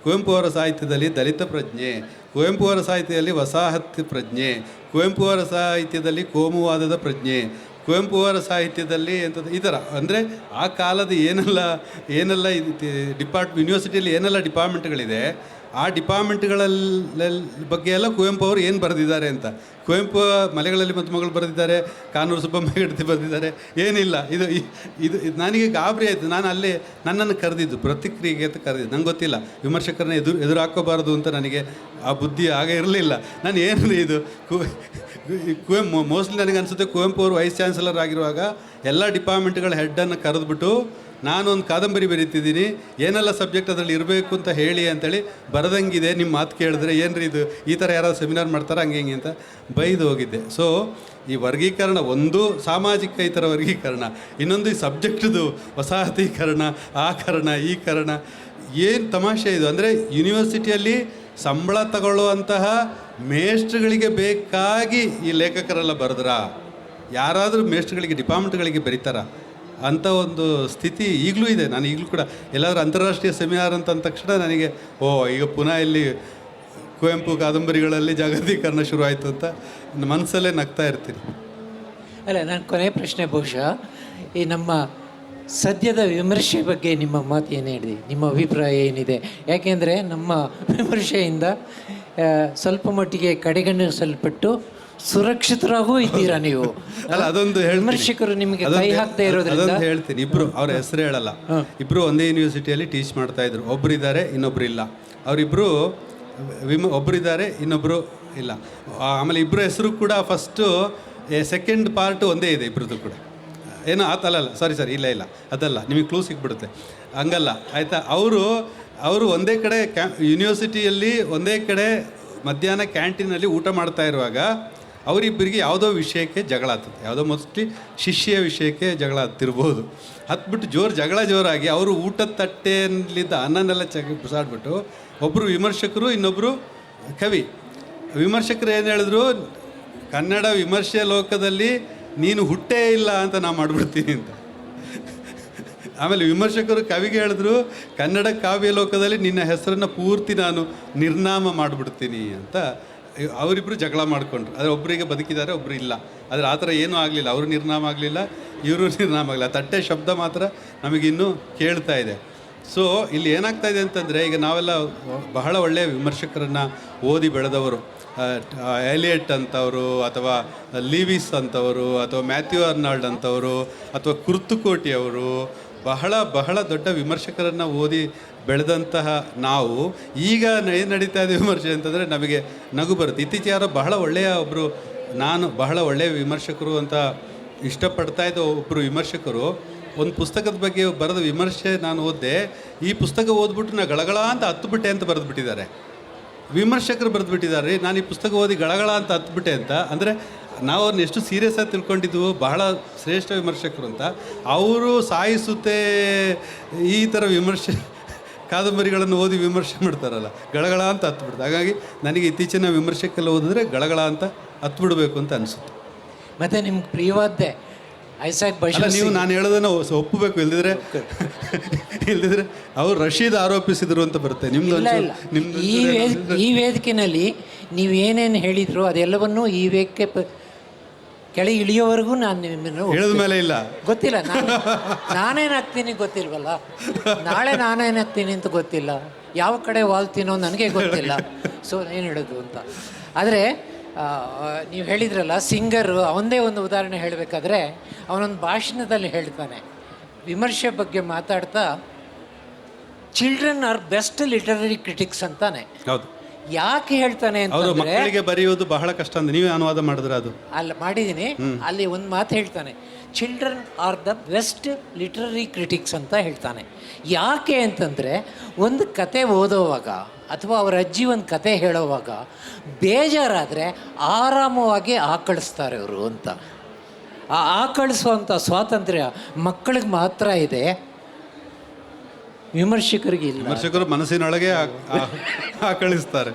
ಕುವೆಂಪು ಅವರ ಸಾಹಿತ್ಯದಲ್ಲಿ ದಲಿತ ಪ್ರಜ್ಞೆ, ಕುವೆಂಪು ಅವರ ಸಾಹಿತ್ಯದಲ್ಲಿ ವಸಾಹತು ಪ್ರಜ್ಞೆ, ಕುವೆಂಪು ಅವರ ಸಾಹಿತ್ಯದಲ್ಲಿ ಕೋಮುವಾದದ ಪ್ರಜ್ಞೆ, ಕುವೆಂಪು ಅವರ ಸಾಹಿತ್ಯದಲ್ಲಿ ಎಂಥದ್ದು ಈ ಥರ. ಅಂದರೆ ಆ ಕಾಲದ ಏನೆಲ್ಲ ಯೂನಿವರ್ಸಿಟಿಯಲ್ಲಿ ಏನೆಲ್ಲ ಡಿಪಾರ್ಟ್ಮೆಂಟ್ಗಳಿದೆ, ಆ ಡಿಪಾರ್ಟ್ಮೆಂಟ್ಗಳಲ್ಲಿ ಬಗ್ಗೆ ಎಲ್ಲ ಕುವೆಂಪು ಅವರು ಏನು ಬರೆದಿದ್ದಾರೆ ಅಂತ. ಕುವೆಂಪು ಮಲೆಗಳಲ್ಲಿ ಮತ್ತು ಮಗಳು ಬರೆದಿದ್ದಾರೆ, ಕಾನೂರು ಸುಬ್ಬಮ್ಮ ಗಡ್ತಿ ಬರೆದಿದ್ದಾರೆ, ಏನಿಲ್ಲ. ಇದು ನನಗೆ ಗಾಬರಿ ಆಯಿತು. ನಾನು ಅಲ್ಲೇ ನನ್ನನ್ನು ಕರೆದಿದ್ದು ಪ್ರತಿಕ್ರಿಯೆಗೆ ಅಂತ ಕರೆದಿದ್ದು. ನಂಗೆ ಗೊತ್ತಿಲ್ಲ, ವಿಮರ್ಶಕರನ್ನ ಎದುರು ಹಾಕೋಬಾರ್ದು ಅಂತ ನನಗೆ ಆ ಬುದ್ಧಿ ಆಗ ಇರಲಿಲ್ಲ. ನಾನು ಏನು ಇದು ಮೋಸ್ಟ್ಲಿ ನನಗೆ ಅನಿಸುತ್ತೆ, ಕುವೆಂಪು ಅವರು ವೈಸ್ ಚಾನ್ಸಲರ್ ಆಗಿರುವಾಗ ಎಲ್ಲ ಡಿಪಾರ್ಟ್ಮೆಂಟ್ಗಳ ಹೆಡ್ಡನ್ನು ಕರೆದುಬಿಟ್ಟು, ನಾನೊಂದು ಕಾದಂಬರಿ ಬರೀತಿದ್ದೀನಿ, ಏನೆಲ್ಲ ಸಬ್ಜೆಕ್ಟ್ ಅದರಲ್ಲಿ ಇರಬೇಕು ಅಂತ ಹೇಳಿ ಅಂತೇಳಿ ಬರೆದಂಗಿದೆ, ನಿಮ್ಮ ಮಾತು ಕೇಳಿದ್ರೆ ಏನ್ರಿ ಇದು, ಈ ಥರ ಯಾರಾದ್ರು ಸೆಮಿನಾರ್ ಮಾಡ್ತಾರೆ ಹಂಗೆ ಹಿಂಗೆ ಅಂತ ಬೈದು ಹೋಗಿದ್ದೆ. ಸೊ ಈ ವರ್ಗೀಕರಣ, ಒಂದು ಸಾಮಾಜಿಕ ಈ ಥರ ವರ್ಗೀಕರಣ, ಇನ್ನೊಂದು ಈ ಸಬ್ಜೆಕ್ಟ್ದು ವಸಾಹತೀಕರಣ, ಆ ಕಾರಣ ಈ ಕಾರಣ. ಏನು ತಮಾಷೆ ಇದು ಅಂದರೆ, ಯೂನಿವರ್ಸಿಟಿಯಲ್ಲಿ ಸಂಬಳ ತಗೊಳ್ಳುವಂತಹ ಮೇಷ್ಟ್ರುಗಳಿಗೆ ಬೇಕಾಗಿ ಈ ಲೇಖಕರೆಲ್ಲ ಬರೆದ್ರಾ? ಯಾರಾದರೂ ಮೇಷ್ಟ್ರುಗಳಿಗೆ ಡಿಪಾರ್ಟ್ಮೆಂಟ್ಗಳಿಗೆ ಬರೀತಾರ? ಅಂಥ ಒಂದು ಸ್ಥಿತಿ ಈಗಲೂ ಇದೆ. ನಾನು ಈಗಲೂ ಕೂಡ ಎಲ್ಲಾದರೂ ಅಂತಾರಾಷ್ಟ್ರೀಯ ಸೆಮಿನಾರ್ ಅಂತ ಅಂದ ತಕ್ಷಣ ನನಗೆ ಈಗ ಪುನಃ ಇಲ್ಲಿ ಕುವೆಂಪು ಕಾದಂಬರಿಗಳಲ್ಲಿ ಜಾಗತೀಕರಣ ಶುರುವಾಯಿತು ಅಂತ ಮನಸ್ಸಲ್ಲೇ ನಗ್ತಾ ಇರ್ತೀನಿ. ಅಲ್ಲ, ನಾನು ಕೊನೆ ಪ್ರಶ್ನೆ, ಬಹುಶಃ ಈ ನಮ್ಮ ಸದ್ಯದ ವಿಮರ್ಶೆ ಬಗ್ಗೆ ನಿಮ್ಮ ಮಾತು ಏನು ಹೇಳಿದೆ, ನಿಮ್ಮ ಅಭಿಪ್ರಾಯ ಏನಿದೆ? ಯಾಕೆಂದರೆ ನಮ್ಮ ವಿಮರ್ಶೆಯಿಂದ ಸ್ವಲ್ಪ ಮಟ್ಟಿಗೆ ಕಡೆಗಣಿಸಲ್ಪಟ್ಟು ಸುರಕ್ಷಿತರಾಗೂ ಇದ್ದೀರಾ ನೀವು. ಅಲ್ಲ, ಅದೊಂದು ವಿಮರ್ಶಕರು ನಿಮಗೆ ಕೈ ಹಾಕ್ತಾ ಇರೋದ್ರಿಂದ ಹೇಳ್ತೀನಿ. ಇಬ್ರು, ಅವ್ರ ಹೆಸರು ಹೇಳಲ್ಲ, ಇಬ್ರು ಒಂದೇ ಯೂನಿವರ್ಸಿಟಿಯಲ್ಲಿ ಟೀಚ್ ಮಾಡ್ತಾ ಇದ್ರು. ಒಬ್ರು ಇದ್ದಾರೆ, ಇನ್ನೊಬ್ರು ಇಲ್ಲ. ಅವರಿಬ್ಬರು ಒಬ್ಬರಿದ್ದಾರೆ, ಇನ್ನೊಬ್ಬರು ಇಲ್ಲ. ಆಮೇಲೆ ಇಬ್ಬರು ಹೆಸರು ಕೂಡ ಫಸ್ಟು ಸೆಕೆಂಡ್ ಪಾರ್ಟ್ ಒಂದೇ ಇದೆ ಇಬ್ಬರದ್ದು ಕೂಡ. ಏನೋ ಅಲ್ಲ ಸಾರಿ ಇಲ್ಲ ಅದಲ್ಲ, ನಿಮಗೆ ಕ್ಲೂ ಸಿಕ್ಬಿಡುತ್ತೆ. ಹಂಗಲ್ಲ, ಆಯಿತಾ? ಅವರು ಒಂದೇ ಕಡೆ ಯೂನಿವರ್ಸಿಟಿಯಲ್ಲಿ ಒಂದೇ ಕಡೆ ಮಧ್ಯಾಹ್ನ ಕ್ಯಾಂಟೀನಲ್ಲಿ ಊಟ ಮಾಡ್ತಾ ಇರುವಾಗ ಅವರಿಬ್ಬರಿಗೆ ಯಾವುದೋ ವಿಷಯಕ್ಕೆ ಜಗಳ ಆಗ್ತದೆ. ಯಾವುದೋ ಮೋಸ್ಟ್ಲಿ ಶಿಷ್ಯ ವಿಷಯಕ್ಕೆ ಜಗಳ ಆಗ್ತಿರ್ಬೋದು. ಹತ್ಬಿಟ್ಟು ಜೋರಾಗಿ ಅವರು ಊಟದ ತಟ್ಟೆಯಲ್ಲಿದ್ದ ಅನ್ನನೆಲ್ಲ ಬಿಸಾಡ್ಬಿಟ್ಟು, ಒಬ್ಬರು ವಿಮರ್ಶಕರು, ಇನ್ನೊಬ್ಬರು ಕವಿ. ವಿಮರ್ಶಕರು ಏನು ಹೇಳಿದ್ರು, ಕನ್ನಡ ವಿಮರ್ಶೆ ಲೋಕದಲ್ಲಿ ನೀನು ಹುಟ್ಟೇ ಇಲ್ಲ ಅಂತ ನಾನು ಮಾಡಿಬಿಡ್ತೀನಿ ಅಂತ. ಆಮೇಲೆ ವಿಮರ್ಶಕರು ಕವಿಗೆ ಹೇಳಿದ್ರು, ಕನ್ನಡ ಕಾವ್ಯ ಲೋಕದಲ್ಲಿ ನಿನ್ನ ಹೆಸರನ್ನು ಪೂರ್ತಿ ನಾನು ನಿರ್ನಾಮ ಮಾಡಿಬಿಡ್ತೀನಿ ಅಂತ. ಅವರಿಬ್ಬರು ಜಗಳ ಮಾಡಿಕೊಂಡ್ರು. ಆದರೆ ಒಬ್ಬರಿಗೆ ಬದುಕಿದ್ದಾರೆ, ಒಬ್ಬರು ಇಲ್ಲ. ಆದರೆ ಆ ಥರ ಏನೂ ಆಗಲಿಲ್ಲ. ಅವರು ನಿರ್ನಾಮ ಆಗಲಿಲ್ಲ, ಇವರು ನಿರ್ನಾಮ ಆಗಲಿಲ್ಲ. ತಟ್ಟೆ ಶಬ್ದ ಮಾತ್ರ ನಮಗಿನ್ನೂ ಕೇಳ್ತಾ ಇದೆ. ಸೊ ಇಲ್ಲಿ ಏನಾಗ್ತಾಯಿದೆ ಅಂತಂದರೆ, ಈಗ ನಾವೆಲ್ಲ ಬಹಳ ಒಳ್ಳೆಯ ವಿಮರ್ಶಕರನ್ನು ಓದಿ ಬೆಳೆದವರು, ಎಲಿಯಟ್ ಅಂತವರು, ಅಥವಾ ಲೀವಿಸ್ ಅಂತವರು, ಅಥವಾ ಮ್ಯಾಥ್ಯೂ ಅರ್ನಾಲ್ಡ್ ಅಂತವರು, ಅಥವಾ ಕುರ್ತುಕೋಟಿಯವರು, ಬಹಳ ದೊಡ್ಡ ವಿಮರ್ಶಕರನ್ನು ಓದಿ ಬೆಳೆದಂತಹ ನಾವು ಈಗ ಏನು ನಡೀತಾ ಇದೆ ವಿಮರ್ಶೆ ಅಂತಂದರೆ ನಮಗೆ ನಗು ಬರುತ್ತೆ. ಇತ್ತೀಚೆಗೆ ಯಾರೋ ಬಹಳ ಒಳ್ಳೆಯ ವಿಮರ್ಶಕರು ಅಂತ ಇಷ್ಟಪಡ್ತಾ ಇದ್ದ ಒಬ್ಬರು ವಿಮರ್ಶಕರು ಒಂದು ಪುಸ್ತಕದ ಬಗ್ಗೆ ಬರೆದ ವಿಮರ್ಶೆ ನಾನು ಓದಿದೆ. ಈ ಪುಸ್ತಕ ಓದ್ಬಿಟ್ಟು ನಾನು ಗಳಗಳ ಅಂತ ಹತ್ತುಬಿಟ್ಟೆ ಅಂತ ಬರೆದುಬಿಟ್ಟಿದ್ದಾರೆ. ವಿಮರ್ಶಕರು ಬರೆದುಬಿಟ್ಟಿದ್ದಾರೆ, ನಾನು ಈ ಪುಸ್ತಕ ಓದಿ ಗಳಗಳ ಅಂತ ಹತ್ಬಿಟ್ಟೆ ಅಂತ. ಅಂದರೆ ನಾವು ಅವ್ರನ್ನ ಎಷ್ಟು ಸೀರಿಯಸ್ ಆಗಿ ತಿಳ್ಕೊಂಡಿದ್ವು, ಬಹಳ ಶ್ರೇಷ್ಠ ವಿಮರ್ಶಕರು ಅಂತ. ಅವರು ಸಾಯಿಸುತ್ತೆ ಈ ಥರ ಕಾದಂಬರಿಗಳನ್ನು ಓದಿ ವಿಮರ್ಶೆ ಮಾಡ್ತಾರಲ್ಲ, ಗಳಗಳ ಅಂತ ಹತ್ಬಿಡ್ತು. ಹಾಗಾಗಿ ನನಗೆ ಇತ್ತೀಚಿನ ವಿಮರ್ಶೆಗೆಲ್ಲ ಓದಿದ್ರೆ ಗಳಗಳ ಅಂತ ಹತ್ಬಿಡ್ಬೇಕು ಅಂತ ಅನಿಸುತ್ತೆ. ಮತ್ತು ನಿಮ್ಗೆ ಪ್ರಿಯವಾದ್ದೆ ಐಸಾಕ್ ಅಲ್ಲ ಬಶೀರ್ ನೀವು ನಾನು ಹೇಳೋದನ್ನ ಒಪ್ಪಬೇಕು, ಇಲ್ದಿದ್ರೆ ಅವ್ರು ರಶೀದ್ ಆರೋಪಿಸಿದ್ರು ಅಂತ ಬರುತ್ತೆ. ನಿಮ್ದು ಇಲ್ಲ ಇಲ್ಲ, ಈ ವೇದಿಕೆಯಲ್ಲಿ ನೀವು ಏನೇನು ಹೇಳಿದ್ರು ಅದೆಲ್ಲವನ್ನೂ ಈ ವೇದಿಕೆ ಕೆಳಗೆ ಇಳಿಯೋವರೆಗೂ ನಾನು ನಿಮ್ಮನ್ನು ಹೇಳಿದ ಮೇಲೆ ಇಲ್ಲ ಗೊತ್ತಿಲ್ಲ. ನಾನೇನಾಗ್ತೀನಿ ಗೊತ್ತಿಲ್ವಲ್ಲ, ನಾಳೆ ನಾನೇನಾಗ್ತೀನಿ ಅಂತ ಗೊತ್ತಿಲ್ಲ, ಯಾವ ಕಡೆ ವಾಲ್ತೀನೋ ನನಗೆ ಗೊತ್ತಿಲ್ಲ. ಸೊ ಏನು ಹೇಳೋದು ಅಂತ. ಆದರೆ ನೀವು ಹೇಳಿದ್ರಲ್ಲ ಸಿಂಗರು, ಅವನದೇ ಒಂದು ಉದಾಹರಣೆ ಹೇಳಬೇಕಾದ್ರೆ ಅವನೊಂದು ಭಾಷಣದಲ್ಲಿ ಹೇಳ್ತಾನೆ, ವಿಮರ್ಶೆ ಬಗ್ಗೆ ಮಾತಾಡ್ತಾ children are best literary critics ಅಂತಾನೆ. ಹೌದು. ಯಾಕೆ ಹೇಳ್ತಾನೆ ಅವರು ಅಂತಂದ್ರೆ, ಮಕ್ಕಳಿಗೆ ಬರೆಯೋದು ಬಹಳ ಕಷ್ಟ ಅಂತ ನೀವೇ ಅನುವಾದ ಮಾಡಿದ್ರೆ ಅದು ಅಲ್ಲ ಮಾಡಿದ್ದೀನಿ, ಅಲ್ಲಿ ಒಂದು ಮಾತು ಹೇಳ್ತಾನೆ, children are the best literary critics ಅಂತ ಹೇಳ್ತಾನೆ. ಯಾಕೆ ಅಂತಂದರೆ ಒಂದು ಕತೆ ಓದೋವಾಗ ಅಥವಾ ಅವರ ಅಜ್ಜಿ ಒಂದು ಕತೆ ಹೇಳೋವಾಗ ಬೇಜಾರಾದರೆ ಆರಾಮವಾಗಿ ಆಕಳಿಸ್ತಾರೆ ಅವರು ಅಂತ. ಆ ಆಕಳಿಸುವಂಥ ಸ್ವಾತಂತ್ರ್ಯ ಮಕ್ಕಳಿಗೆ ಮಾತ್ರ ಇದೆ, ವಿಮರ್ಶಕರಿಗೆ ಇಲ್ಲ. ವಿಮರ್ಶಕರು ಮನಸ್ಸಿನೊಳಗೆ ಕಳಿಸ್ತಾರೆ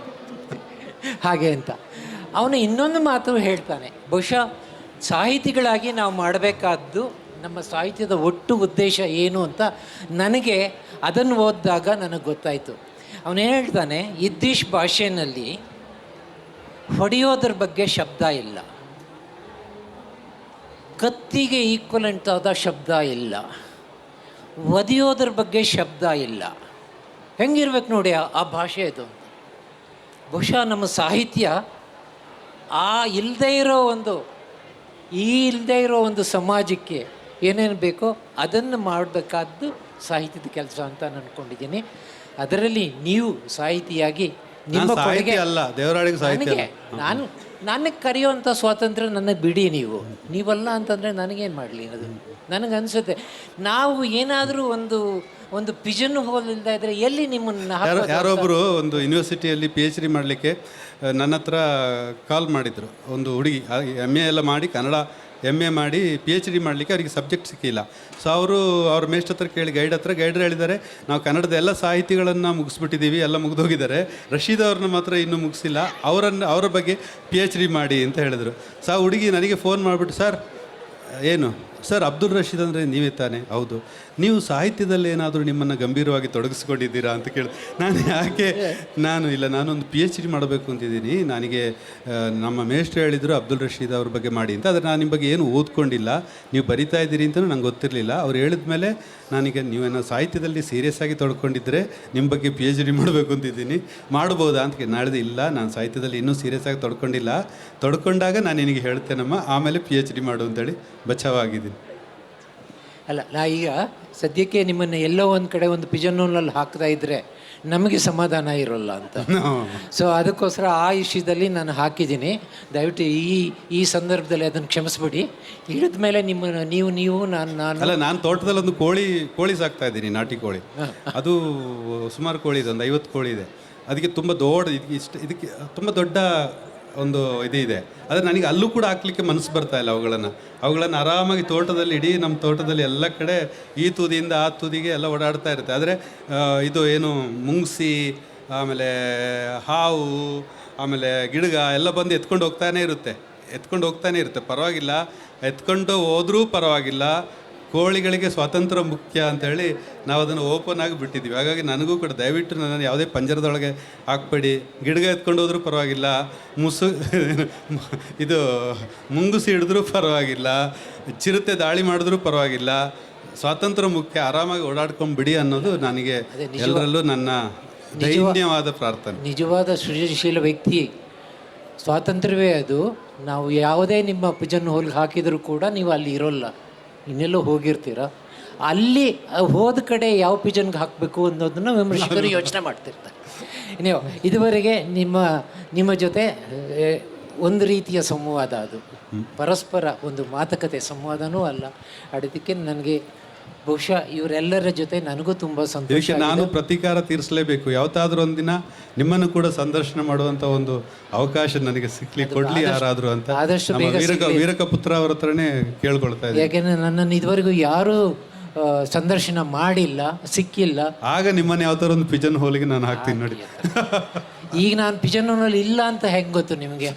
ಹಾಗೆ ಅಂತ. ಅವನು ಇನ್ನೊಂದು ಮಾತು ಹೇಳ್ತಾನೆ, ಬಹುಶಃ ಸಾಹಿತಿಗಳಾಗಿ ನಾವು ಮಾಡಬೇಕಾದ್ದು ನಮ್ಮ ಸಾಹಿತ್ಯದ ಒಟ್ಟು ಉದ್ದೇಶ ಏನು ಅಂತ ನನಗೆ ಅದನ್ನು ಓದಿದಾಗ ನನಗೆ ಗೊತ್ತಾಯಿತು. ಅವನೇನು ಹೇಳ್ತಾನೆ, ಇದ್ದೀಶ್ ಭಾಷೆಯಲ್ಲಿ ಹೊಡೆಯೋದ್ರ ಬಗ್ಗೆ ಶಬ್ದ ಇಲ್ಲ, ಕತ್ತಿಗೆ ಈಕ್ವಲೆಂಟ್ ಆದ ಶಬ್ದ ಇಲ್ಲ, ಒದೆಯೋದ್ರ ಬಗ್ಗೆ ಶಬ್ದ ಇಲ್ಲ. ಹೆಂಗಿರ್ಬೇಕು ನೋಡಿ ಆ ಭಾಷೆ ಅದು. ಬಹುಶಃ ನಮ್ಮ ಸಾಹಿತ್ಯ ಇಲ್ಲದೇ ಇರೋ ಒಂದು ಸಮಾಜಕ್ಕೆ ಏನೇನು ಬೇಕೋ ಅದನ್ನು ಮಾಡಬೇಕಾದ್ದು ಸಾಹಿತ್ಯದ ಕೆಲಸ ಅಂತ ನಾನು ಅಂದ್ಕೊಂಡಿದ್ದೀನಿ. ಅದರಲ್ಲಿ ನೀವು ಸಾಹಿತಿಯಾಗಿ ನಿಮ್ಮ ಕೊಡುಗೆ ಅಲ್ಲ, ದೇವರಾಳಿಗೆ ಸಾಹಿತ್ಯ ನನಗೆ ಕರೆಯುವಂಥ ಸ್ವಾತಂತ್ರ್ಯ ನನಗೆ ಬಿಡಿ. ನೀವಲ್ಲ ಅಂತಂದರೆ ನನಗೇನು ಮಾಡಲಿ ಅದು ನನಗನ್ಸುತ್ತೆ. ನಾವು ಏನಾದರೂ ಒಂದು ಪಿಜನ್ ಹೋಲ್ ಇಲ್ಲದೆ ಇದ್ದರೆ ಎಲ್ಲಿ ನಿಮ್ಮನ್ನು ಯಾರೊಬ್ಬರು ಒಂದು ಯೂನಿವರ್ಸಿಟಿಯಲ್ಲಿ PhD ಮಾಡಲಿಕ್ಕೆ ನನ್ನ ಹತ್ರ ಕಾಲ್ ಮಾಡಿದರು. ಒಂದು ಹುಡುಗಿ MA ಎಲ್ಲ ಮಾಡಿ ಕನ್ನಡ MA ಮಾಡಿ PhD ಮಾಡಲಿಕ್ಕೆ ಅವರಿಗೆ ಸಬ್ಜೆಕ್ಟ್ ಸಿಕ್ಕಿಲ್ಲ. ಸೊ ಅವ್ರ ಮೇಸ್ಟ್ ಹತ್ರ ಕೇಳಿ ಗೈಡ್ರು ಹೇಳಿದ್ದಾರೆ, ನಾವು ಕನ್ನಡದ ಎಲ್ಲ ಸಾಹಿತಿಗಳನ್ನು ಮುಗಿಸ್ಬಿಟ್ಟಿದ್ದೀವಿ, ಎಲ್ಲ ಮುಗಿದೋಗಿದ್ದಾರೆ, ರಶೀದ್ ಅವ್ರನ್ನ ಮಾತ್ರ ಇನ್ನೂ ಮುಗಿಸಿಲ್ಲ, ಅವರ ಬಗ್ಗೆ PhD ಮಾಡಿ ಅಂತ ಹೇಳಿದರು. ಸೊ ಆ ಹುಡುಗಿ ನನಗೆ ಫೋನ್ ಮಾಡಿಬಿಟ್ಟು, ಸರ್ ಅಬ್ದುಲ್ ರಶೀದ್ ಅಂದರೆ ನೀವೇ ತಾನೆ? ಹೌದು. ನೀವು ಸಾಹಿತ್ಯದಲ್ಲಿ ಏನಾದರೂ ನಿಮ್ಮನ್ನು ಗಂಭೀರವಾಗಿ ತೊಡಗಿಸ್ಕೊಂಡಿದ್ದೀರಾ ಅಂತ ಕೇಳಿ, ನಾನೊಂದು PhD ಮಾಡಬೇಕು ಅಂತಿದ್ದೀನಿ, ನನಗೆ ನಮ್ಮ ಮೇಷ್ಟ್ರು ಹೇಳಿದರು ಅಬ್ದುಲ್ ರಶೀದ್ ಅವ್ರ ಬಗ್ಗೆ ಮಾಡಿ ಅಂತ. ಆದರೆ ನಾನು ನಿಮ್ಮ ಬಗ್ಗೆ ಏನು ಓದ್ಕೊಂಡಿಲ್ಲ, ನೀವು ಬರಿತಾ ಇದ್ದೀರಿ ಅಂತಲೂ ನಂಗೆ ಗೊತ್ತಿರಲಿಲ್ಲ. ಅವ್ರು ಹೇಳಿದ ಮೇಲೆ ನನಗೆ ನೀವೇನೋ ಸಾಹಿತ್ಯದಲ್ಲಿ ಸೀರಿಯಸ್ ಆಗಿ ತೊಡ್ಕೊಂಡಿದ್ದರೆ ನಿಮ್ಮ ಬಗ್ಗೆ PhD ಮಾಡಬೇಕು ಅಂತಿದ್ದೀನಿ, ಮಾಡ್ಬೋದಾ ಅಂತ ನಾಳಿದ್ದು. ಇಲ್ಲ, ನಾನು ಸಾಹಿತ್ಯದಲ್ಲಿ ಇನ್ನೂ ಸೀರಿಯಸ್ ಆಗಿ ತೊಡ್ಕೊಂಡಾಗ ನಾನು ನಿನಗೆ ಹೇಳ್ತೇನಮ್ಮ, ಆಮೇಲೆ PhD ಮಾಡು ಅಂತೇಳಿ ಬಚಾವಾಗಿದ್ದೀನಿ. ಅಲ್ಲ, ನಾ ಈಗ ಸದ್ಯಕ್ಕೆ ನಿಮ್ಮನ್ನು ಎಲ್ಲೋ ಒಂದು ಕಡೆ ಒಂದು ಪಿಜನ್ನೂನಲ್ಲಿ ಹಾಕ್ತಾ ಇದ್ದರೆ ನಮಗೆ ಸಮಾಧಾನ ಇರೋಲ್ಲ ಅಂತ. ಸೊ ಅದಕ್ಕೋಸ್ಕರ ಆ ವಿಷಯದಲ್ಲಿ ನಾನು ಹಾಕಿದ್ದೀನಿ. ದಯವಿಟ್ಟು ಈ ಸಂದರ್ಭದಲ್ಲಿ ಅದನ್ನು ಕ್ಷಮಿಸ್ಬಿಡಿ. ಇಳಿದ ಮೇಲೆ ನೀವು ನಾನು ತೋಟದಲ್ಲಿ ಒಂದು ಕೋಳಿ ಸಾಕ್ತಾ ಇದ್ದೀನಿ, ನಾಟಿ ಕೋಳಿ. ಅದು ಸುಮಾರು ಕೋಳಿ ಇದೆ, ಒಂದು 50 ಕೋಳಿ ಇದೆ. ಅದಕ್ಕೆ ತುಂಬ ಇದಕ್ಕೆ ತುಂಬ ದೊಡ್ಡ ಒಂದು ಇದೆ. ಆದರೆ ನನಗೆ ಅಲ್ಲೂ ಕೂಡ ಹಾಕ್ಲಿಕ್ಕೆ ಮನಸ್ಸು ಬರ್ತಾ ಇಲ್ಲ. ಅವುಗಳನ್ನು ಆರಾಮಾಗಿ ಇಡೀ ನಮ್ಮ ತೋಟದಲ್ಲಿ ಎಲ್ಲ ಕಡೆ ಈ ತುದಿಯಿಂದ ಆ ತುದಿಗೆ ಎಲ್ಲ ಓಡಾಡ್ತಾ ಇರುತ್ತೆ. ಆದರೆ ಇದು ಏನು ಮುಂಗ್ಸಿ, ಆಮೇಲೆ ಹಾವು, ಆಮೇಲೆ ಗಿಡಗ ಎಲ್ಲ ಬಂದು ಎತ್ಕೊಂಡು ಹೋಗ್ತಾನೆ ಇರುತ್ತೆ. ಪರವಾಗಿಲ್ಲ, ಎತ್ಕೊಂಡು ಹೋದರೂ ಪರವಾಗಿಲ್ಲ, ಕೋಳಿಗಳಿಗೆ ಸ್ವಾತಂತ್ರ್ಯ ಮುಖ್ಯ ಅಂತೇಳಿ ನಾವು ಅದನ್ನು ಓಪನ್ ಆಗಿ ಬಿಟ್ಟಿದ್ದೀವಿ. ಹಾಗಾಗಿ ನನಗೂ ಕೂಡ ದಯವಿಟ್ಟು ನನ್ನನ್ನು ಯಾವುದೇ ಪಂಜರದೊಳಗೆ ಹಾಕ್ಬೇಡಿ. ಗಿಡಗ ಎತ್ಕೊಂಡು ಹೋದ್ರೂ ಪರವಾಗಿಲ್ಲ, ಮುಂಗುಸಿ ಹಿಡಿದ್ರೂ ಪರವಾಗಿಲ್ಲ, ಚಿರತೆ ದಾಳಿ ಮಾಡಿದ್ರೂ ಪರವಾಗಿಲ್ಲ, ಸ್ವಾತಂತ್ರ್ಯ ಮುಖ್ಯ, ಆರಾಮಾಗಿ ಓಡಾಡ್ಕೊಂಡ್ಬಿಡಿ ಅನ್ನೋದು ನನಗೆ ಎಲ್ಲರಲ್ಲೂ ನನ್ನ ದೈನ್ಯವಾದ ಪ್ರಾರ್ಥನೆ. ನಿಜವಾದ ಸೃಜನಶೀಲ ವ್ಯಕ್ತಿ ಸ್ವಾತಂತ್ರ್ಯವೇ ಅದು. ನಾವು ಯಾವುದೇ ನಿಮ್ಮ ಪಿಜನ್ ಹೋಲ್ಗೆ ಹಾಕಿದರೂ ಕೂಡ ನೀವು ಅಲ್ಲಿ ಇರೋಲ್ಲ, ಇನ್ನೆಲ್ಲೋ ಹೋಗಿರ್ತೀರ. ಅಲ್ಲಿ ಹೋದ ಕಡೆ ಯಾವ ಪಿಜನ್ಗೆ ಹಾಕಬೇಕು ಅನ್ನೋದನ್ನು ವಿಮರ್ಶಕರು ಯೋಚನೆ ಮಾಡ್ತಿರ್ತಾರೆ. ನೀವು ಇದುವರೆಗೆ ನಿಮ್ಮ ಜೊತೆ ಒಂದು ರೀತಿಯ ಸಂವಾದ, ಅದು ಪರಸ್ಪರ ಒಂದು ಮಾತುಕತೆ ಸಂವಾದನೂ ಅಲ್ಲ. ಅದಕ್ಕೆ ನನಗೆ ಬಹುಶಃ ಇವರೆಲ್ಲರ ಜೊತೆ ನನಗೂ ತುಂಬ ಸಂತೋಷ. ನಾನು ಪ್ರತೀಕಾರ ತೀರಿಸಲೇಬೇಕು. ಯಾವತ್ತಾದ್ರೂ ಒಂದಿನ ನಿಮ್ಮನ್ನು ಕೂಡ ಸಂದರ್ಶನ ಮಾಡುವಂಥ ಒಂದು ಅವಕಾಶ ನನಗೆ ಕೊಡ್ಲಿ ಯಾರಾದರೂ ಅಂತ ಆದಷ್ಟು ಬೇಗ ವೀರಕಪುತ್ರ ಅವರ ಹತ್ರನೇ ಕೇಳ್ಕೊಳ್ತಾ ಇದ್ದೀನಿ. ಯಾಕೆಂದರೆ ನನ್ನನ್ನು ಇದುವರೆಗೂ ಯಾರೂ ಸಂದರ್ಶನ ಮಾಡಿಲ್ಲ, ಸಿಕ್ಕಿಲ್ಲ. ಆಗ ನಿಮ್ಮನ್ನು ಯಾವ ಥರ ಒಂದು ಪಿಜನ್ ಹೋಲಿಗೆ ನಾನು ಹಾಕ್ತೀನಿ ನೋಡಿ. ಈಗ ನಾನು ಪಿಜನ್ ಹೋಲಲ್ಲಿ ಇಲ್ಲ ಅಂತ ಹೆಂಗೆ ಗೊತ್ತು ನಿಮಗೆ?